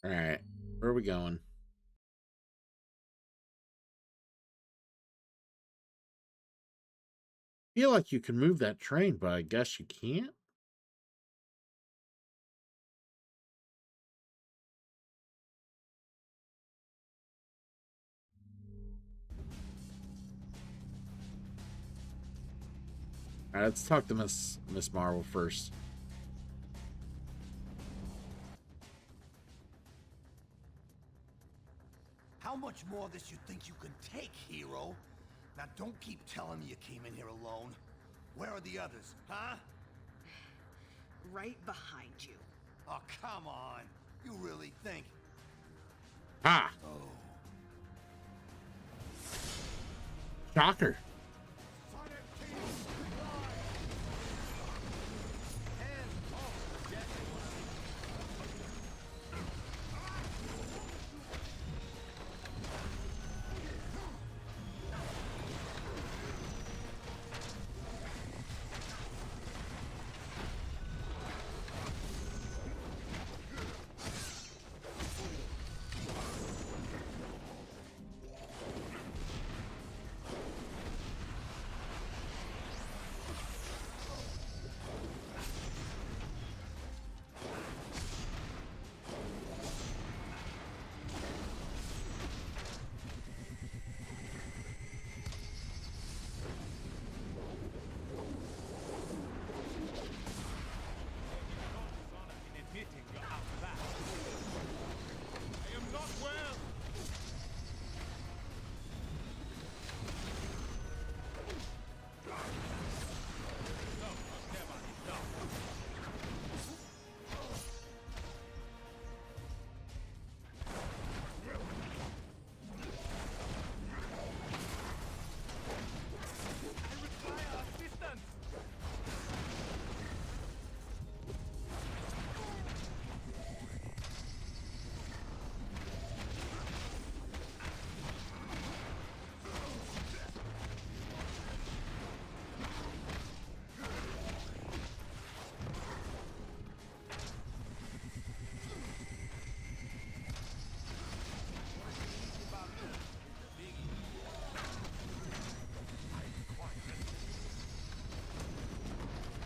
All right, where are we going? I feel like you can move that train, but I guess you can't. All right, let's talk to Miss Marvel first. How much more of this you think you can take, hero? Now don't keep telling me you came in here alone. Where are the others, huh? Right behind you. Oh, come on. You really think? Ah! Oh. Shocker.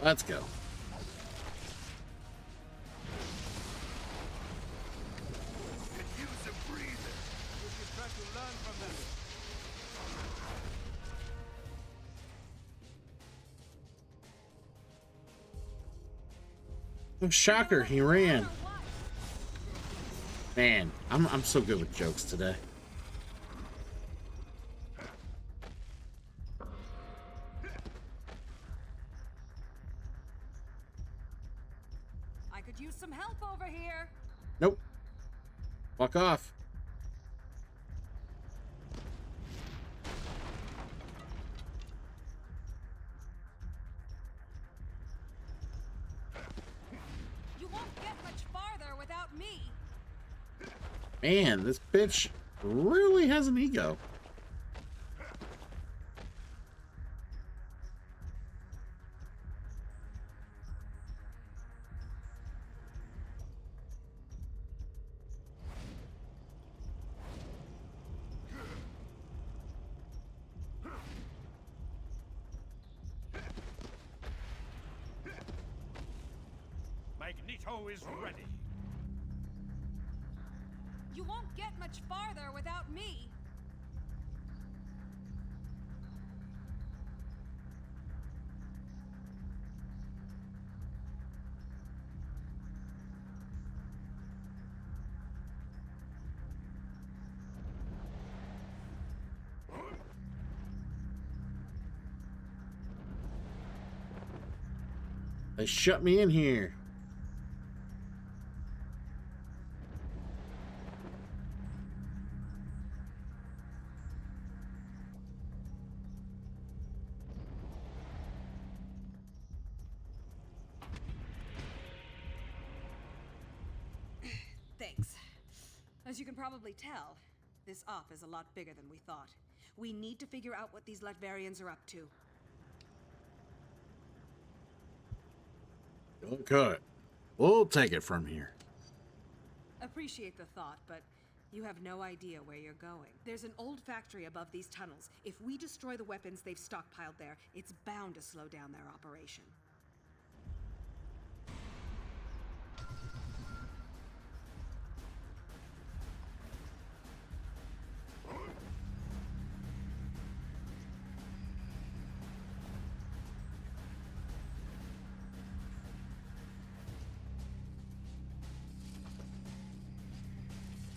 Let's go. Oh, shocker, he ran. Man, I'm so good with jokes today. I could use some help over here. Nope. Fuck off. You won't get much farther without me. Man, this bitch really has an ego. show is ready. You won't get much farther without me. They shut me in here. Thanks. As you can probably tell, this op is a lot bigger than we thought. We need to figure out what these Latvarians are up to. Okay. We'll take it from here. Appreciate the thought, but you have no idea where you're going. There's an old factory above these tunnels. If we destroy the weapons they've stockpiled there, it's bound to slow down their operation.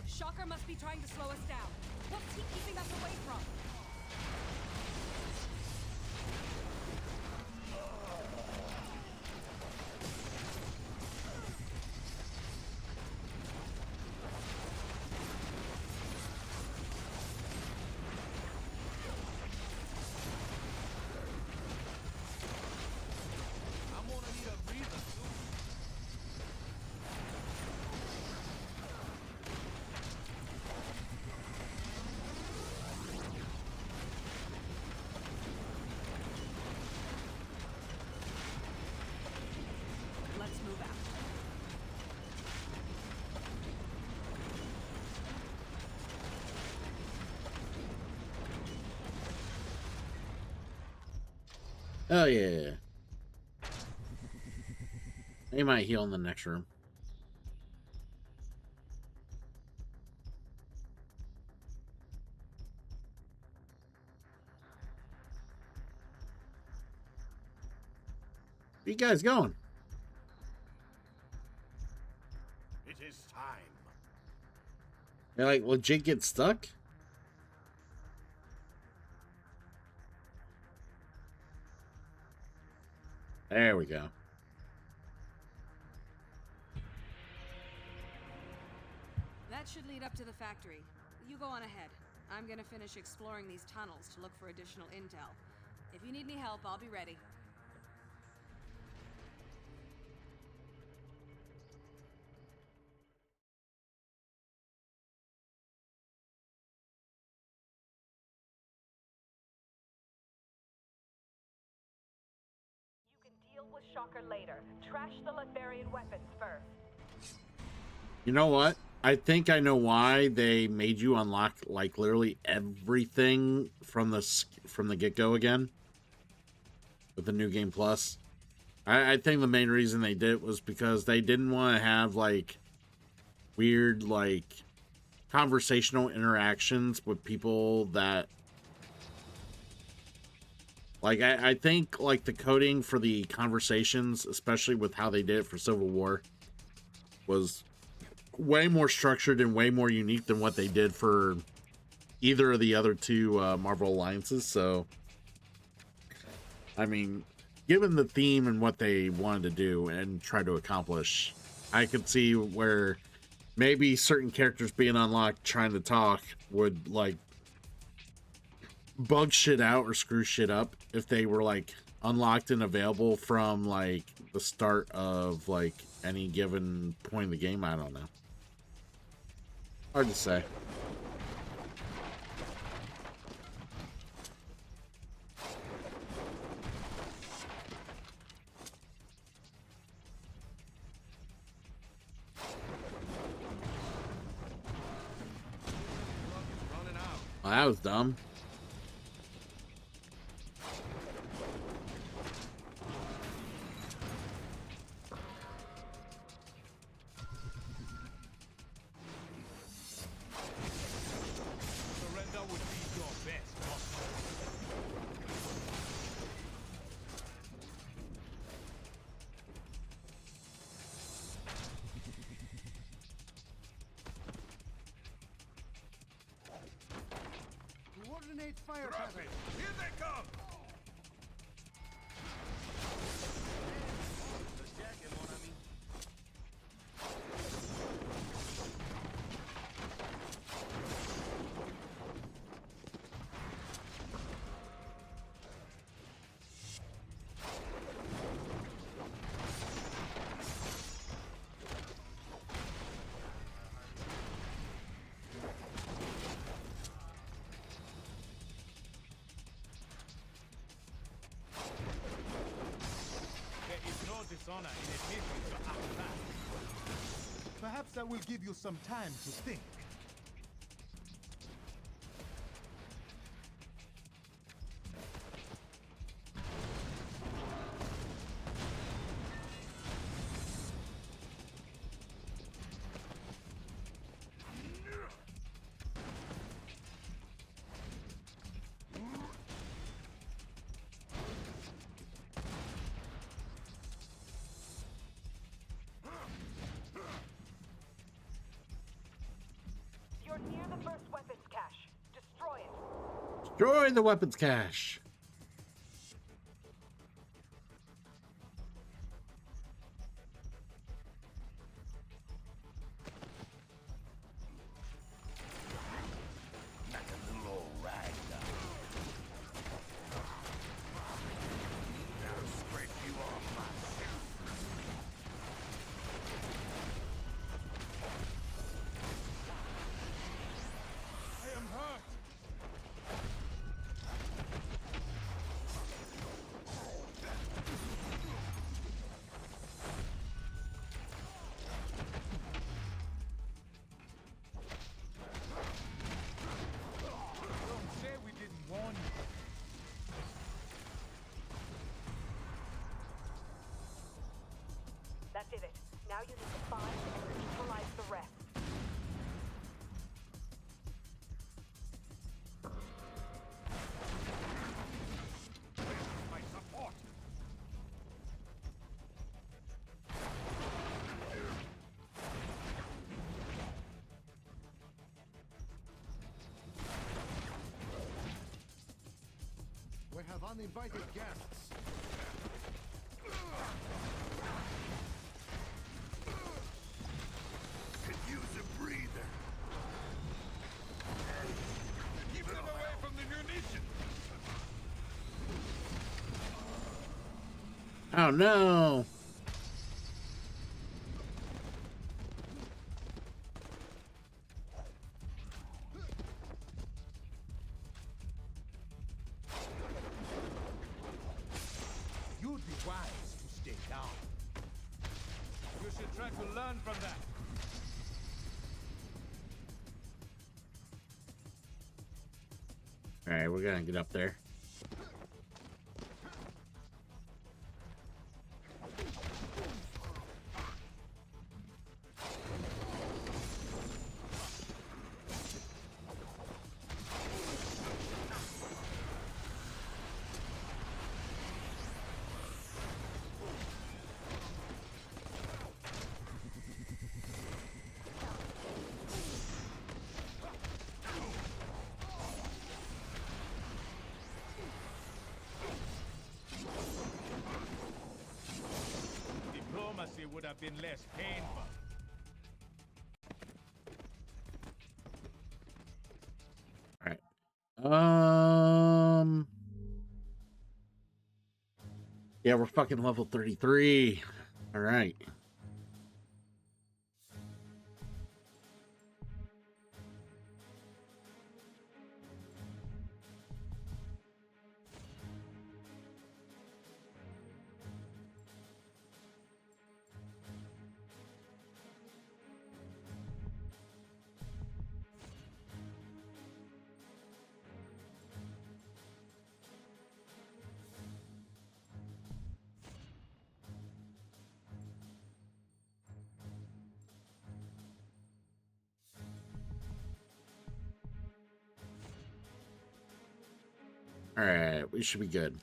Shocker must be trying to slow us down. What's he keeping us away from? I'm gonna need a breather soon. Let's move out. Oh yeah. They might heal in the next room. Where you guys going? It is time. They're like, legit get stuck? There we go. That should lead up to the factory. You go on ahead. I'm gonna finish exploring these tunnels to look for additional intel. If you need any help, I'll be ready. You can deal with Shocker later. Trash the Latvarian weapons first. You know what? I think I know why they made you unlock like literally everything from the get-go again with the new game plus. I think the main reason they did it was because they didn't want to have like weird like conversational interactions with people that like I think like the coding for the conversations, especially with how they did it for Civil War, was way more structured and way more unique than what they did for either of the other two Marvel Alliances. So, I mean, given the theme and what they wanted to do and try to accomplish, I could see where maybe certain characters being unlocked trying to talk would like bug shit out or screw shit up if they were like unlocked and available from like the start of like any given point in the game. I don't know. Hard to say. Well, that was dumb. Engage fire pattern. Here they come! Dishonor in admitting to act back. Perhaps that will give you some time to think. You're near the first weapons cache. Destroy it. Destroy the weapons cache. Like a little old rag doll. That'll scrape you off my shelf. I am hurt. Don't say we didn't warn you. That did it. Now you need to find and neutralize the rest. My support. We have uninvited guests. Could use a breather. Keep them away from the munitions! Oh no. You'd be wise to stay down. You should try to learn from that. All right, we're gonna get up there. Diplomacy would have been less painful. All right. Yeah, we're fucking level 33. All right. All right, we should be good.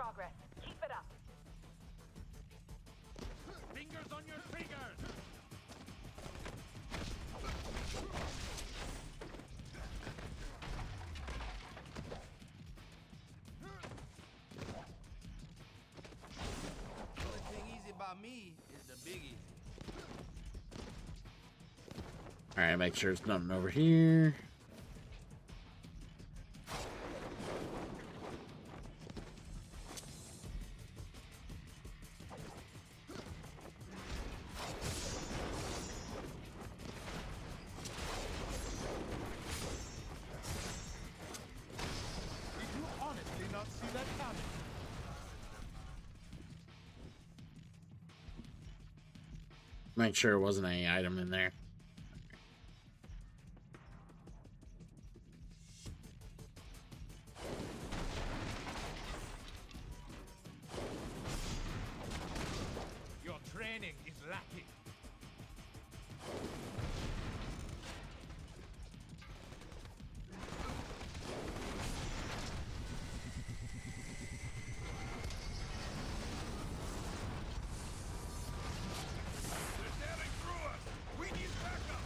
progress. Keep it up. Fingers on your triggers! Only thing easy about me is the biggie. Alright, make sure there's nothing over here. Did you honestly not see that coming? Make sure there wasn't any item in there. Your training is lacking. They're tearing through us. We need backup.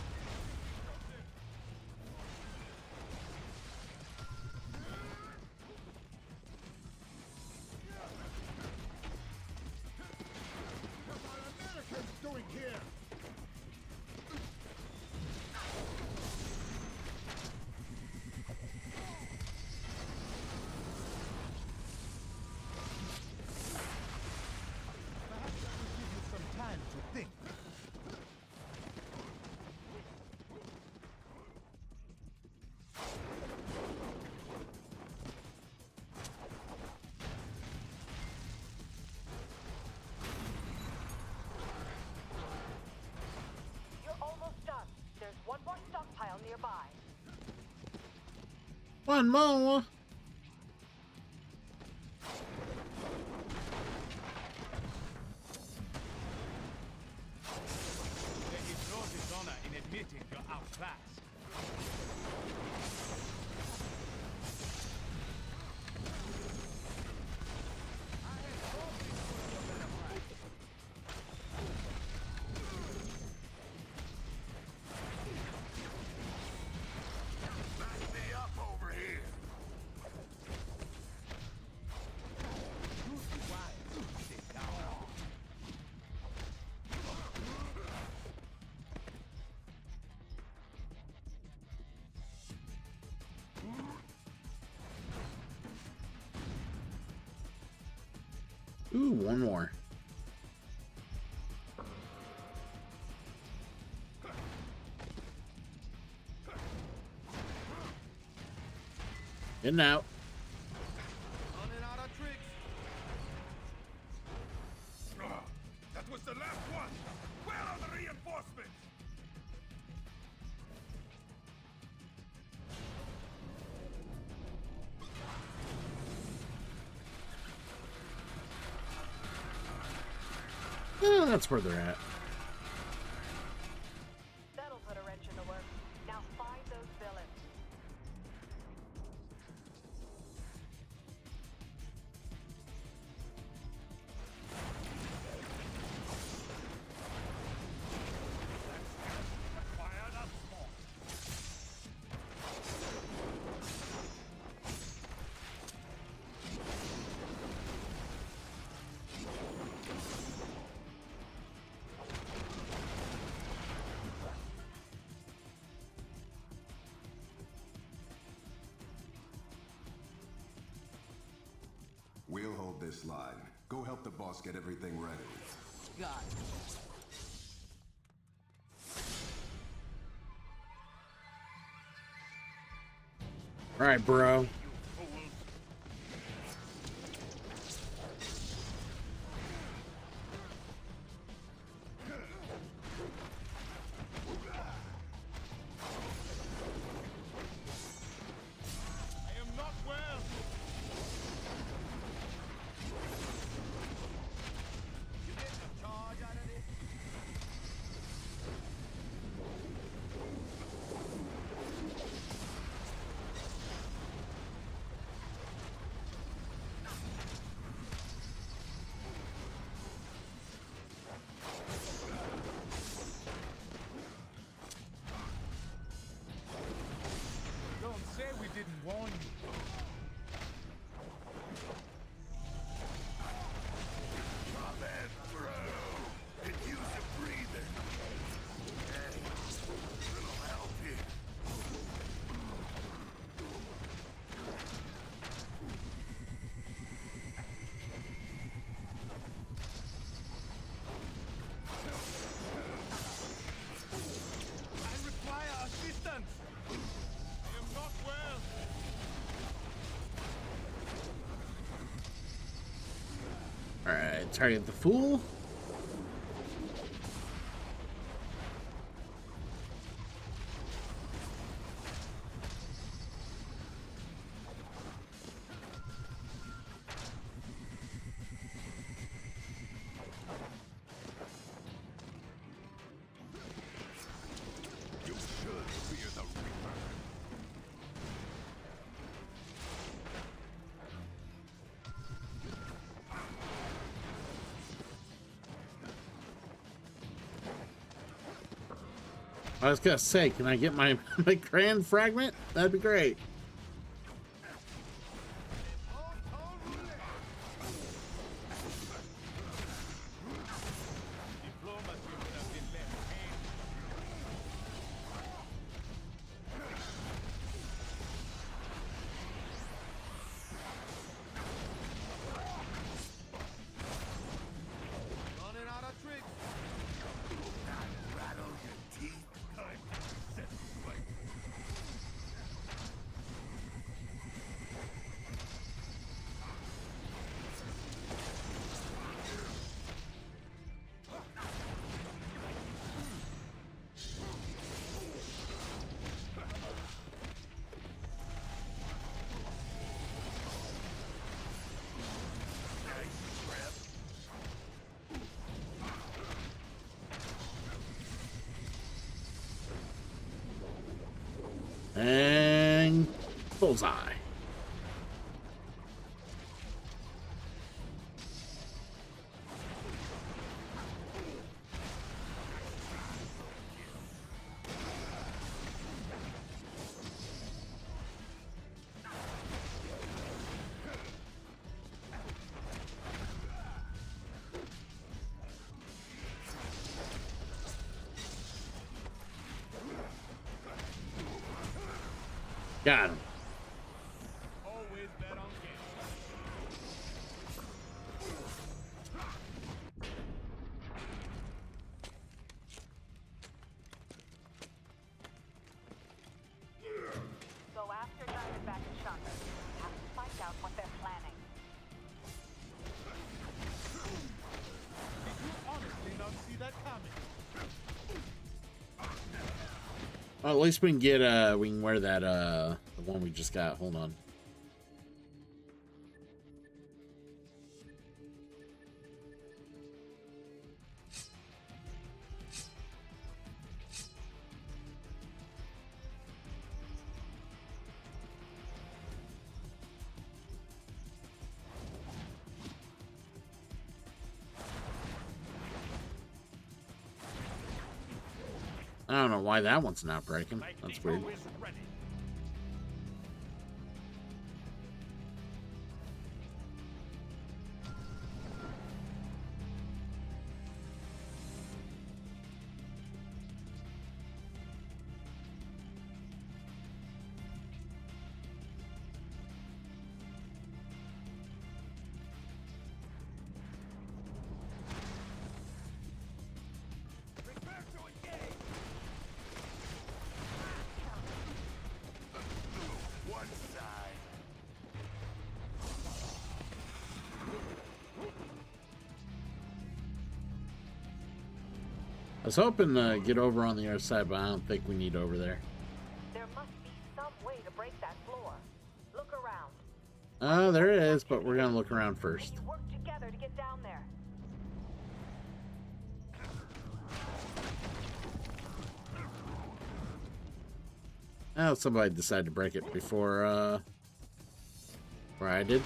What are Americans doing here? Perhaps I will give you some time to think. You're almost done. There's one more stockpile nearby. One more. There is no dishonor in admitting you're outclassed. Back me up over here. Ooh, one more. Getting out. Running out of tricks. That was the last one. Where are the reinforcements? Oh, that's where they're at. That'll put a wrench in the works. Now find those villains. Fired up small. We'll hold this line. Go help the boss get everything ready. Got it. All right, bro. I am not well. You getting a charge out of this? didn't warn you. Coming through. Could use a breather. Hey, little help here. I require assistance. I am not well. Alright, target the fool. You should fear the Reaper. I was gonna say, can I get my grand fragment? That'd be great. Diplomacy would have been less painful. Running out of tricks. Rattle your teeth. Time to set right. And bullseye. Got him. Always bet on game. So after Diamondback and Shotgun, we have to find out what they're planning. Did you honestly not see that coming? Well, at least we can get we can wear that the one we just got. Hold on. I don't know why that one's not breaking. That's weird. Always ready. Prepare to engage. One side. I was hoping to get over on the other side, but I don't think we need over there. There must be some way to break that floor. Look around. Oh, there it is, but we're gonna look around first. You work together to get down there. Oh, somebody decided to break it before where I did.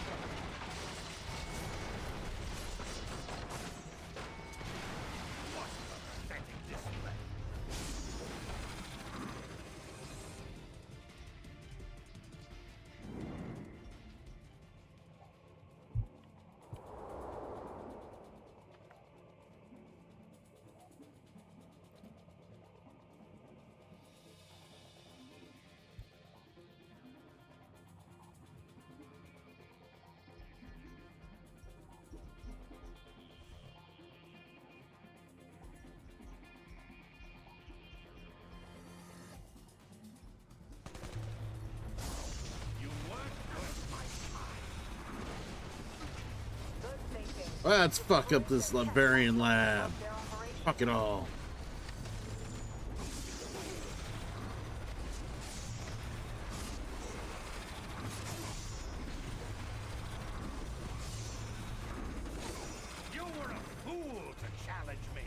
Let's fuck up this Laverian lab. Fuck it all. You were a fool to challenge me.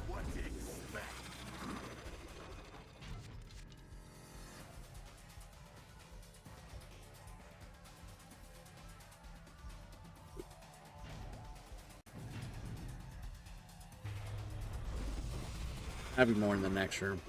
What do you expect? That'd be more in the next room.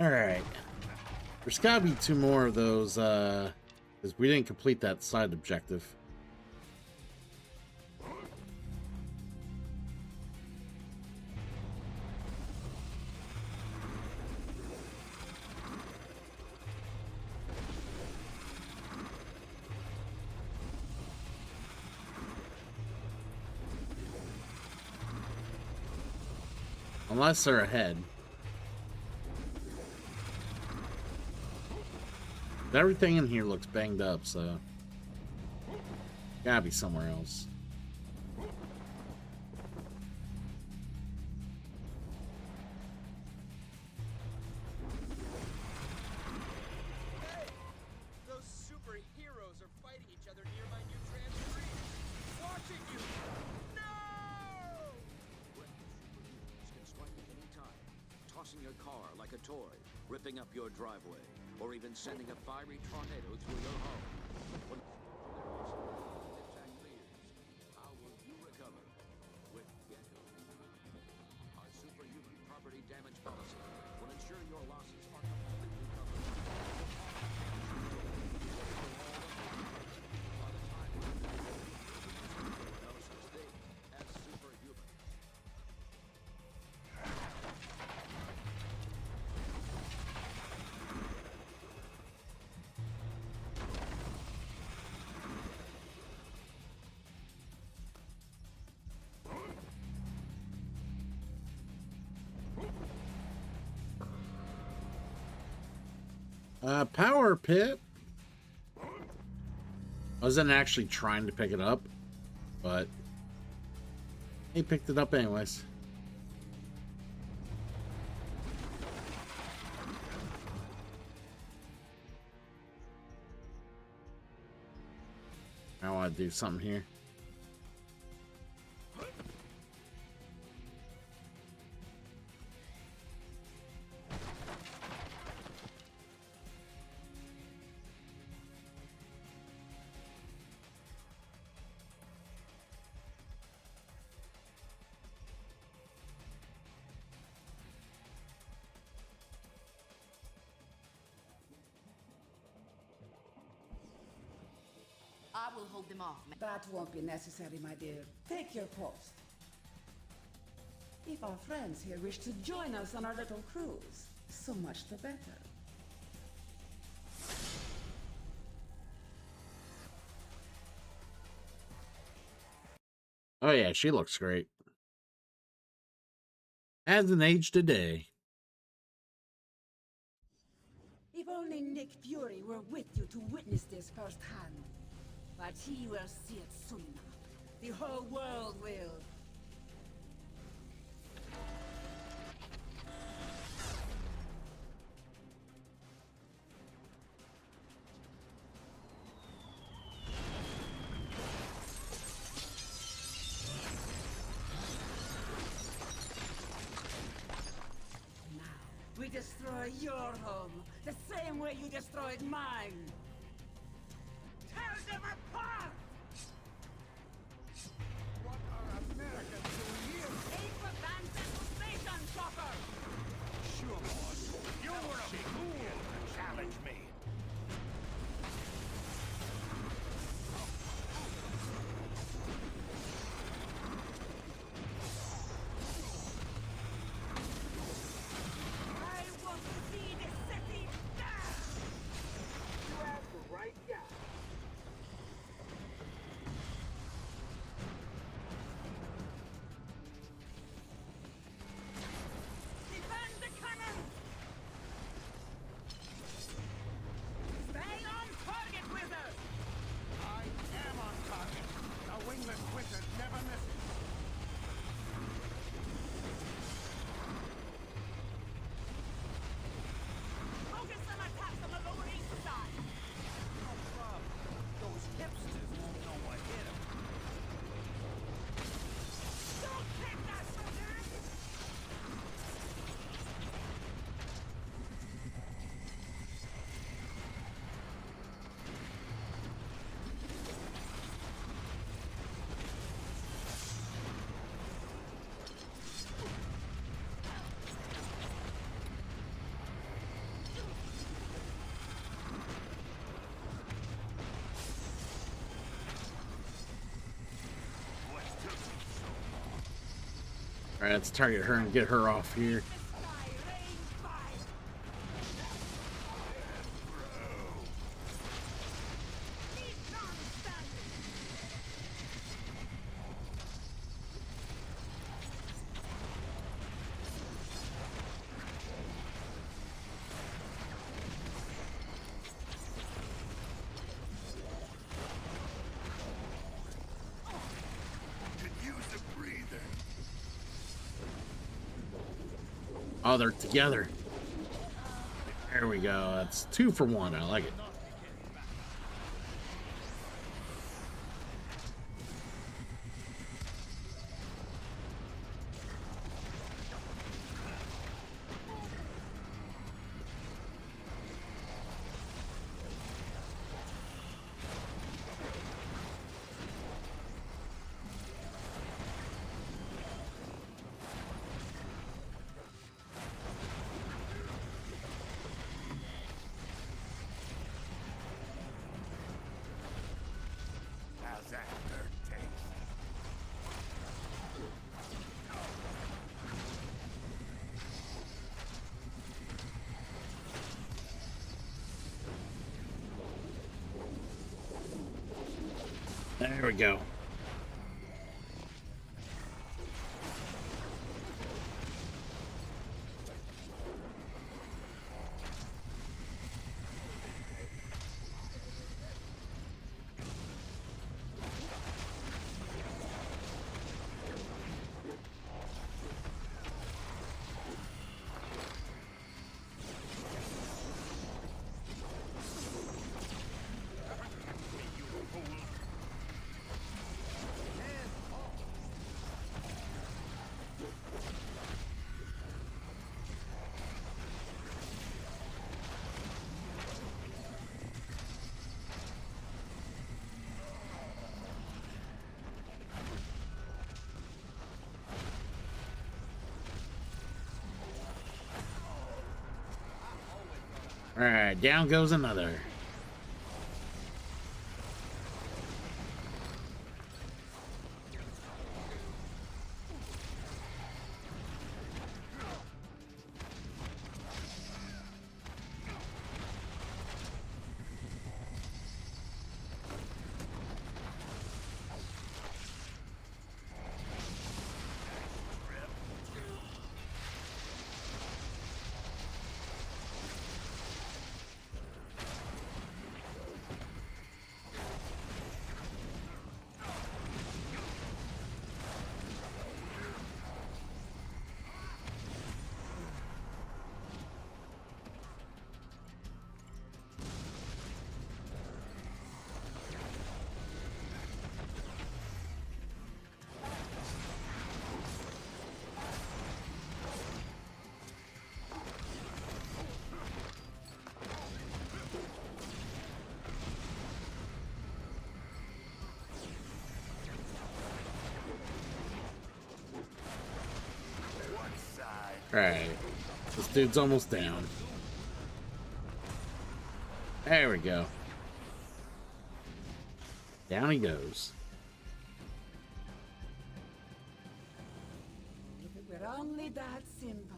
Alright. There's gotta be 2 more of those, because we didn't complete that side objective. Unless they're ahead. Everything in here looks banged up, so gotta be somewhere else. Hey! Those superheroes are fighting each other near my new transferee. Watching you! No! Superheroes can strike at any time, tossing your car like a toy, ripping up your driveway, or even sending a fiery tornado through your home. When attack clears, how will you recover? With Gecko. Our superhuman property damage policy will ensure your losses are completely covered. By the time no such thing as superhuman. Power pit. I wasn't actually trying to pick it up, but he picked it up anyways. I want to do something here. I will hold them off. That won't be necessary, my dear. Take your post. If our friends here wish to join us on our little cruise, so much the better. Oh yeah, she looks great. Hasn't aged a day. If cunning Nick Fury were with you to witness this firsthand. But he will see it soon enough. The whole world will. We destroy your home, the same way you destroyed mine. Tear them apart! What are Americans doing here? Aim for Van Central Station, Shocker! Sure, boss. You were a fool to challenge me. All right, let's target her and get her off here. Oh, they're together. There we go. That's 2 for 1. I like it. There we go. All right, down goes another. Alright. This dude's almost down. There we go. Down he goes. If it were only that simple.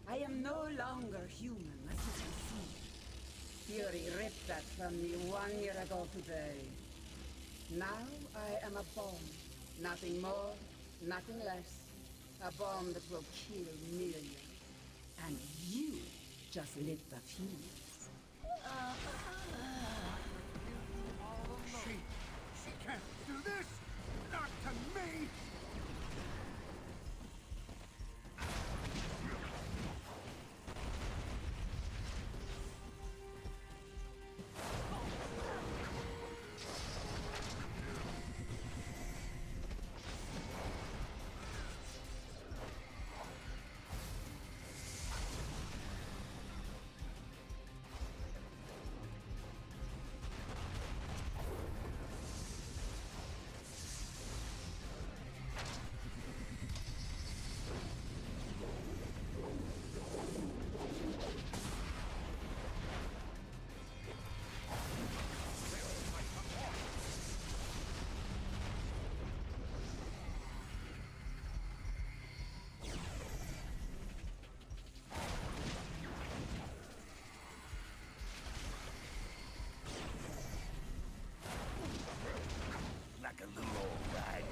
I am no longer human, as you can see. Fury ripped that from me 1 year ago today. Now I am a bomb. Nothing more, nothing less. A bomb that will kill millions. And you just lit the fuse. She can't do this! Not to me! Like a little old rag.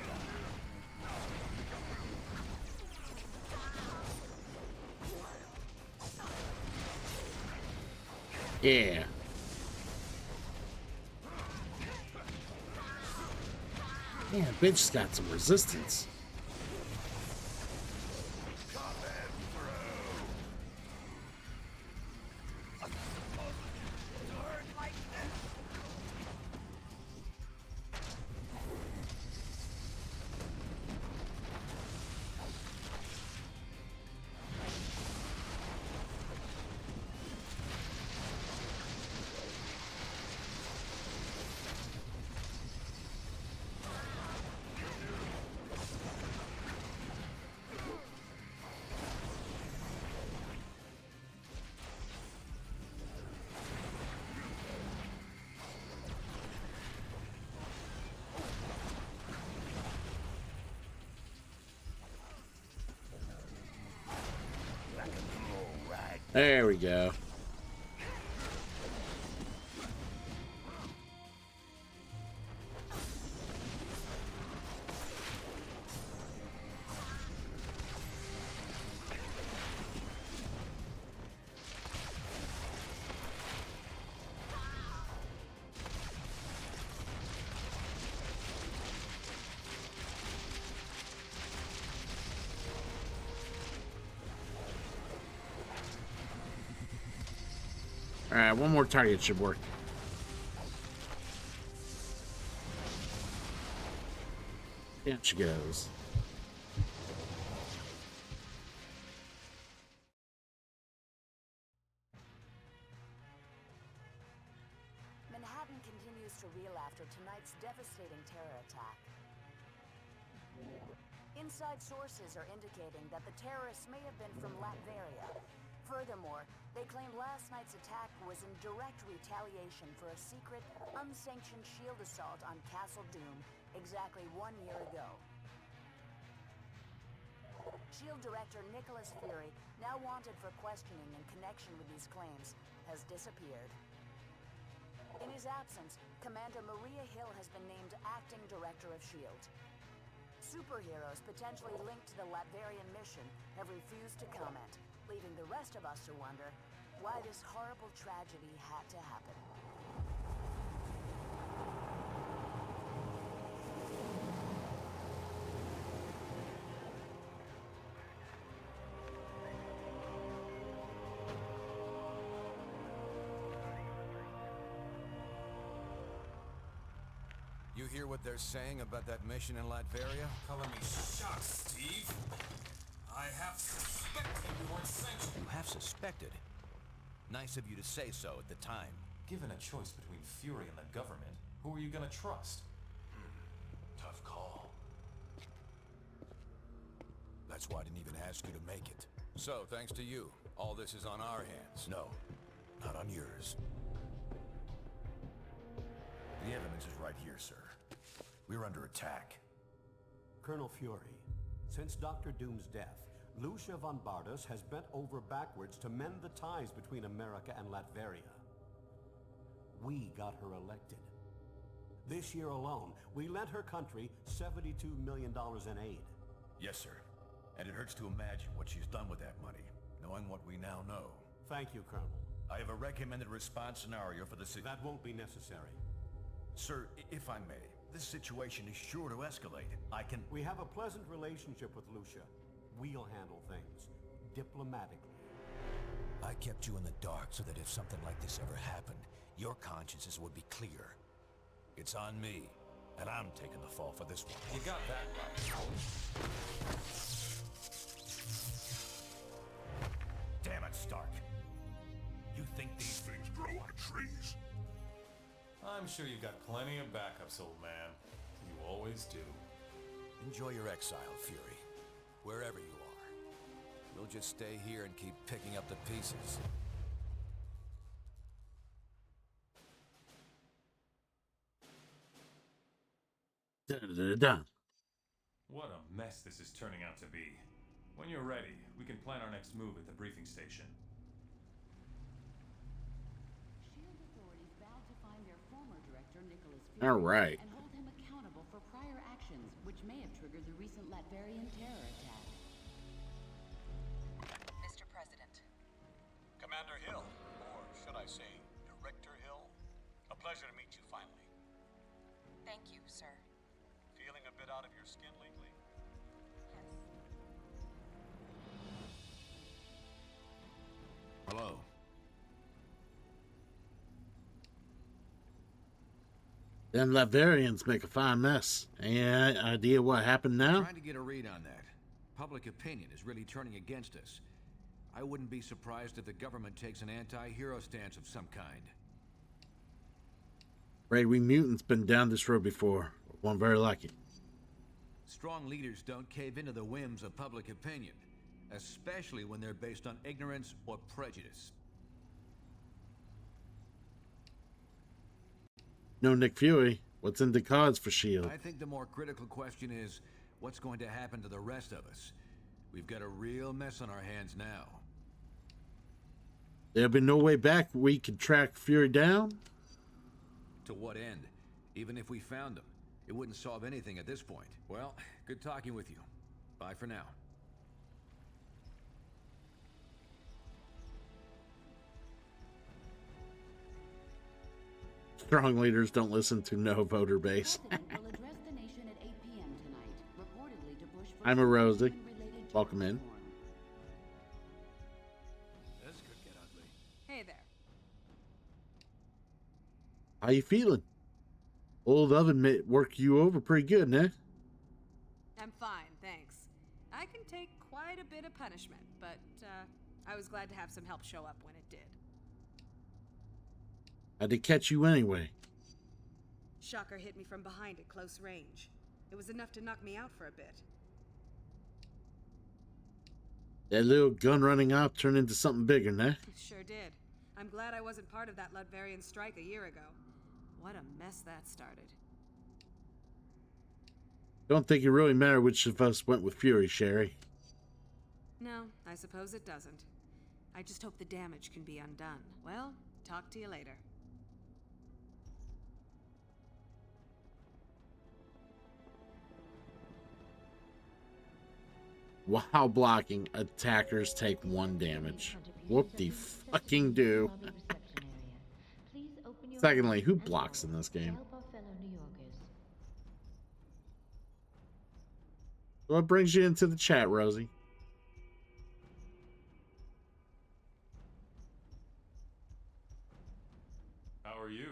Yeah. Man, bitch's got some resistance. There we go. Alright, one more target should work. In she goes. Manhattan continues to reel after tonight's devastating terror attack. Inside sources are indicating that the terrorists may have been from Latveria. Furthermore, they claim last night's attack was in direct retaliation for a secret, unsanctioned shield assault on Castle Doom exactly 1 year ago. SHIELD Director Nicholas Fury, now wanted for questioning in connection with these claims, has disappeared. In his absence, Commander Maria Hill has been named Acting Director of SHIELD. Superheroes potentially linked to the Latverian mission have refused to comment, leaving the rest of us to wonder why this horrible tragedy had to happen. You hear what they're saying about that mission in Latveria? Color me shocked, Steve. I have suspected you weren't sanctioned. You have suspected? Nice of you to say so at the time. Given a choice between Fury and the government, who are you gonna trust? Tough call. That's why I didn't even ask you to make it. So, thanks to you, all this is on our hands. No, not on yours. The evidence is right here, sir. We're under attack. Colonel Fury, since Dr. Doom's death, Lucia von Bardas has bent over backwards to mend the ties between America and Latveria. We got her elected. This year alone, we lent her country $72 million in aid. Yes, sir. And it hurts to imagine what she's done with that money, knowing what we now know. Thank you, Colonel. I have a recommended response scenario for the That won't be necessary. Sir, if I may, this situation is sure to escalate. We have a pleasant relationship with Lucia. We'll handle things diplomatically. I kept you in the dark so that if something like this ever happened, your consciences would be clear. It's on me, and I'm taking the fall for this one. You got that right. Damn it, Stark. You think these things grow on trees? I'm sure you've got plenty of backups, old man. You always do. Enjoy your exile, Fury. Wherever you are. We'll just stay here and keep picking up the pieces. What a mess this is turning out to be. When you're ready, we can plan our next move at the briefing station. SHIELD authorities vowed to find their former director, Nicholas Fury, All right. and hold him accountable for prior actions, which may have triggered the recent Latverian terror attack. Mr. President. Commander Hill, or should I say, Director Hill? A pleasure to meet you finally. Thank you, sir. Feeling a bit out of your skin lately? Yes. Hello. Them Latvians make a fine mess. Any idea what happened now? Trying to get a read on that. Public opinion is really turning against us. I wouldn't be surprised if the government takes an anti-hero stance of some kind. Ray, we mutants been down this road before. One very lucky. Strong leaders don't cave into the whims of public opinion, especially when they're based on ignorance or prejudice. No, Nick Fury. What's in the cards for S.H.I.E.L.D.? I think the more critical question is, what's going to happen to the rest of us? We've got a real mess on our hands now. There'll be no way back we can track Fury down? To what end? Even if we found him, it wouldn't solve anything at this point. Well, good talking with you. Bye for now. Strong leaders don't listen to no voter base. will address the nation at 8 p.m. tonight, reportedly to push for I'm a Rosie. Welcome in. This could get ugly. Hey there. How you feeling? Old oven mitt work you over pretty good, nah? I'm fine, thanks. I can take quite a bit of punishment, but I was glad to have some help show up when it did. How'd they catch you anyway? Shocker hit me from behind at close range. It was enough to knock me out for a bit. That little gun running op turned into something bigger, nah? It sure did. I'm glad I wasn't part of that Latvian strike a year ago. What a mess that started. Don't think it really mattered which of us went with Fury, Sherry. No, I suppose it doesn't. I just hope the damage can be undone. Well, talk to you later. While blocking, attackers take 1 damage. Whoop-de-fucking-do. Secondly, who blocks in this game? What brings you into the chat, Rosie? How are you?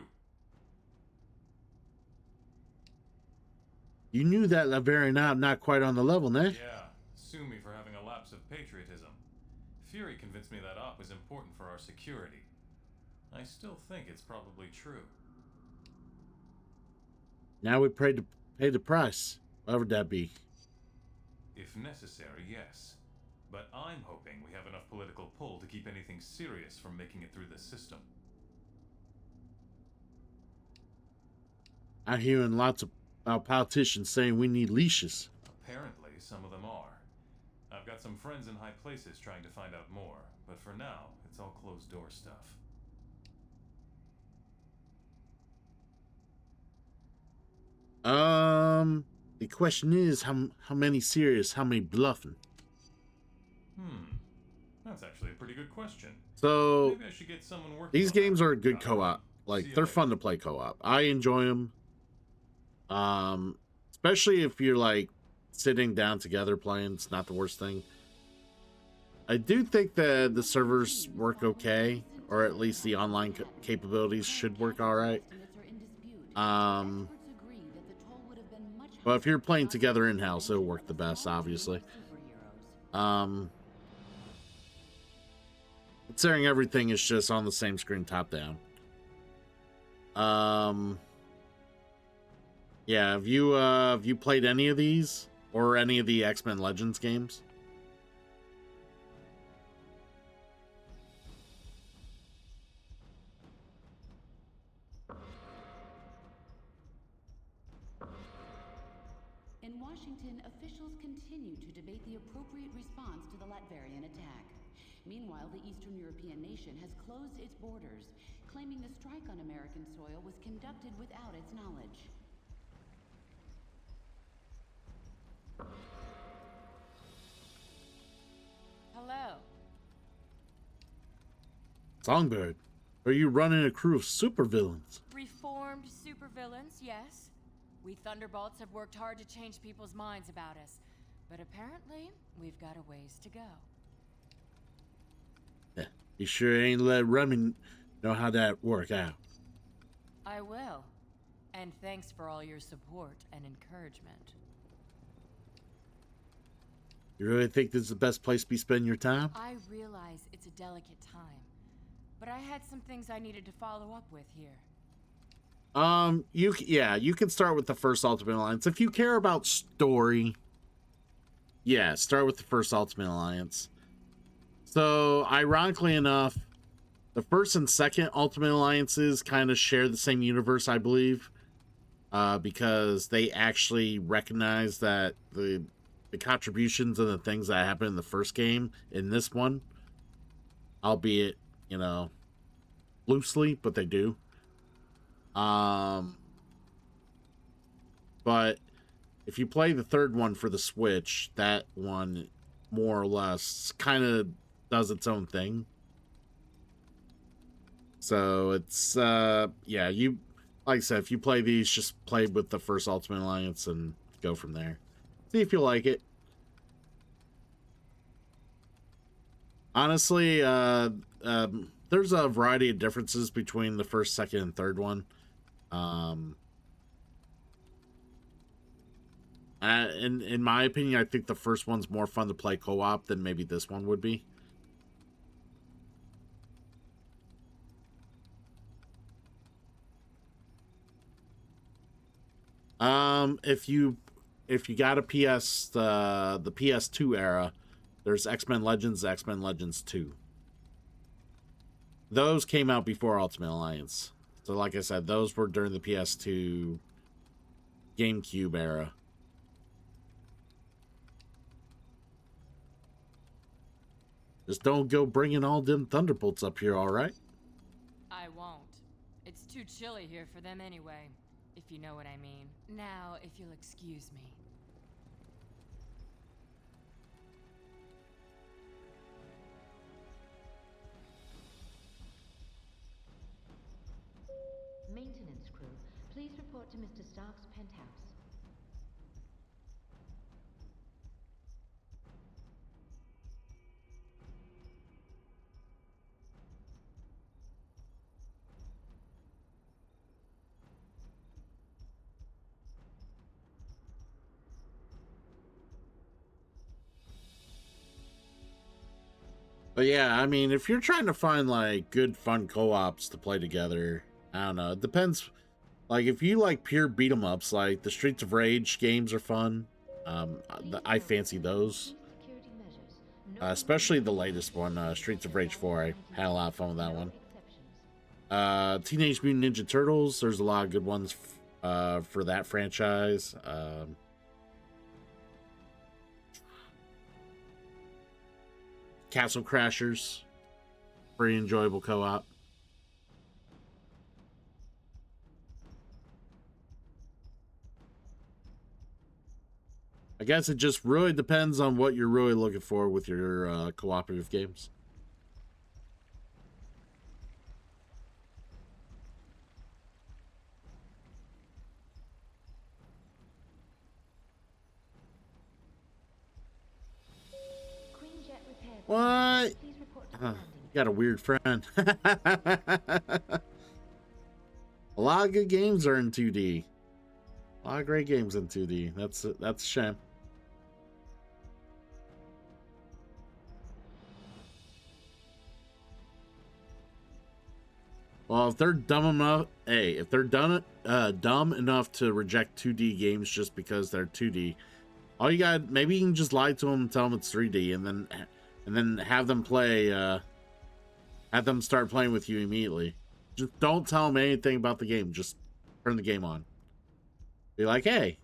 You knew that Latvian op not quite on the level, nah? Yeah, sue me for having a lapse of patriotism. Fury convinced me that op was important for our security. I still think it's probably true. Now we pay the price, whatever that be. If necessary, yes. But I'm hoping we have political pull to keep anything serious from making it through the system. I'm hearing lots about politicians saying we need leashes. Apparently, some of them are. I've got some friends in high places trying to find out more, but for now, it's all closed-door stuff. The question is, how many serious, how many bluffing? That's actually a pretty good question. So, Maybe I should get someone working these on games that. are a good co-op. Like, they're fun to play co-op. I enjoy them. Especially if you're, like, sitting down together playing. It's not the worst thing. I do think that the servers work okay. Or at least the online capabilities should work alright. But if you're playing together in-house, it'll work the best, obviously. Considering everything is just on the same screen top-down. Yeah, have you played any of these? Or any of the X-Men Legends games? In Washington, officials continue to debate the appropriate response to the Latverian attack. Meanwhile, the Eastern European nation has closed its borders, claiming the strike on American soil was conducted without its knowledge. Hello. Songbird, are you running a crew of supervillains? Reformed supervillains, yes. We Thunderbolts have worked hard to change people's minds about us, but apparently we've got a ways to go. Yeah, you sure ain't let Remy know how that work out. I will. And thanks for all your support and encouragement. You really think this is the best place to be spending your time? I realize it's a delicate time, but I had some things I needed to follow up with here. You can start with the first Ultimate Alliance. If you care about story, yeah, start with the first Ultimate Alliance. So, ironically enough, the first and second Ultimate Alliances kind of share the same universe, I believe, because they actually recognize that the contributions and the things that happened in the first game in this one, albeit, loosely, but they do. But if you play the third one for the Switch, that one more or less kind of does its own thing. So it's yeah, you like I said, if you play these, just play with the first Ultimate Alliance and go from there. See if you like it. Honestly, there's a variety of differences between the first, second, and third one. In my opinion, I think the first one's more fun to play co-op than maybe this one would be. If you got a PS, the PS2 era, there's X-Men Legends, X-Men Legends 2. Those came out before Ultimate Alliance. So like I said, those were during the PS2 GameCube era. Just don't go bringing all them Thunderbolts up here, alright? I won't. It's too chilly here for them anyway, if you know what I mean. Now, if you'll excuse me. Maintenance crew, please report to Mr. Stark's penthouse. But yeah, I mean, if you're trying to find like good fun co-ops to play together, I don't know, it depends. Like if you like pure beat 'em ups, like the Streets of Rage games are fun. I fancy those. Security measures especially the latest one, Streets of Rage 4. I had a lot of fun with that one. Teenage Mutant Ninja Turtles. There's a lot of good ones for that franchise. Castle Crashers. Pretty enjoyable co-op. I guess it just really depends on what you're really looking for with your cooperative games. What? You got a weird friend. A lot of good games are in 2D. A lot of great games in 2D. That's a shame. Well, if they're dumb enough, if they're dumb enough to reject 2D games just because they're 2D, all you got, maybe you can just lie to them and tell them it's 3D, and then have them play, have them start playing with you immediately. Just don't tell them anything about the game. Just turn the game on. Be like, hey.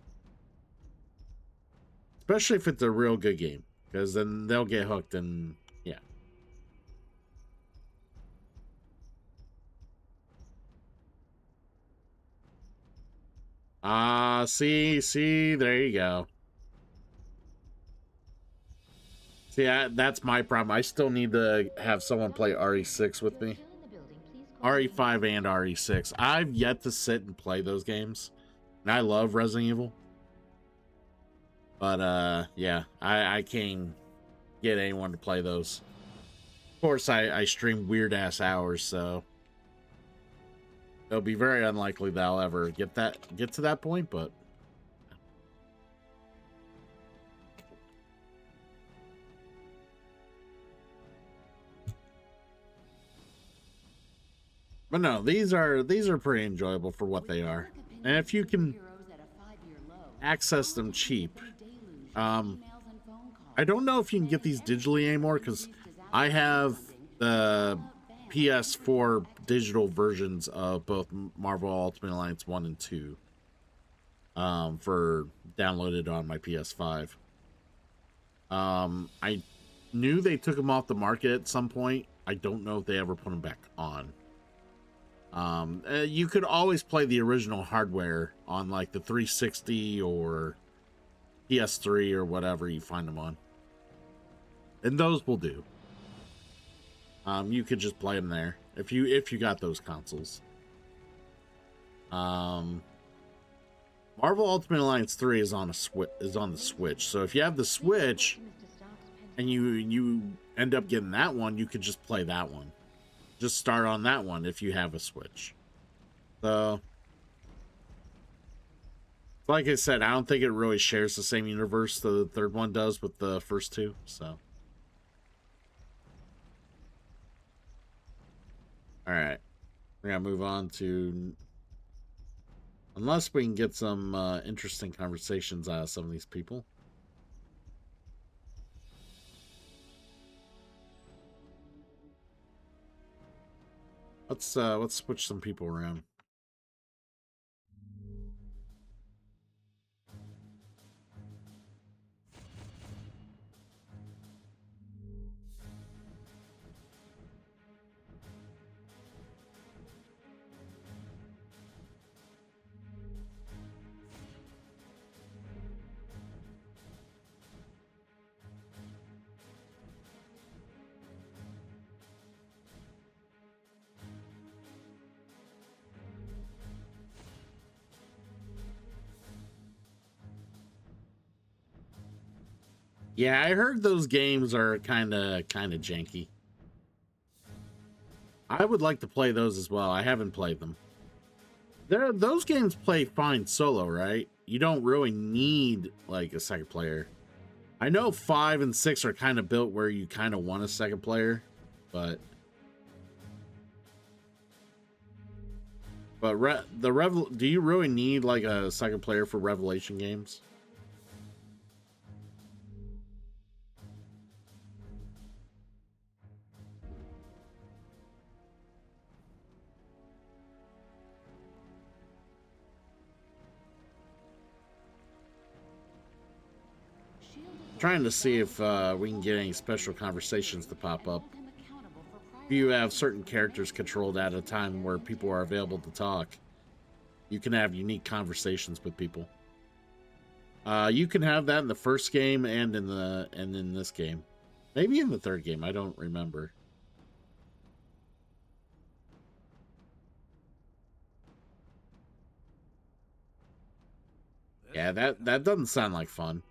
Especially if it's a real good game, because then they'll get hooked and yeah. See, there you go. See, that's my problem. I still need to have someone play RE6 with me. RE5 and RE6. I've yet to sit and play those games. And I love Resident Evil. But, yeah, I can't get anyone to play those. Of course, I stream weird-ass hours, so it'll be very unlikely that I'll ever get to that point, but no, these are pretty enjoyable for what they are. And if you can access them cheap, I don't know if you can get these digitally anymore, because I have the PS4 digital versions of both Marvel Ultimate Alliance 1 and 2 for downloaded on my PS5. I knew they took them off the market at some point. I don't know if they ever put them back on. You could always play the original hardware on like the 360 or PS3 or whatever you find them on. And those will do. You could just play them there if you got those consoles. Marvel Ultimate Alliance 3 is on the Switch. So if you have the Switch and you end up getting that one, you could just play that one. Just start on that one if you have a Switch. So, like I said, I don't think it really shares the same universe the third one does with the first two. So, all right, we're gonna move on to, unless we can get some interesting conversations out of some of these people. Let's switch some people around. Yeah, I heard those games are kind of janky. I would like to play those as well. I haven't played them. Those games play fine solo, right? You don't really need like a second player. I know 5 and 6 are kind of built where you kind of want a second player, but do you really need like a second player for Revelation games? Trying to see if we can get any special conversations to pop up. If you have certain characters controlled at a time where people are available to talk, you can have unique conversations with people. You can have that in the first game and in this game. Maybe in the third game, I don't remember. Yeah, that doesn't sound like fun.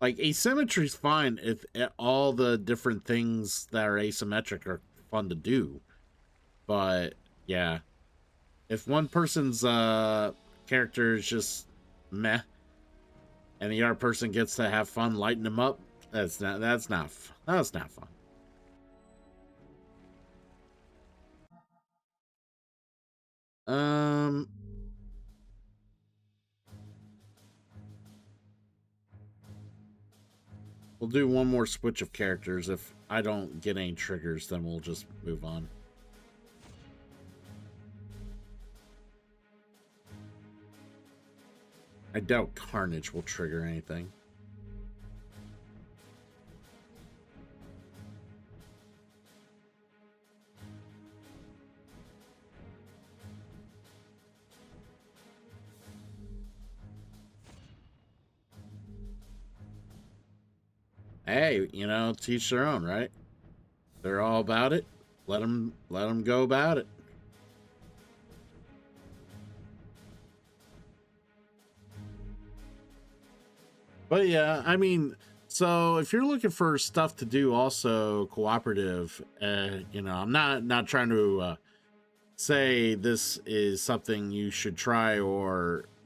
Like, asymmetry's fine if all the different things that are asymmetric are fun to do. But, yeah. If one person's character is just meh, and the other person gets to have fun lighting them up, that's not fun. We'll do one more switch of characters. If I don't get any triggers, then we'll just move on. I doubt Carnage will trigger anything. Hey, you know, teach their own, right? They're all about it. Let them go about it. But yeah, I mean, so if you're looking for stuff to do also cooperative, you know, I'm not trying to say this is something you should try,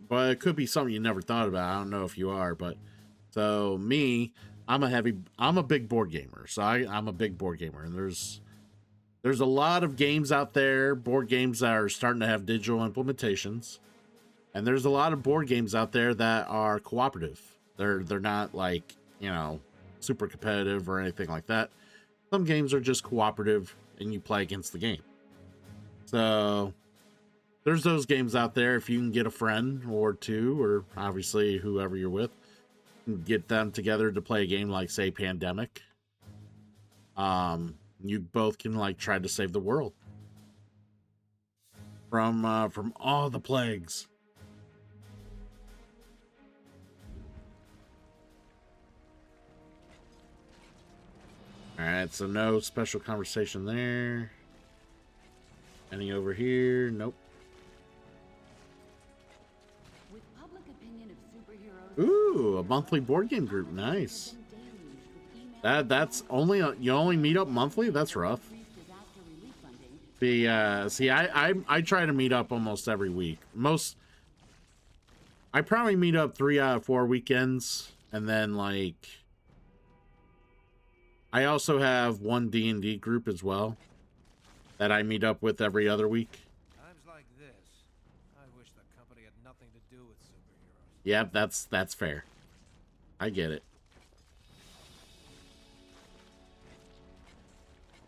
but it could be something you never thought about. I don't know if you are, but so me, I'm a big board gamer. So I'm a big board gamer, and there's a lot of games out there, board games that are starting to have digital implementations. And there's a lot of board games out there that are cooperative. They're not like, you know, super competitive or anything like that. Some games are just cooperative and you play against the game. So there's those games out there. If you can get a friend or two, or obviously whoever you're with, get them together to play a game like, say, Pandemic. You both can like try to save the world from all the plagues. All right, so no special conversation there. Any over here? Nope. With public opinion of superheroes, Ooh, a monthly board game group. Nice. That's only you only meet up monthly? That's rough. See, I try to meet up almost every week. I probably meet up 3 out of 4 weekends, and then like I also have one D&D group as well that I meet up with every other week. Times like this, I wish the company had nothing to do with superheroes. Yep, that's fair. I get it.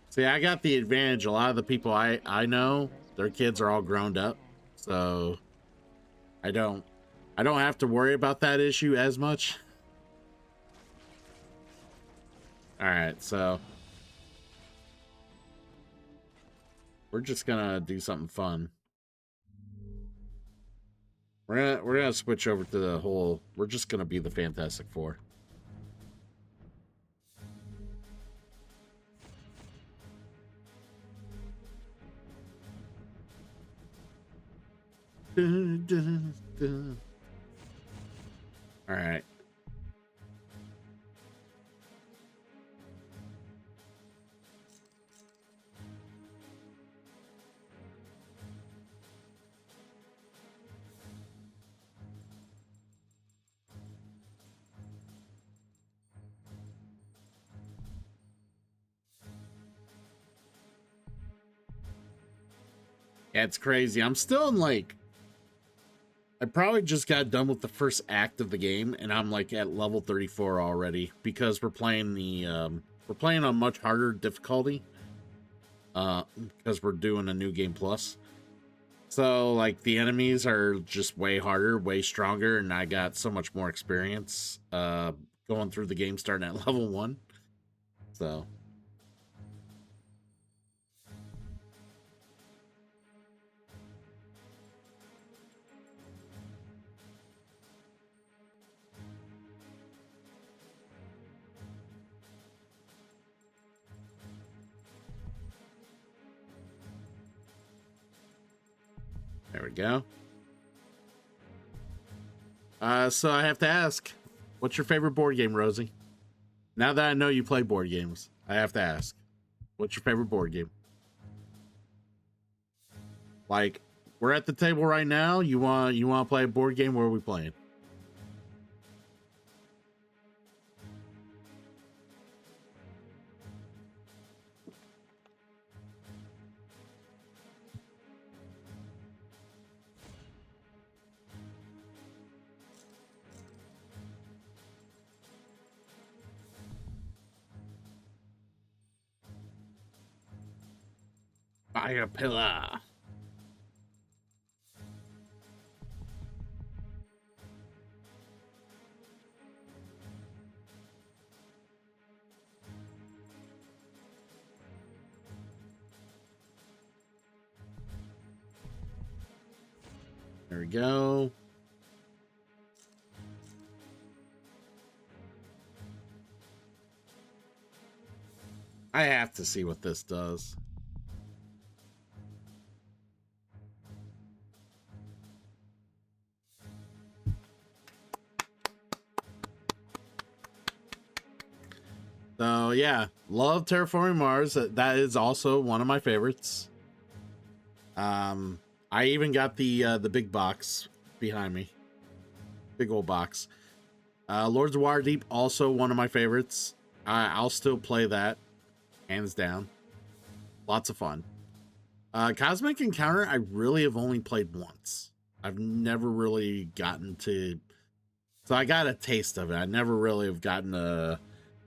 See, I got the advantage. A lot of the people I know, their kids are all grown up, so I don't have to worry about that issue as much. All right, so we're just gonna do something fun. We're gonna switch over to the whole. We're just gonna be the Fantastic Four. Dun, dun, dun. All right. Yeah, it's crazy. I'm still in like, I probably just got done with the first act of the game, and I'm like at level 34 already because we're playing we're playing on much harder difficulty because we're doing a new game plus. So, like, the enemies are just way harder, way stronger, and I got so much more experience going through the game starting at level 1. So... There we go. So I have to ask, what's your favorite board game, Rosie? Now that I know you play board games, I have to ask, what's your favorite board game? Like, we're at the table right now. You want to play a board game? Where are we playing? Fire Pillar. There we go. I have to see what this does. So yeah, love Terraforming Mars. That is also one of my favorites. I even got the big box behind me, big old box. Lords of Waterdeep, also one of my favorites. I'll still play that, hands down. Lots of fun. Cosmic Encounter, I really have only played once. I've never really gotten to, so I got a taste of it. I never really have gotten a.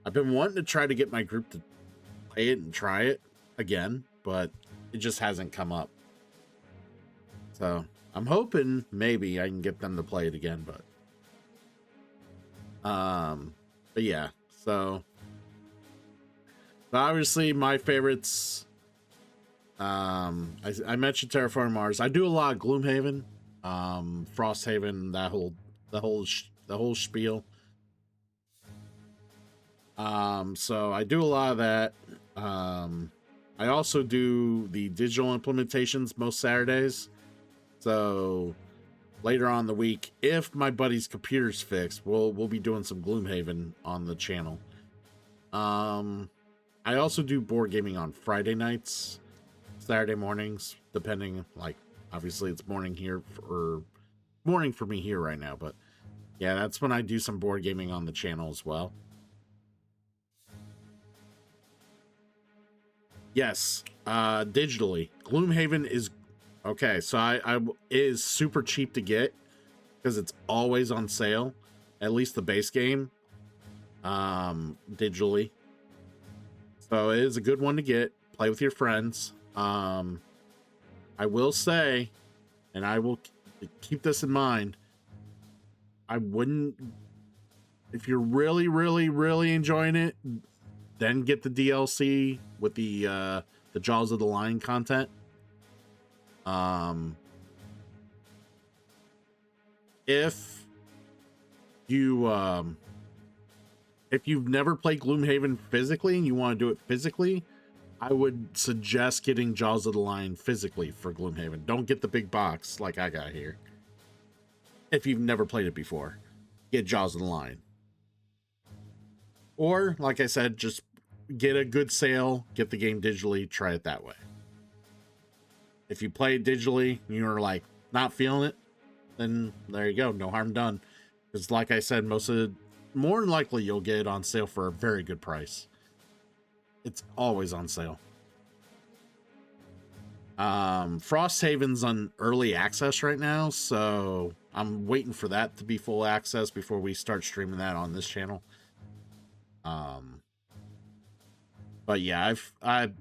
I've been wanting to try to get my group to play it and try it again, but it just hasn't come up. So I'm hoping maybe I can get them to play it again, but yeah, so obviously my favorites, I mentioned Terraforming Mars. I do a lot of Gloomhaven, Frosthaven, the whole spiel. So I do a lot of that. I also do the digital implementations most Saturdays. So later on in the week, if my buddy's computer's fixed, we'll be doing some Gloomhaven on the channel. I also do board gaming on Friday nights, Saturday mornings, depending, like, obviously it's morning here, or morning for me here right now, but yeah, that's when I do some board gaming on the channel as well. Yes, digitally. Gloomhaven is okay. So it is super cheap to get because it's always on sale. At least the base game, digitally. So it is a good one to get. Play with your friends. I will say, and I will keep this in mind, I wouldn't, if you're really, really, really enjoying it, then get the DLC with the Jaws of the Lion content. If you've never played Gloomhaven physically and you want to do it physically, I would suggest getting Jaws of the Lion physically for Gloomhaven. Don't get the big box like I got here. If you've never played it before, get Jaws of the Lion. Or, like I said, just get a good sale, get the game digitally, try it that way. If you play it digitally and you're like not feeling it, then there you go, no harm done. Because like I said, more than likely you'll get it on sale for a very good price. It's always on sale. Frosthaven's on early access right now, so I'm waiting for that to be full access before we start streaming that on this channel. But yeah, I've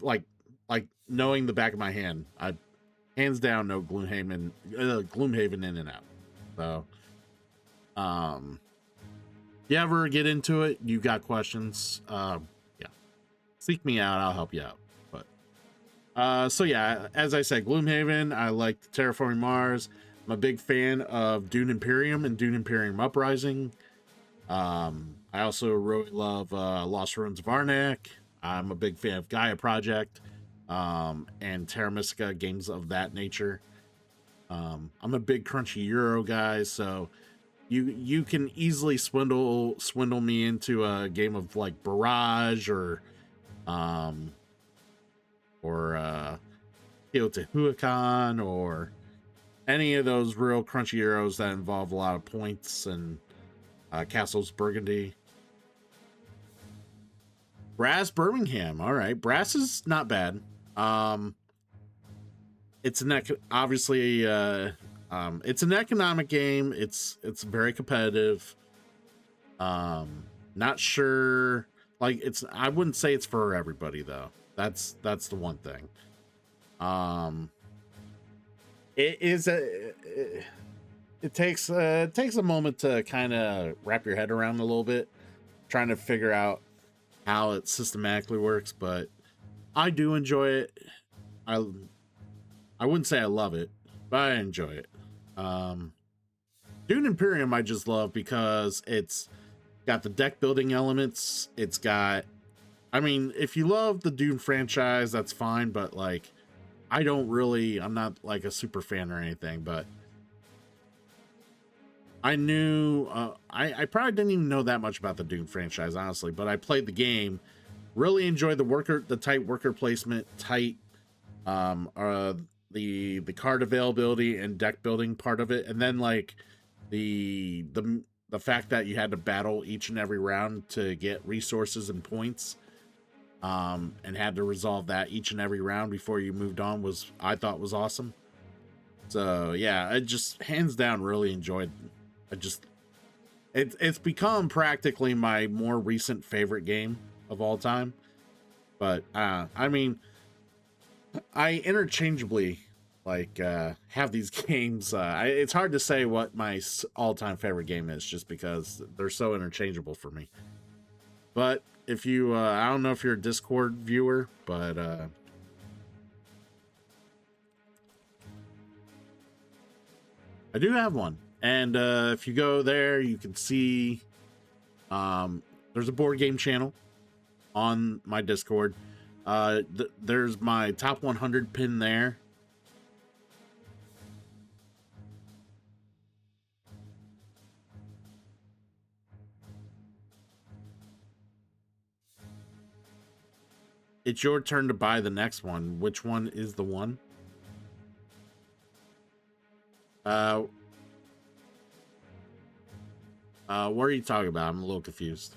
like like knowing the back of my hand, I hands down no Gloomhaven in and out. So, you ever get into it, you got questions, yeah, seek me out. I'll help you out. But so yeah, as I said, Gloomhaven. I like Terraforming Mars. I'm a big fan of Dune Imperium and Dune Imperium Uprising. I also really love Lost Ruins of Arnak. I'm a big fan of Gaia Project and Terra Mystica, games of that nature. I'm a big Crunchy Euro guy, so you can easily swindle me into a game of like Barrage or Teotihuacan or any of those real Crunchy Euros that involve a lot of points and Castles Burgundy. Brass Birmingham. All right, Brass is not bad. It's obviously it's an economic game. It's very competitive. Not sure, like I wouldn't say it's for everybody though. That's the one thing. It takes a moment to kind of wrap your head around a little bit, trying to figure out how it systematically works, but I do enjoy it. I wouldn't say I love it, but I enjoy it. Dune Imperium I just love because it's got the deck building elements. It's got, I mean, if you love the Dune franchise, that's fine, but like I'm not like a super fan or anything, but I knew, I probably didn't even know that much about the Dune franchise, honestly, but I played the game, really enjoyed the tight worker placement, tight, the card availability and deck building part of it. And then like the fact that you had to battle each and every round to get resources and points, and had to resolve that each and every round before you moved on I thought was awesome. So yeah, I just hands down really enjoyed. It's become practically my more recent favorite game of all time. But I mean, I interchangeably like have these games. It's hard to say what my all-time favorite game is, just because they're so interchangeable for me. But if you, I don't know if you're a Discord viewer, but I do have one. And if you go there, you can see there's a board game channel on my Discord. There's my top 100 pin there. It's your turn to buy the next one. Which one is the one? What are you talking about? I'm a little confused.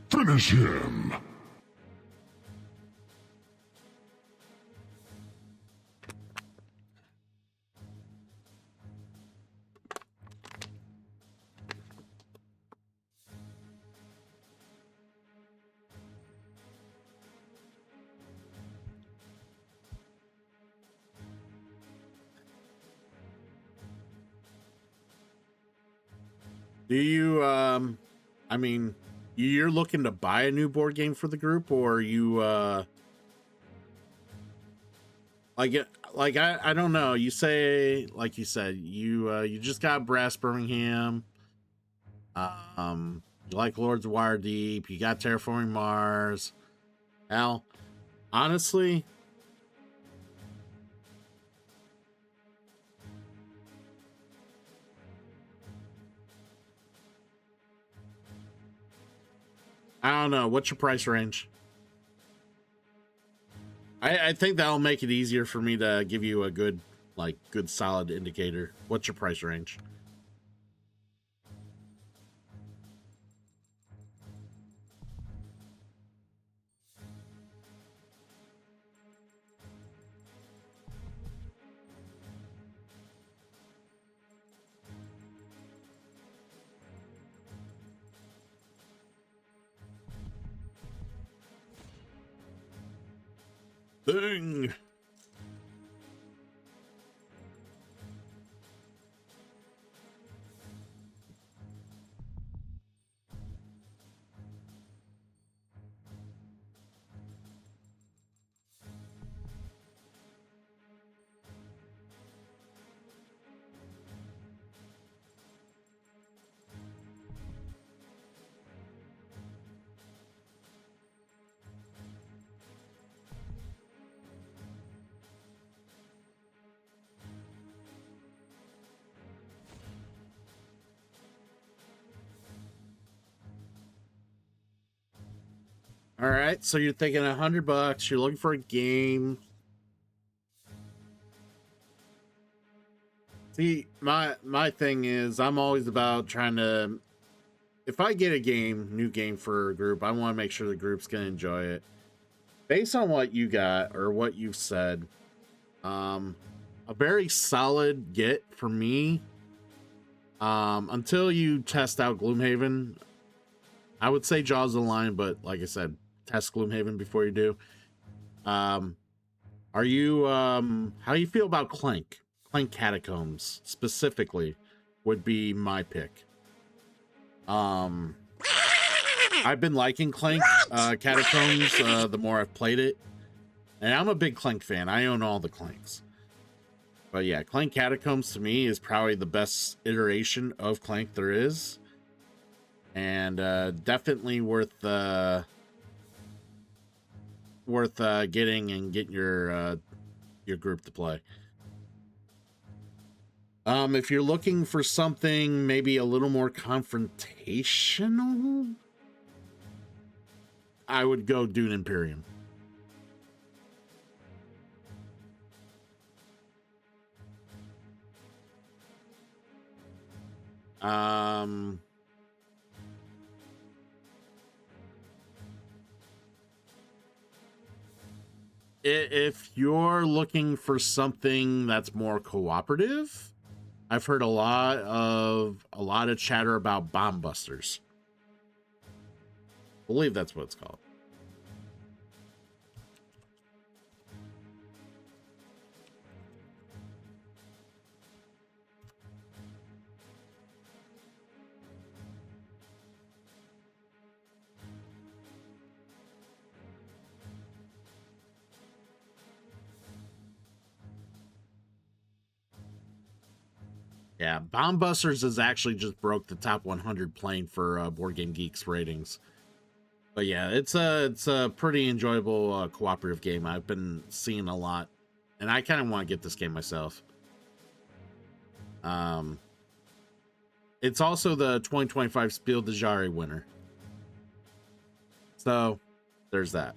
Finish him. Do you, I mean, you're looking to buy a new board game for the group, or you, I don't know. You say, like you said, you just got Brass Birmingham. You like Lords of Waterdeep. You got Terraforming Mars. Al, honestly, I don't know. What's your price range? I think that'll make it easier for me to give you a good solid indicator. What's your price range? thing. All right, so you're thinking $100. You're looking for a game. See, my thing is, I'm always about trying to. If I get a new game for a group, I want to make sure the group's gonna enjoy it. Based on what you got or what you've said, a very solid get for me. Until you test out Gloomhaven, I would say Jaws of the Lion, but like I said, test Gloomhaven before you do. How do you feel about Clank? Clank Catacombs specifically would be my pick. I've been liking Clank Catacombs the more I've played it, and I'm a big Clank fan. I own all the Clanks. But yeah, Clank Catacombs to me is probably the best iteration of Clank there is, and definitely worth getting your group to play. If you're looking for something maybe a little more confrontational, I would go Dune Imperium. If you're looking for something that's more cooperative, I've heard a lot of chatter about Bomb Busters. I believe that's what it's called. Yeah, Bomb Busters has actually just broke the top 100 plane for Board Game Geek's ratings. But yeah, it's a pretty enjoyable cooperative game. I've been seeing a lot, and I kind of want to get this game myself. It's also the 2025 Spiel des Jahres winner. So, there's that.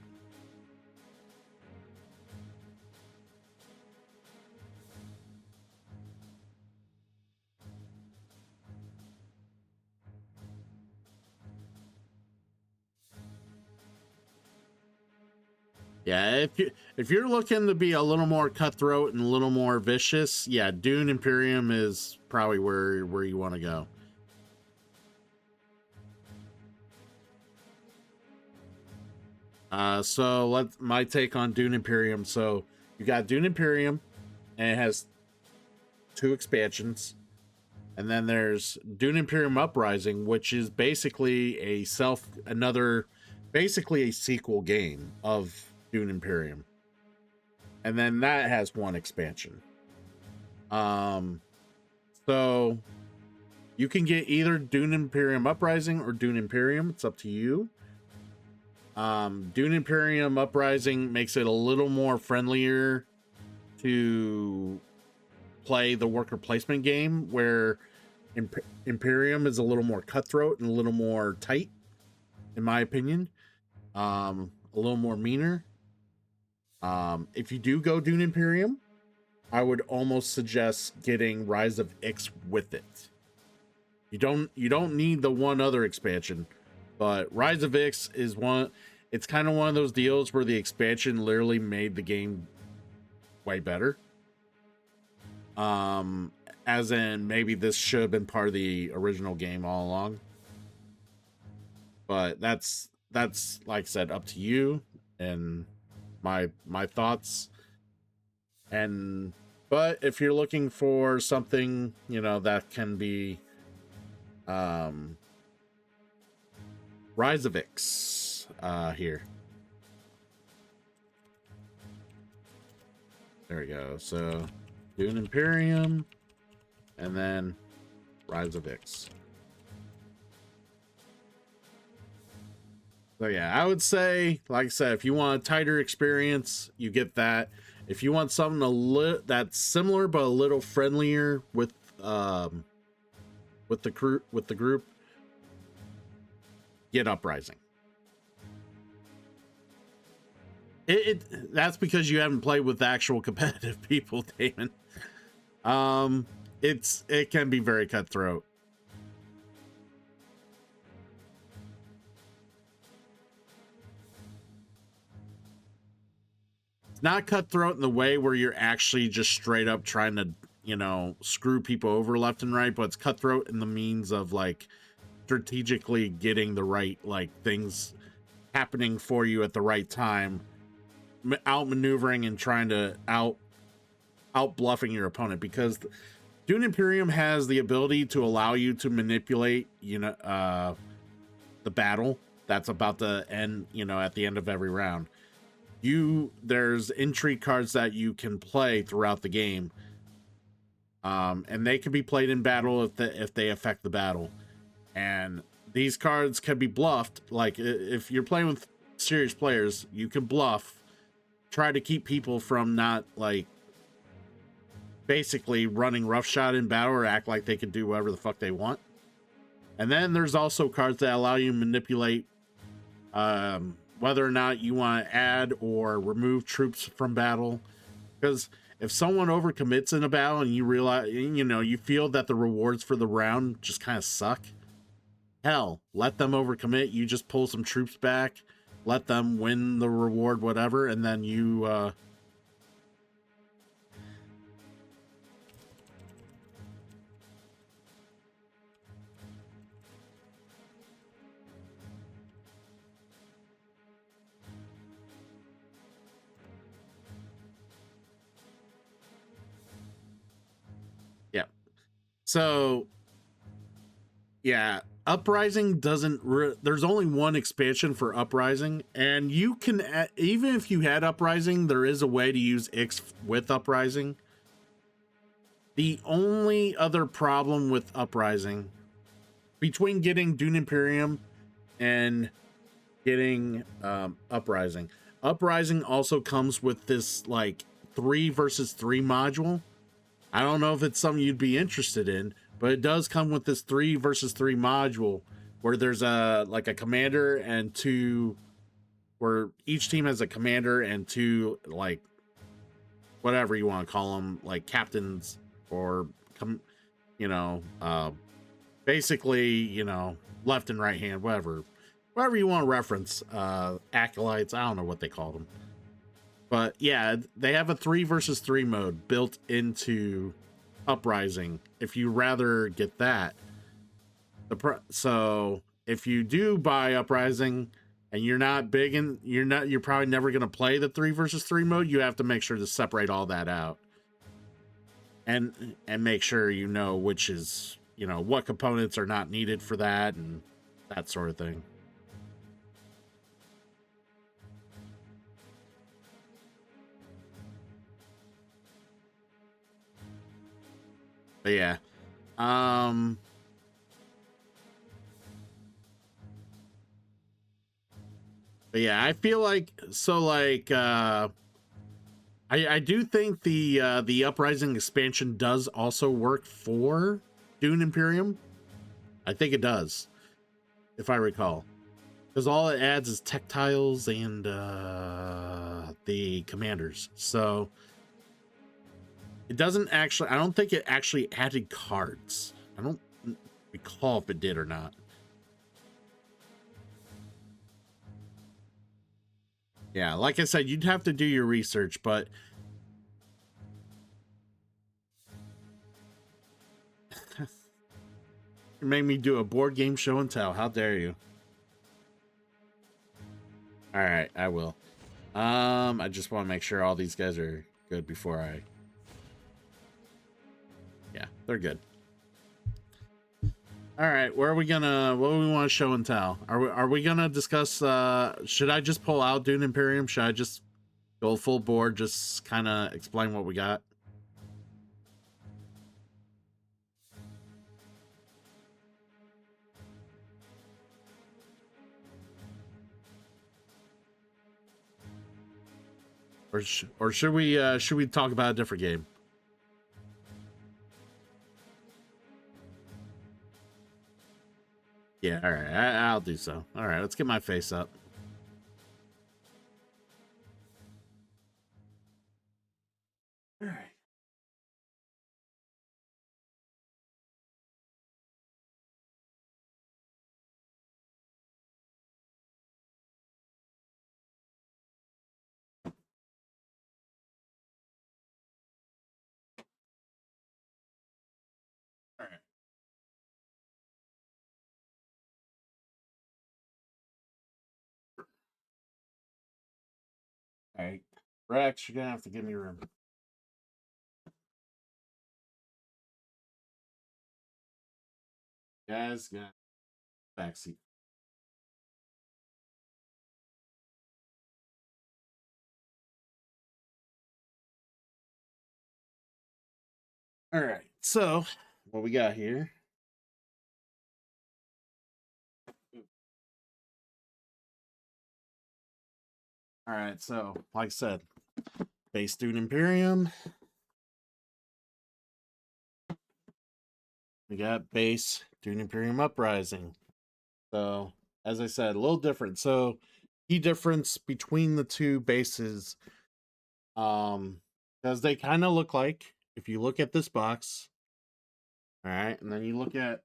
Yeah, if you're looking to be a little more cutthroat and a little more vicious, yeah, Dune Imperium is probably where you want to go. So my take on Dune Imperium. So you got Dune Imperium, and it has 2 expansions, and then there's Dune Imperium Uprising, which is basically a sequel game of Dune Imperium, and then that has 1 expansion. So you can get either Dune Imperium Uprising or Dune Imperium. It's up to you. Dune Imperium Uprising makes it a little more friendlier to play the worker placement game, where Imperium is a little more cutthroat and a little more tight, in my opinion. A little more meaner. If you do go Dune Imperium, I would almost suggest getting Rise of Ix with it. You don't need the one other expansion, but Rise of Ix is one. It's kind of one of those deals where the expansion literally made the game way better. As in, maybe this should have been part of the original game all along. But that's like I said, up to you. And my thoughts. And but if you're looking for something, you know, that can be Rise of Ix here. There we go. So Dune Imperium and then Rise of Ix. So yeah, I would say, like I said, if you want a tighter experience, you get that. If you want something that's similar but a little friendlier with the group, get Uprising. That's because you haven't played with actual competitive people, Damon. It can be very cutthroat. It's not cutthroat in the way where you're actually just straight up trying to, you know, screw people over left and right, but it's cutthroat in the means of like strategically getting the right like things happening for you at the right time, outmaneuvering and trying to out bluffing your opponent, because Dune Imperium has the ability to allow you to manipulate, you know, the battle that's about to end, you know, at the end of every round. There's intrigue cards that you can play throughout the game, and they can be played in battle if they affect the battle. And these cards can be bluffed. Like if you're playing with serious players, you can bluff, try to keep people from not like basically running roughshod in battle or act like they can do whatever the fuck they want. And then there's also cards that allow you to manipulate whether or not you want to add or remove troops from battle. Because if someone overcommits in a battle and you realize, you know, you feel that the rewards for the round just kind of suck, hell, let them overcommit. You just pull some troops back, let them win the reward, whatever, and then you So, yeah, Uprising doesn't... there's only one expansion for Uprising, and you can... even if you had Uprising, there is a way to use Ix with Uprising. The only other problem with Uprising, between getting Dune Imperium and getting Uprising also comes with this, like, 3 versus 3 module. I don't know if it's something you'd be interested in, but it does come with this 3 versus 3 module where there's a commander and 2, where each team has a commander and 2, like, whatever you want to call them, like captains or, you know, basically, you know, left and right hand, whatever you want to reference, acolytes, I don't know what they call them. But yeah, they have a 3 versus 3 mode built into Uprising. If you rather get that, so if you do buy Uprising and you're not big and you're probably never going to play the 3 versus 3 mode, you have to make sure to separate all that out and make sure you know which is, you know, what components are not needed for that and that sort of thing. But yeah, I feel like, so like, I do think the Uprising expansion does also work for Dune Imperium. I think it does, if I recall, because all it adds is tech tiles and the commanders. So it doesn't actually, I don't think it actually added cards. I don't recall if it did or not. Yeah, like I said, you'd have to do your research, but you made me do a board game show and tell. How dare you? All right, I will. I just want to make sure all these guys are good before I... Yeah, they're good. All right, where are we gonna... What do we want to show and tell? Are we gonna discuss... should I just pull out Dune Imperium? Should I just go full board, just kind of explain what we got? Or should we talk about a different game? Yeah, all right, I'll do so. All right, let's get my face up. All right. All right, Rex, you're gonna have to give me room. Guys, got backseat. All right, so what we got here? All right, so like I said, base Dune Imperium. We got base Dune Imperium Uprising. So, as I said, a little different. So, key difference between the two bases, because they kind of look like, if you look at this box, all right, and then you look at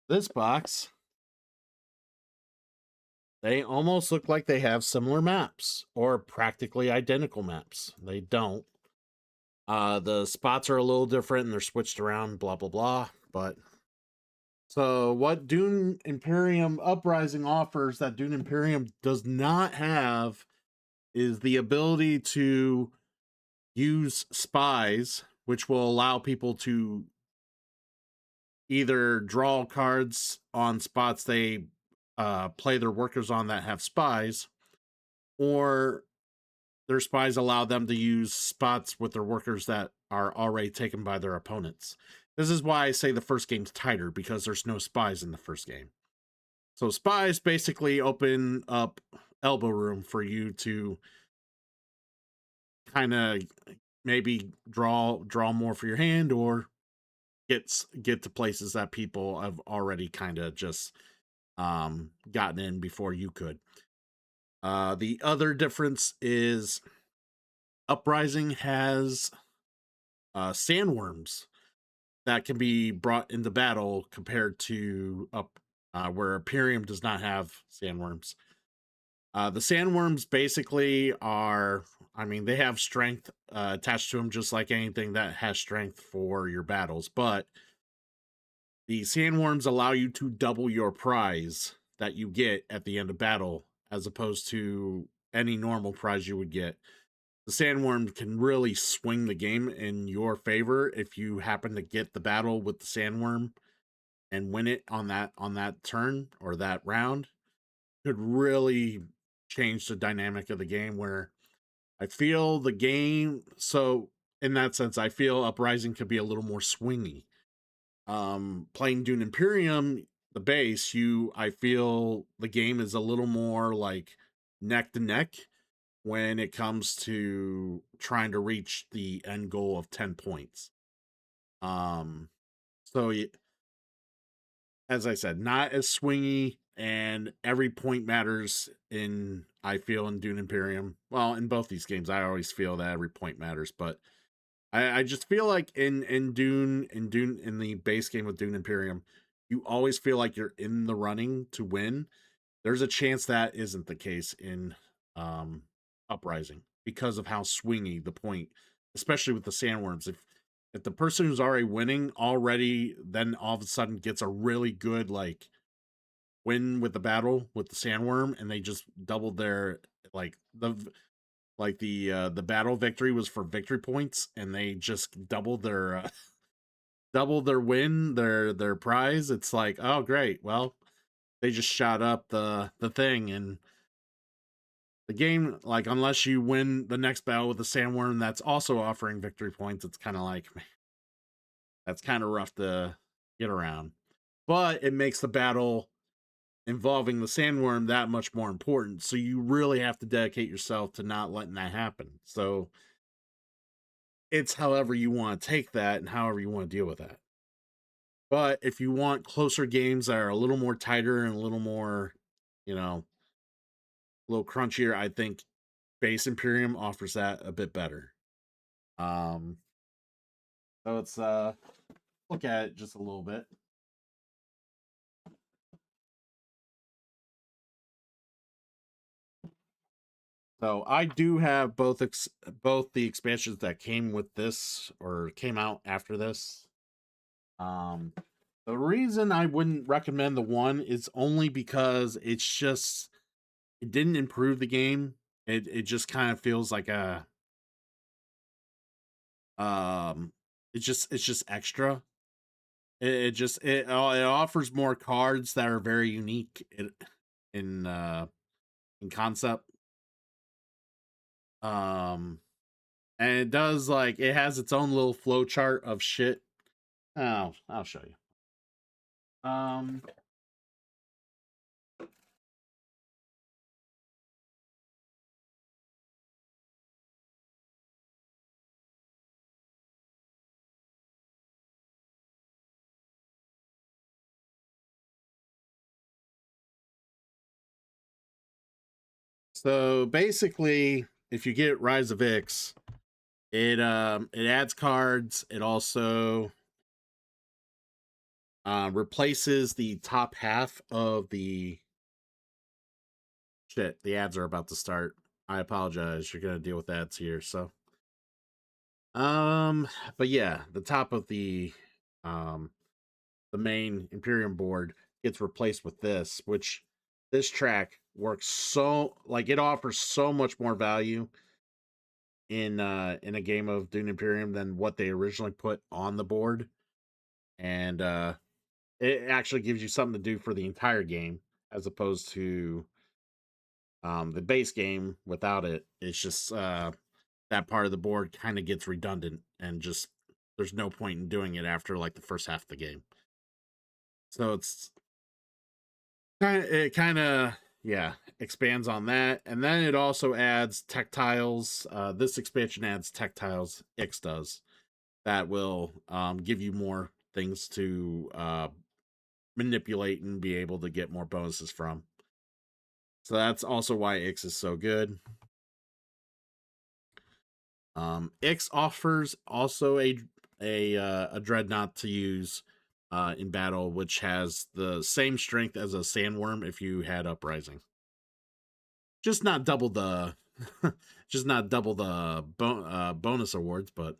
this box, they almost look like they have similar maps or practically identical maps. They don't. The spots are a little different and they're switched around, blah, blah, blah. But so what Dune Imperium Uprising offers that Dune Imperium does not have is the ability to use spies, which will allow people to either draw cards on spots they play their workers on that have spies, or their spies allow them to use spots with their workers that are already taken by their opponents. This is why I say the first game's tighter, because there's no spies in the first game. So spies basically open up elbow room for you to kind of maybe draw more for your hand, or get to places that people have already kind of just gotten in before you could. The other difference is Uprising has sandworms that can be brought into battle compared to where Imperium does not have sandworms. The sandworms basically are, I mean, they have strength attached to them just like anything that has strength for your battles, but the sandworms allow you to double your prize that you get at the end of battle, as opposed to any normal prize you would get. The sandworm can really swing the game in your favor if you happen to get the battle with the sandworm and win it on that turn or that round. Could really change the dynamic of the game, where I feel the game, so in that sense, I feel Uprising could be a little more swingy. Playing Dune Imperium, the base, I feel the game is a little more like neck to neck when it comes to trying to reach the end goal of 10 points. So as I said, not as swingy, and every point matters I feel in Dune Imperium. Well, in both these games, I always feel that every point matters, but I just feel like in the base game with Dune Imperium, you always feel like you're in the running to win. There's a chance that isn't the case in Uprising because of how swingy the point, especially with the sandworms. If the person who's already winning then all of a sudden gets a really good like win with the battle with the sandworm, and they just doubled their like the battle victory was for victory points, and they just doubled their doubled their win, their prize. It's like, oh great, well, they just shot up the thing, and the game, like, unless you win the next battle with the sandworm that's also offering victory points, it's kind of like, that's kind of rough to get around. But it makes the battle involving the sandworm that much more important. So you really have to dedicate yourself to not letting that happen. So it's however you want to take that and however you want to deal with that. But if you want closer games that are a little more tighter and a little more, you know, a little crunchier, I think Base Imperium offers that a bit better. So let's look at it just a little bit. So I do have both the expansions that came with this or came out after this. The reason I wouldn't recommend the one is only because it didn't improve the game. It just kind of feels like a it's just extra. It offers more cards that are very unique in concept. And it does, like, it has its own little flow chart of shit. I'll show you. So basically, if you get Rise of Ix, it adds cards. It also replaces the top half of the shit. The ads are about to start. I apologize. You're gonna deal with ads here. So, but yeah, the top of the main Imperium board gets replaced with this, which this track works so, like, it offers so much more value in a game of Dune Imperium than what they originally put on the board. And it actually gives you something to do for the entire game, as opposed to the base game without it. It's just that part of the board kind of gets redundant, and just there's no point in doing it after like the first half of the game. So it kind of yeah, expands on that. And then it also adds tactiles. This expansion adds tactiles. Ix does. That will give you more things to manipulate and be able to get more bonuses from. So that's also why Ix is so good. Ix offers also a dreadnought to use in battle, which has the same strength as a sandworm if you had Uprising. Just not double the bonus awards, but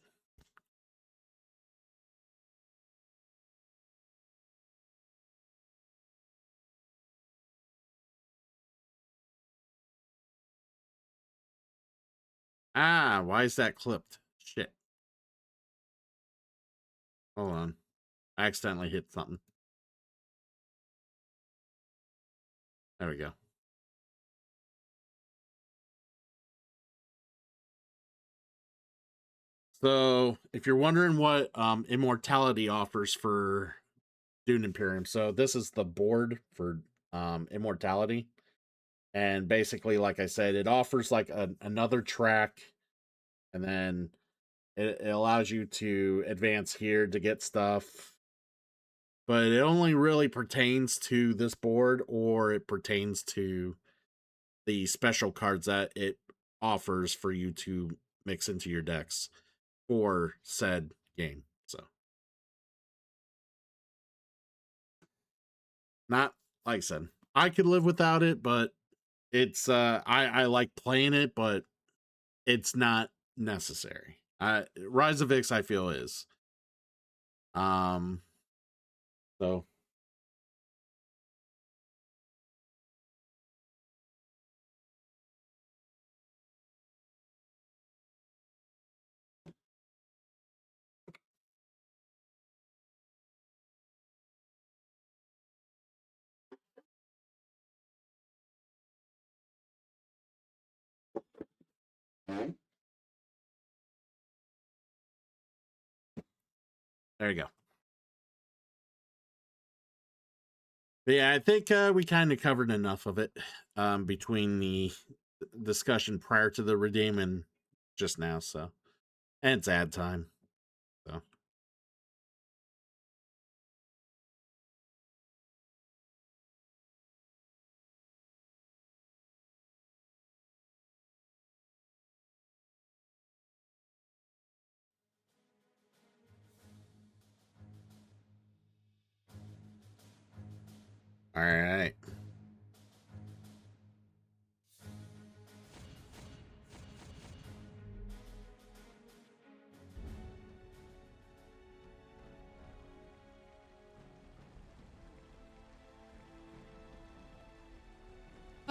why is that clipped? Shit. Hold on. I accidentally hit something. There we go. So, if you're wondering what Immortality offers for Dune Imperium, so this is the board for Immortality. And basically, like I said, it offers like another track, and then it allows you to advance here to get stuff. But it only really pertains to this board, or it pertains to the special cards that it offers for you to mix into your decks for said game. So, not, like I said, I could live without it, but it's I like playing it, but it's not necessary. Rise of Ix, I feel, is. So There you go. But yeah, I think we kind of covered enough of it between the discussion prior to the redeem and just now. So, and it's ad time. So. All right.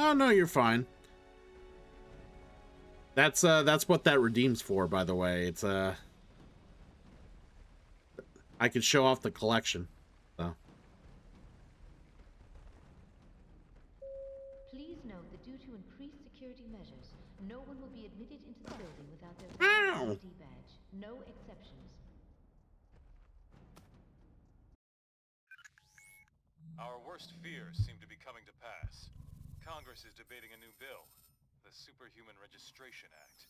Oh no, you're fine. That's what that redeems for, by the way. It's I could show off the collection. So. Please note that due to increased security measures, no one will be admitted into the building without their ID badge. No exceptions. Our worst fears seem to be coming to pass. Congress is debating a new bill, the Superhuman Registration Act.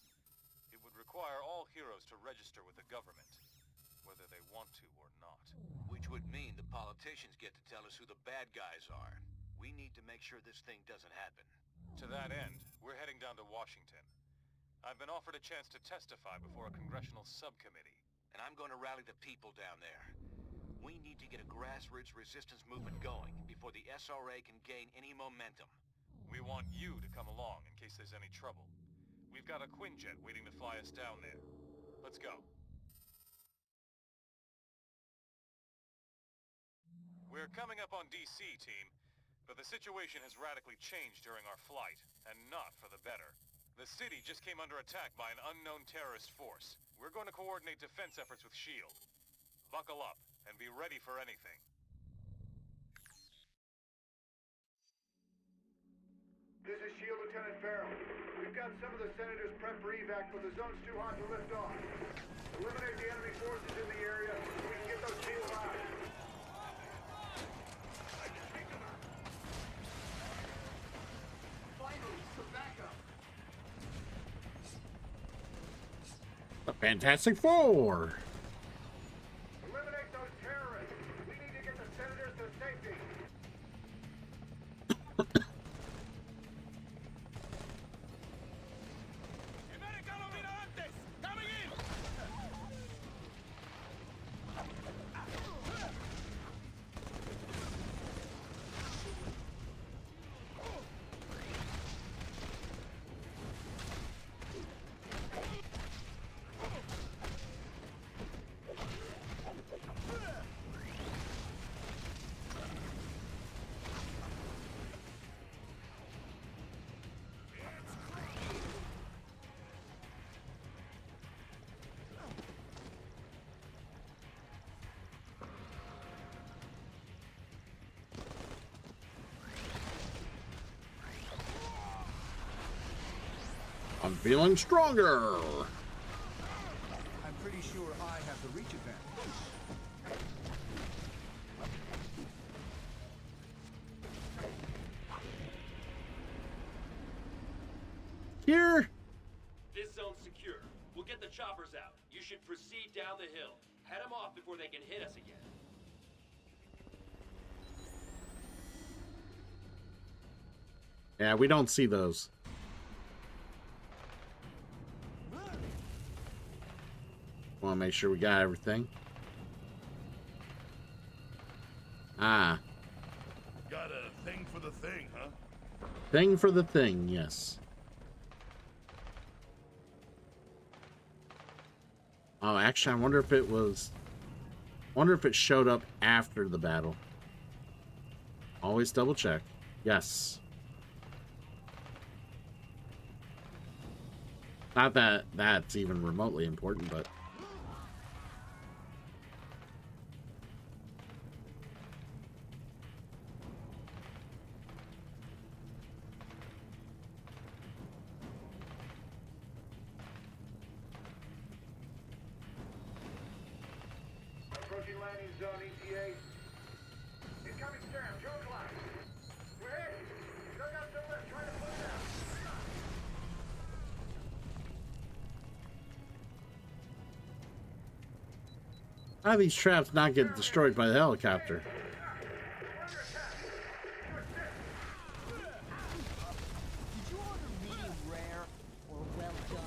It would require all heroes to register with the government, whether they want to or not. Which would mean the politicians get to tell us who the bad guys are. We need to make sure this thing doesn't happen. To that end, we're heading down to Washington. I've been offered a chance to testify before a congressional subcommittee. And I'm going to rally the people down there. We need to get a grassroots resistance movement going before the SRA can gain any momentum. We want you to come along in case there's any trouble. We've got a Quinjet waiting to fly us down there. Let's go. We're coming up on DC, team, but the situation has radically changed during our flight, and not for the better. The city just came under attack by an unknown terrorist force. We're going to coordinate defense efforts with S.H.I.E.L.D. Buckle up, and be ready for anything. This is S.H.I.E.L.D. Lieutenant Farrell. We've got some of the senators prepped for evac, but the zone's too hot to lift off. Eliminate the enemy forces in the area so we can get those shields out. Finally, some backup. The Fantastic Four. Eliminate those terrorists. We need to get the senators to safety. I'm feeling stronger. I'm pretty sure I have the reach advantage. Here. This zone's secure. We'll get the choppers out. You should proceed down the hill. Head them off before they can hit us again. Yeah, we don't see those. Want to make sure we got everything. Ah. Got a thing for the thing, huh? Thing for the thing, yes. Oh, actually, I wonder if it was... wonder if it showed up after the battle. Always double check. Yes. Not that that's even remotely important, but... landing zone, ETA. Incoming SAM, Joe Class. We're hit. Dug out the lift, trying to put it out. How do these traps not get destroyed by the helicopter? Did you order medium rare or well done?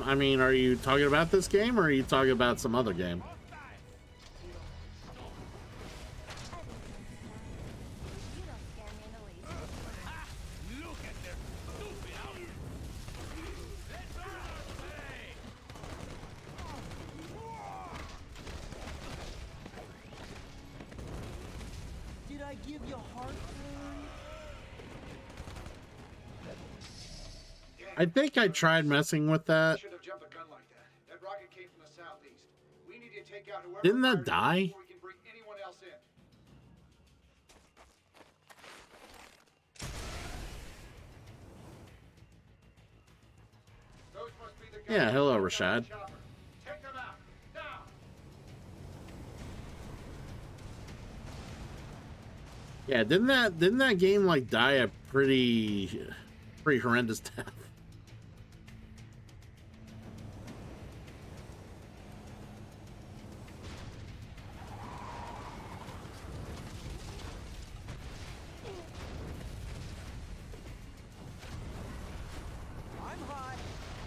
I mean, are you talking about this game or are you talking about some other game? Did I give you heartburn? I think I tried messing with that. Should have jumped a gun like that. That rocket came from the southeast. We need to take out whoever. Didn't that die? Before we can bring anyone else in. Those must be the guys. Yeah, hello, Rashad. Take them out now. Yeah, didn't that game like die a pretty horrendous death? I'm hot.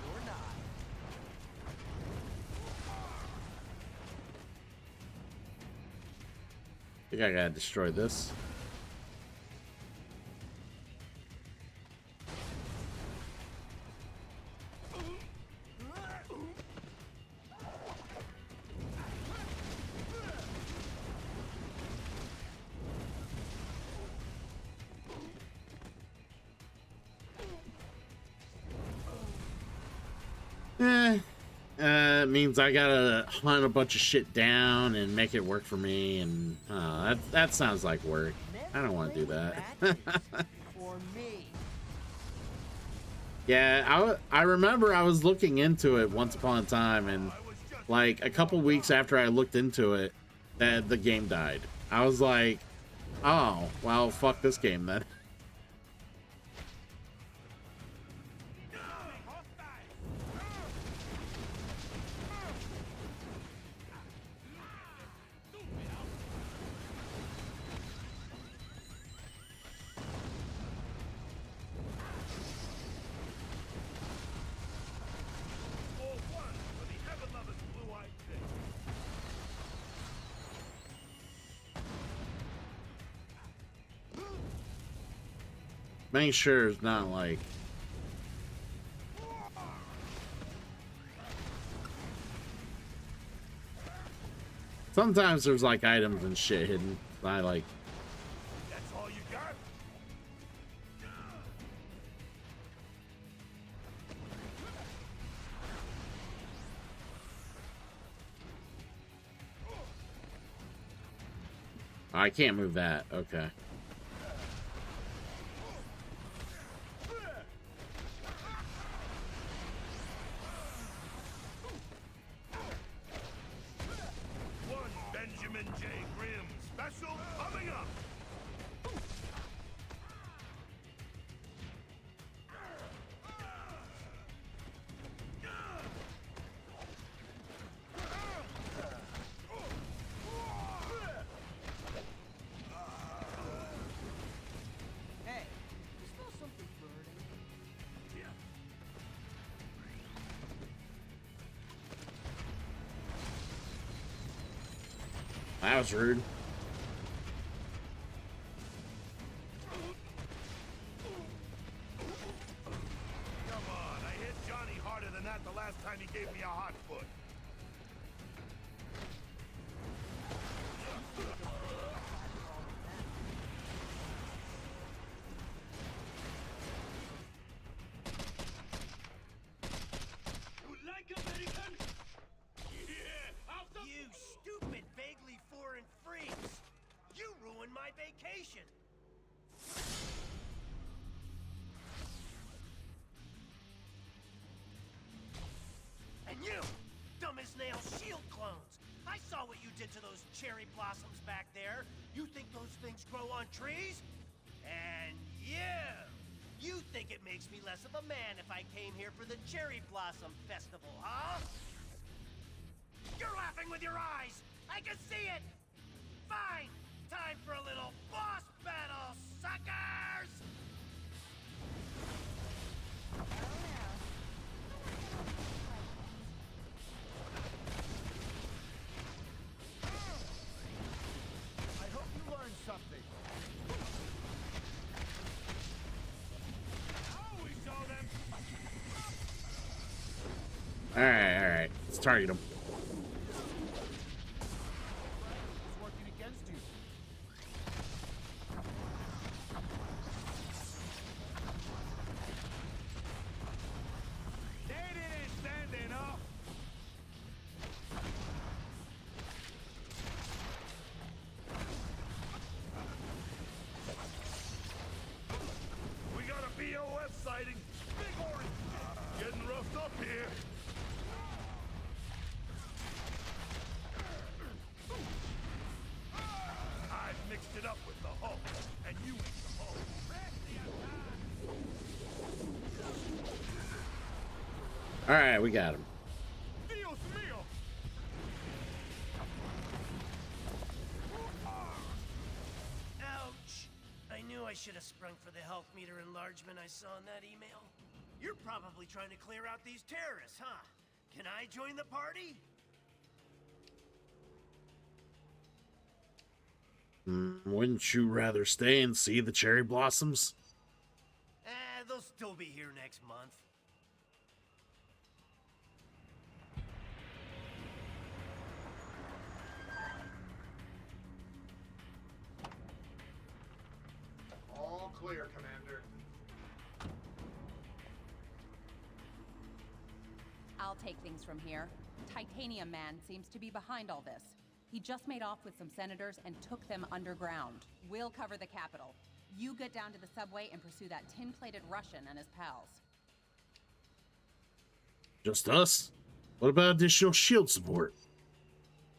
You're not. I think I gotta destroy this. It means I gotta hunt a bunch of shit down and make it work for me, and that sounds like work. I don't want to do that. For me. Yeah, I remember I was looking into it once upon a time, and like a couple weeks after I looked into it, that the game died. I was like, oh, well, fuck this game then. Make sure it's not like sometimes there's like items and shit hidden. I like. That's all you got? I can't move that. Okay. One Benjamin J. Grimm special coming up. Hey, you smell something burning? Yeah. That was rude. Come on, I hit Johnny harder than that the last time he gave me a hot foot. did to those cherry blossoms back there. You think those things grow on trees? And you think it makes me less of a man if I came here for the Cherry Blossom Festival, huh? You're laughing with your eyes! I can see it! Fine! Time for a little boss battle, suckers! I hope you learned something. All right. Let's target him. It's working against you. Standing up. We got a BOF sighting. Big orange. Getting roughed up here. I've mixed it up with the Hulk, and you ain't the Hulk. All right, we got him. Dios mío. Ouch! I knew I should have sprung for the health meter enlargement I saw in that email. You're probably trying to clear out these terrorists, huh? Can I join the party? Wouldn't you rather stay and see the cherry blossoms? They'll still be here next month. All clear, Commander. I'll take things from here. Titanium Man seems to be behind all this. He just made off with some senators and took them underground. We'll cover the Capitol. You get down to the subway and pursue that tin-plated Russian and his pals. Just us? What about additional shield support?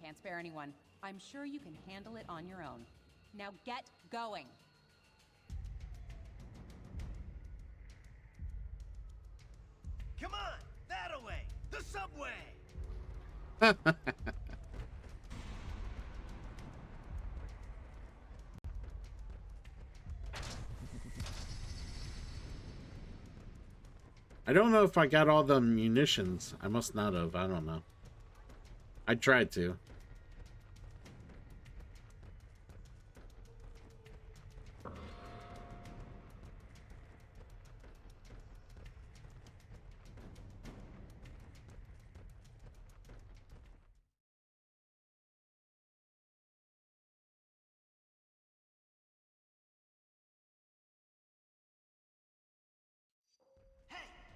Can't spare anyone. I'm sure you can handle it on your own. Now get going. Come on, that away, the subway. I don't know if I got all the munitions. I must not have. I don't know. I tried to.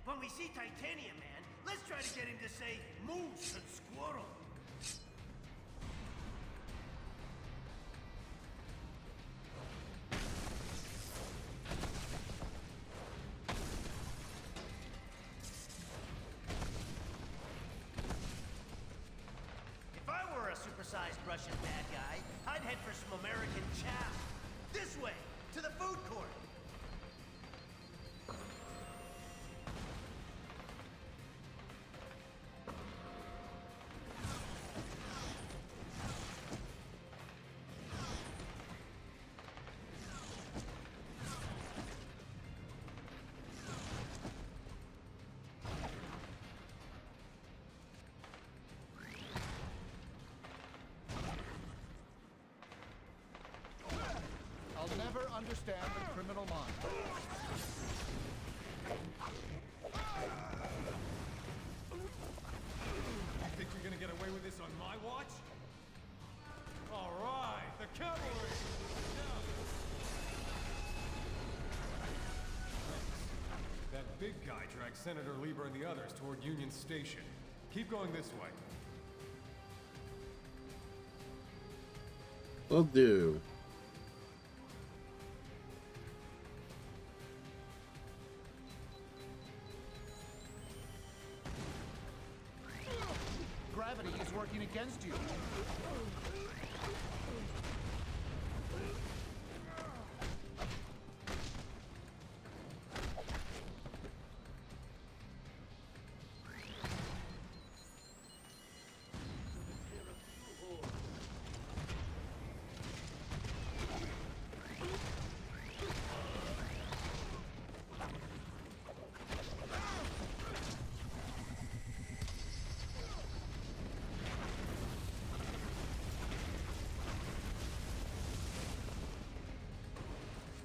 When we see Titanium Man, let's try to get him to say moose and squirrel. If I were a supersized Russian bad guy, I'd head for some American chow. This way, to the food court. I'll never understand the criminal mind. You think you're gonna get away with this on my watch? All right, the cavalry! That big guy dragged Senator Lieber and the others toward Union Station. Keep going this way. Will do. Gravity. gravity is working against you.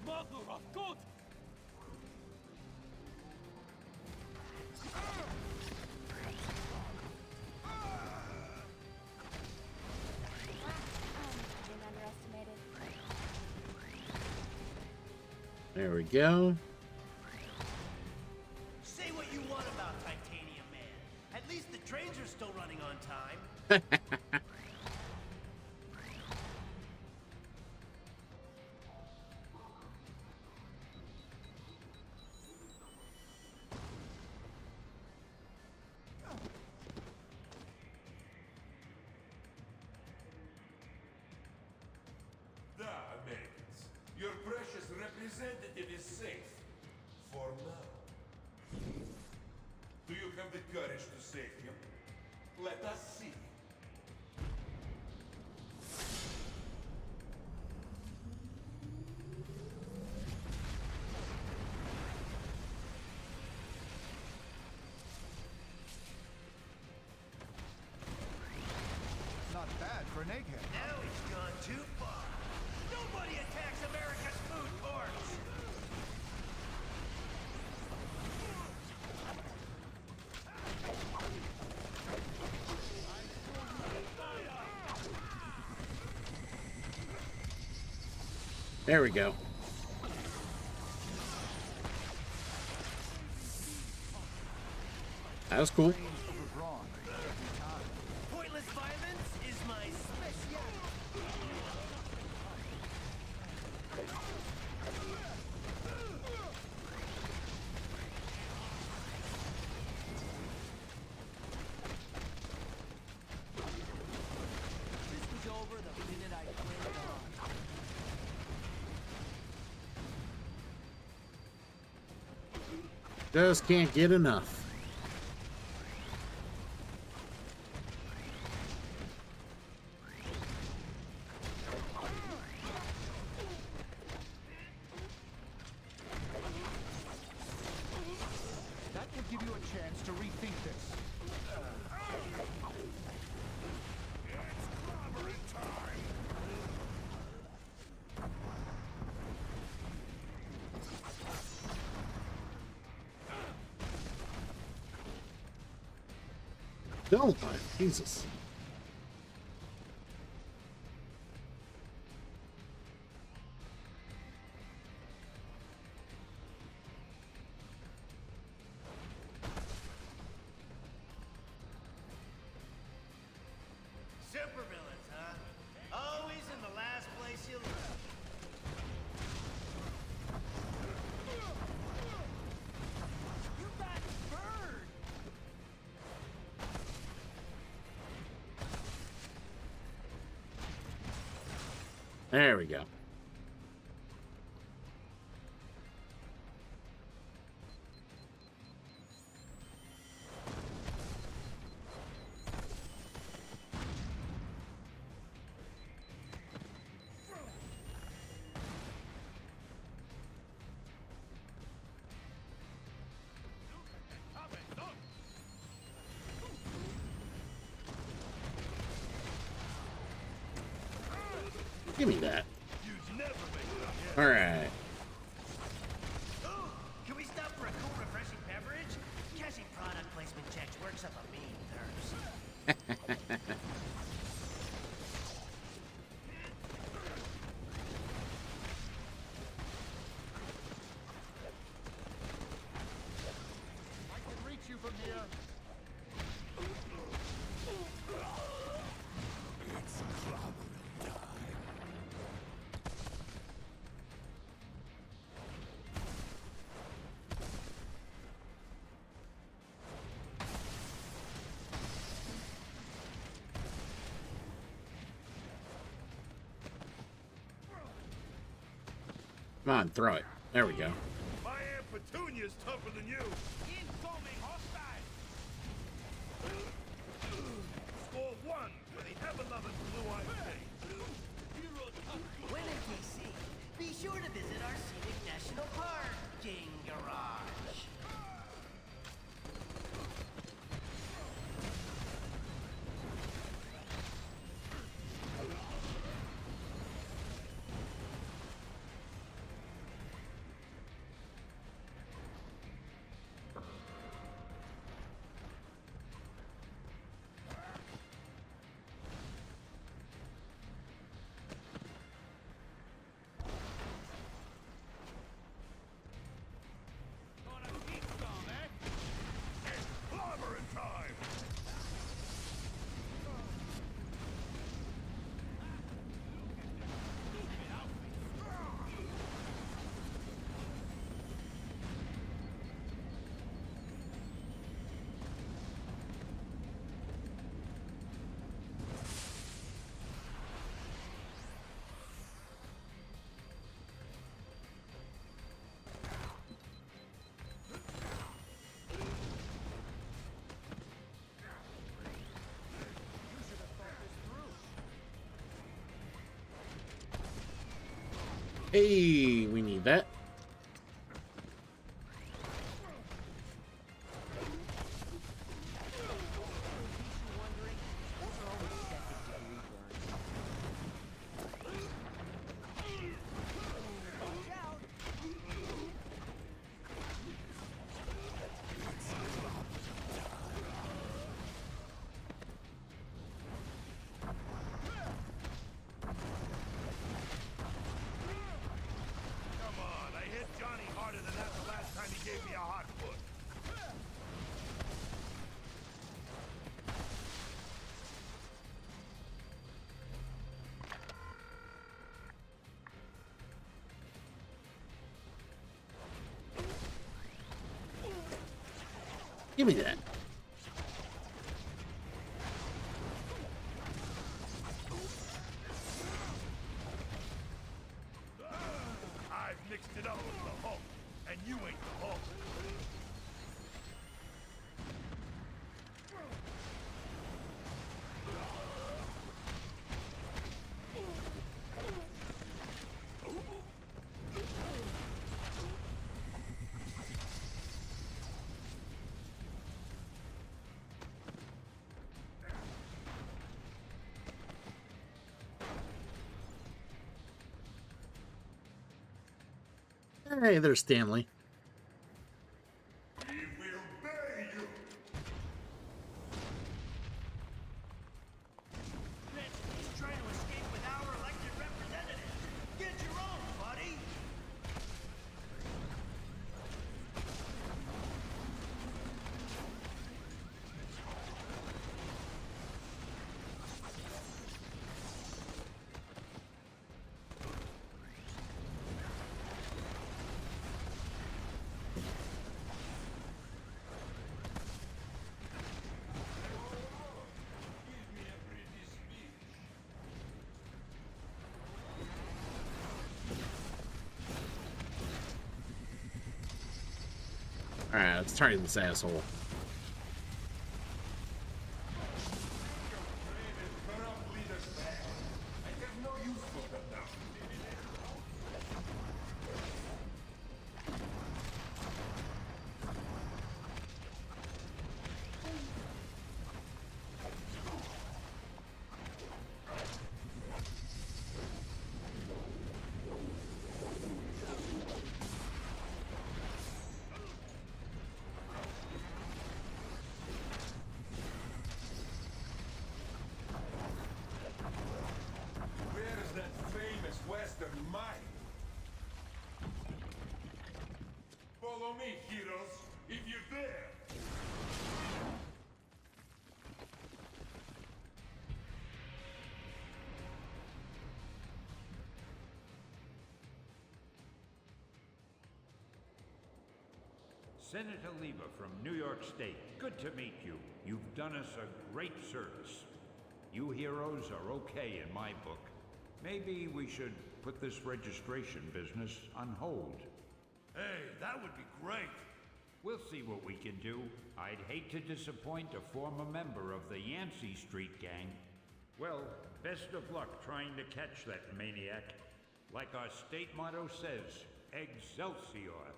Mother of God! Been underestimated. There we go. Say what you want about Titanium Man. At least the trains are still running on time. Now, Americans, your precious representative is safe. For now. Do you have the courage to save him? Let us see. Not bad for an egghead. Now he's gone too far. Nobody attacks America's food courts! There we go. That was cool. Pointless violence is my specialty. This was over the minute I clicked on. Just can't get enough. That will give you a chance to rethink this. Don't, Jesus. Supervillains, huh? Always in the last place you look. You got burned! There we go. Give me that. All right. Can we stop for a cool, refreshing beverage? Cashing product placement checks works up a mean thirst. I can reach you from here. It's clobbering time. Come on, throw it. There we go. My Aunt Petunia's tougher than you. Incoming hostile! Score one for the ever-loving blue-eyed face. When in DC, be sure to visit our scenic national park, King Garage. Clobbering time! Hey, we need that. Come on, I hit Johnny harder than that the last time he gave me a hot foot. Give me that. I've mixed it up with the Hulk, and you ain't the Hulk. Hey, there's Stanley. We will bury you. He's trying to escape with our elected representative. Get your own, buddy! Alright, let's target this asshole. Where's that famous Western mine? Follow me, heroes, if you dare. Senator Lieber from New York State, good to meet you. You've done us a great service. You heroes are okay in my book. Maybe we should put this registration business on hold. Hey, that would be great. We'll see what we can do. I'd hate to disappoint a former member of the Yancey Street gang. Well, best of luck trying to catch that maniac. Like our state motto says, Excelsior.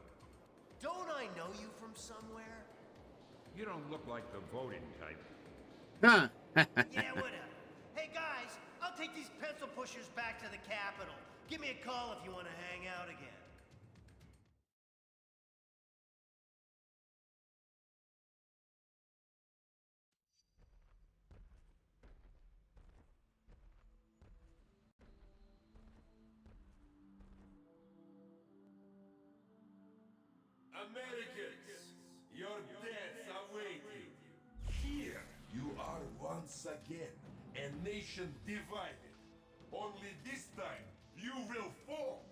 Don't I know you from somewhere? You don't look like the voting type. Huh. Yeah, whatever. Hey guys, I'll take these pencil pushers back to the Capitol. Give me a call if you want to hang out again. Americans, your deaths await you. Here you are once again, a nation divided. Only this time, you will fall.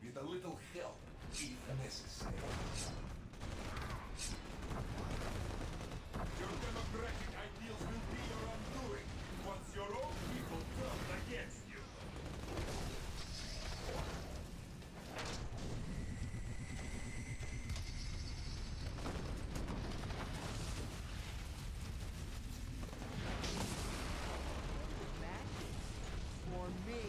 With a little help, if necessary. Your democratic ideals will be your undoing once your own people turn against you. For me.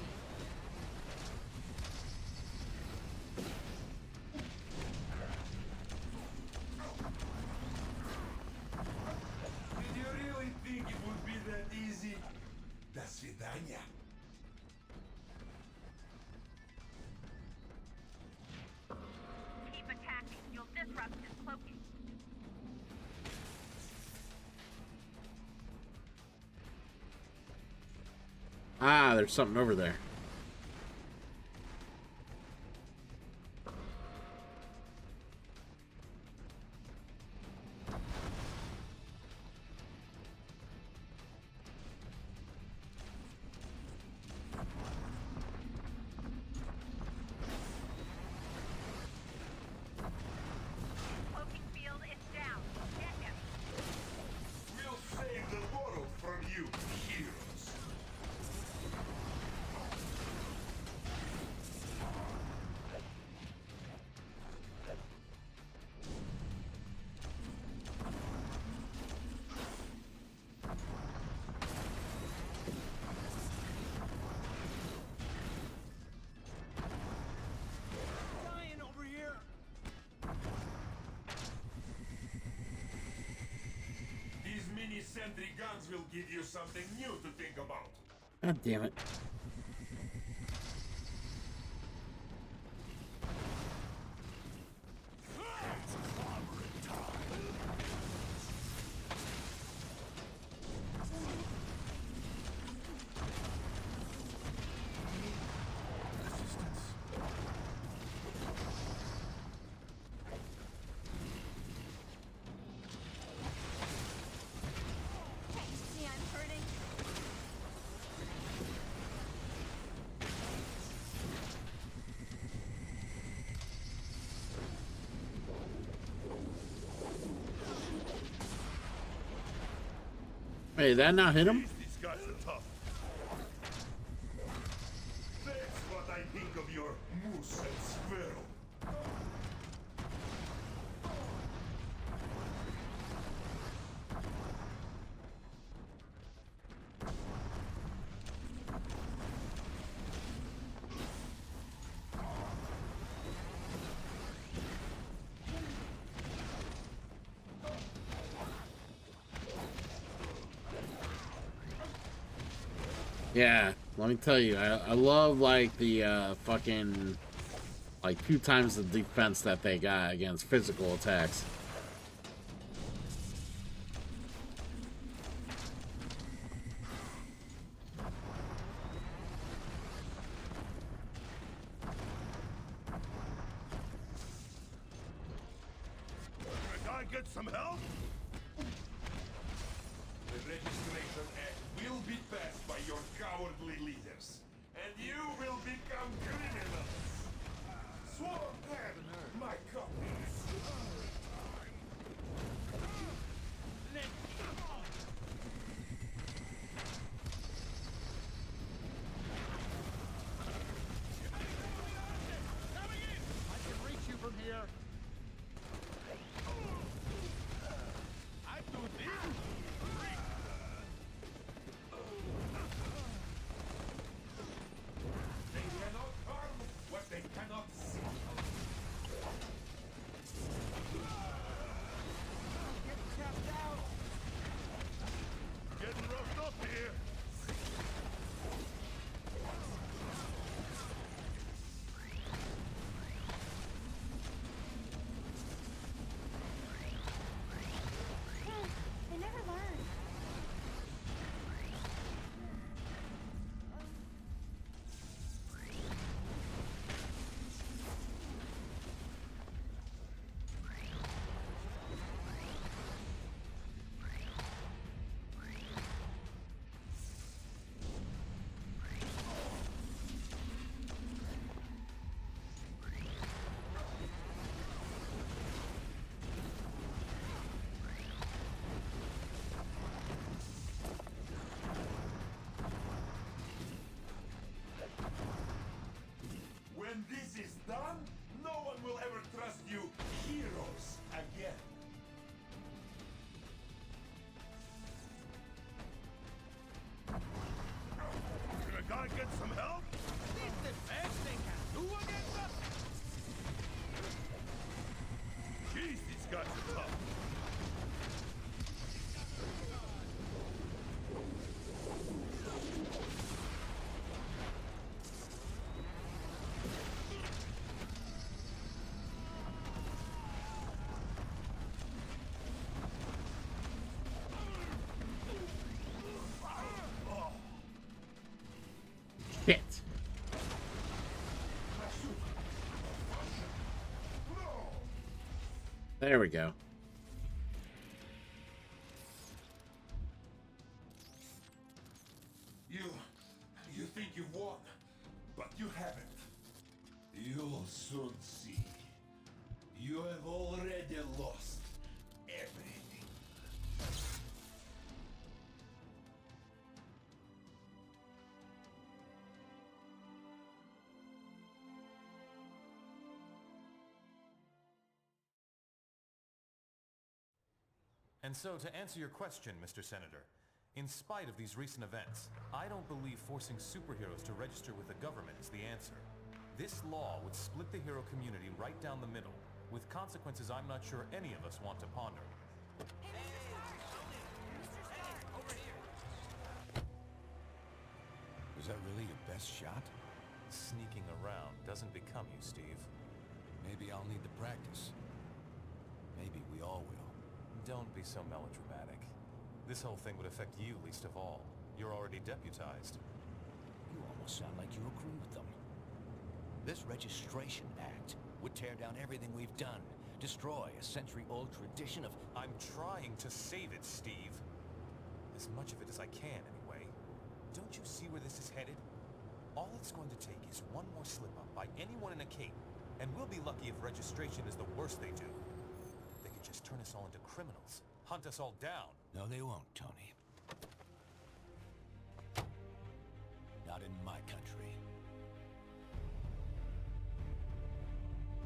Did you really think it would be that easy? До свидания. Keep attacking. You'll disrupt his cloaking. Ah, there's something over there. Cloaking field is down. Get him. We'll save the world from you, heroes. Dying over here. These mini-sentry guns will give you something new to think about. God damn it. See, I'm hurting. Hey, did that not hit him? These guys are tough. That's what I think of your moose and squirrel. Yeah, let me tell you, I love like the fucking like 2 times the defense that they got against physical attacks. Can I get some help? The Registration Act will be passed by your cowardly leaders, and you will become criminals. Sworn them, my copies. There we go. You think you won, but you haven't. You'll soon see. You have already lost everything. And so, to answer your question, Mr. Senator, in spite of these recent events, I don't believe forcing superheroes to register with the government is the answer. This law would split the hero community right down the middle, with consequences I'm not sure any of us want to ponder. Was that really your best shot? Sneaking around doesn't become you, Steve. Maybe I'll need the practice. Maybe we all will. Don't be so melodramatic. This whole thing would affect you least of all. You're already deputized. You almost sound like you agree with them. This Registration Act would tear down everything we've done, destroy a century-old tradition of... I'm trying to save it, Steve. As much of it as I can, anyway. Don't you see where this is headed? All it's going to take is one more slip-up by anyone in a cape, and we'll be lucky if registration is the worst they do. They could just turn us all into criminals, hunt us all down. No, they won't, Tony. Not in my country.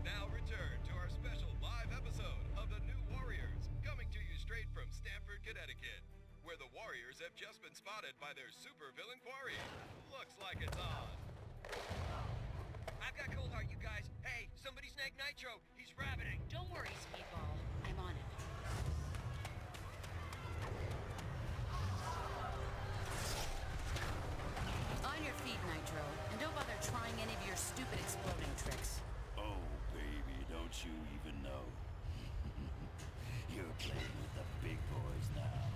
Now return to our special live episode of The New Warriors, coming to you straight from Stamford, Connecticut, where the Warriors have just been spotted by their supervillain quarry. Looks like it's on. I've got Coldheart, you guys. Hey, somebody snag Nitro. He's rabbiting. Don't worry, Speedball. I'm on it. On your feet, Nitro. And don't bother trying any of your stupid exploding tricks. Oh, baby, don't you even know? You're playing with the big boys now.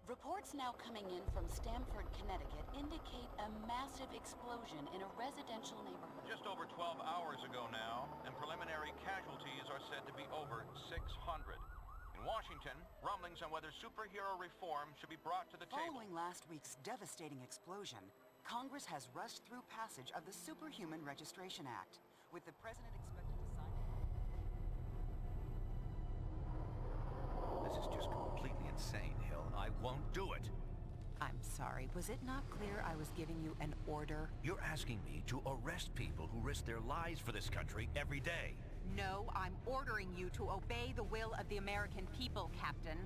Reports now coming in from Stamford, Connecticut indicate a massive explosion in a residential neighborhood. Just over 12 hours ago now, and preliminary casualties are said to be over 600. In Washington, rumblings on whether superhero reform should be brought to the table. Following last week's devastating explosion, Congress has rushed through passage of the Superhuman Registration Act, with the president expected to sign it. This is just completely insane, Hill, and I won't do it. I'm sorry, was it not clear I was giving you an order? You're asking me to arrest people who risk their lives for this country every day. No, I'm ordering you to obey the will of the American people, Captain.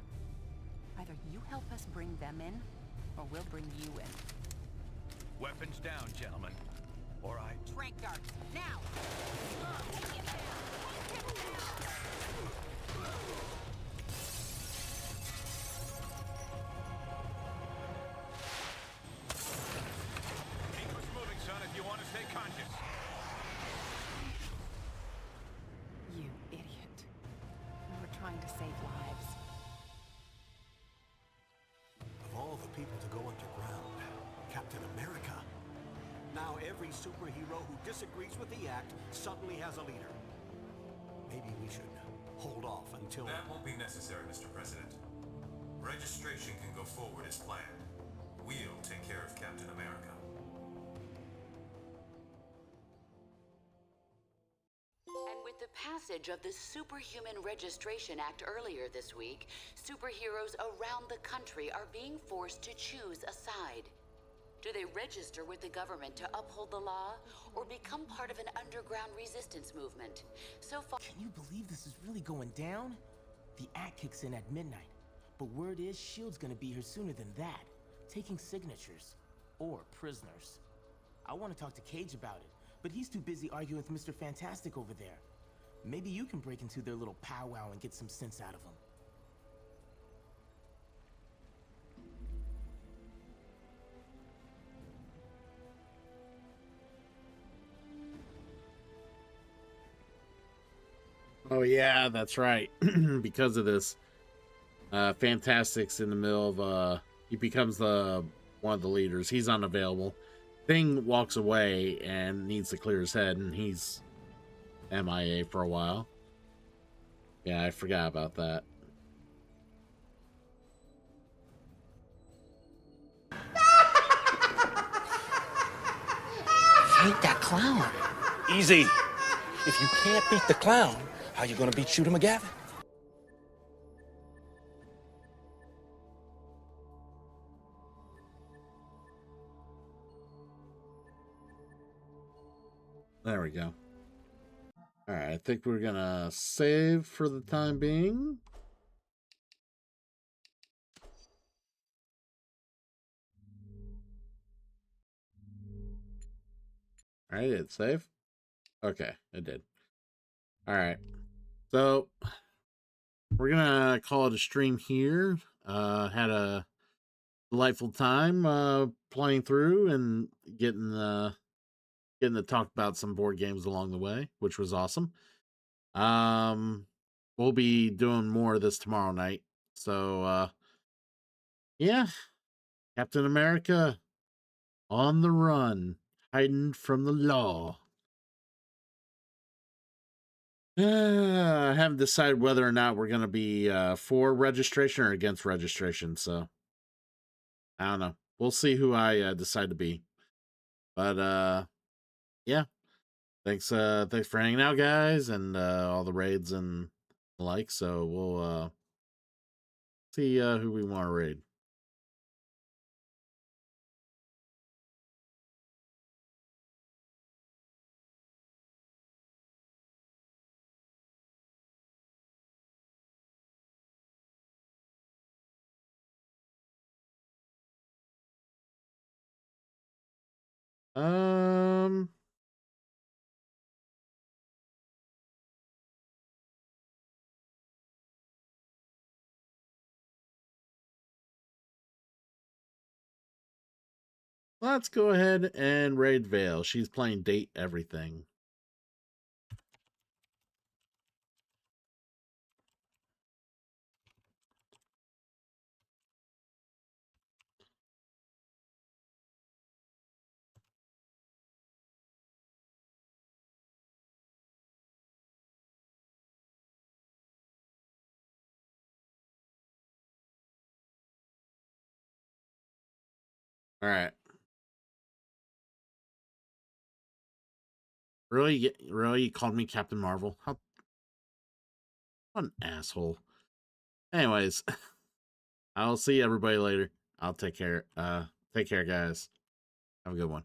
Either you help us bring them in, or we'll bring you in. Weapons down, gentlemen. Or I... Trank darts, now! Take him down! Take him down! Keep us moving, son, if you want to stay conscious. You idiot. We were trying to save lives. Of all the people to go underground, Captain America. Now every superhero who disagrees with the act suddenly has a leader. Maybe we should hold off until... That won't be necessary, Mr. President. Registration can go forward as planned. We'll take care of Captain America. And with the passage of the Superhuman Registration Act earlier this week, superheroes around the country are being forced to choose a side. Do they register with the government to uphold the law, or become part of an underground resistance movement? So far... Can you believe this is really going down? The act kicks in at midnight, but word is S.H.I.E.L.D's gonna be here sooner than that, taking signatures. Or prisoners. I want to talk to Cage about it, but he's too busy arguing with Mr. Fantastic over there. Maybe you can break into their little powwow and get some sense out of him. Oh yeah, that's right. Because of this. Fantastic's in the middle of he becomes the one of the leaders. He's unavailable. Thing walks away and needs to clear his head, and he's MIA for a while. Yeah, I forgot about that. Fight that clown. Easy. If you can't beat the clown, how you gonna beat Shooter McGavin? There we go. All right, I think we're gonna save for the time being. All right, it save. Okay, it did. All right, so we're gonna call it a stream here. Had a delightful time playing through and getting to talk about some board games along the way, which was awesome. We'll be doing more of this tomorrow night. So yeah, Captain America on the run, hiding from the law. I haven't decided whether or not we're going to be for registration or against registration, so I don't know. We'll see who I decide to be. But yeah, thanks for hanging out, guys, and all the raids and the like. So we'll see who we want to raid. Let's go ahead and raid Vale. She's playing Date Everything. All right. Really, you called me Captain Marvel? How? What an asshole. Anyways, I'll see everybody later. I'll take care. Take care, guys. Have a good one.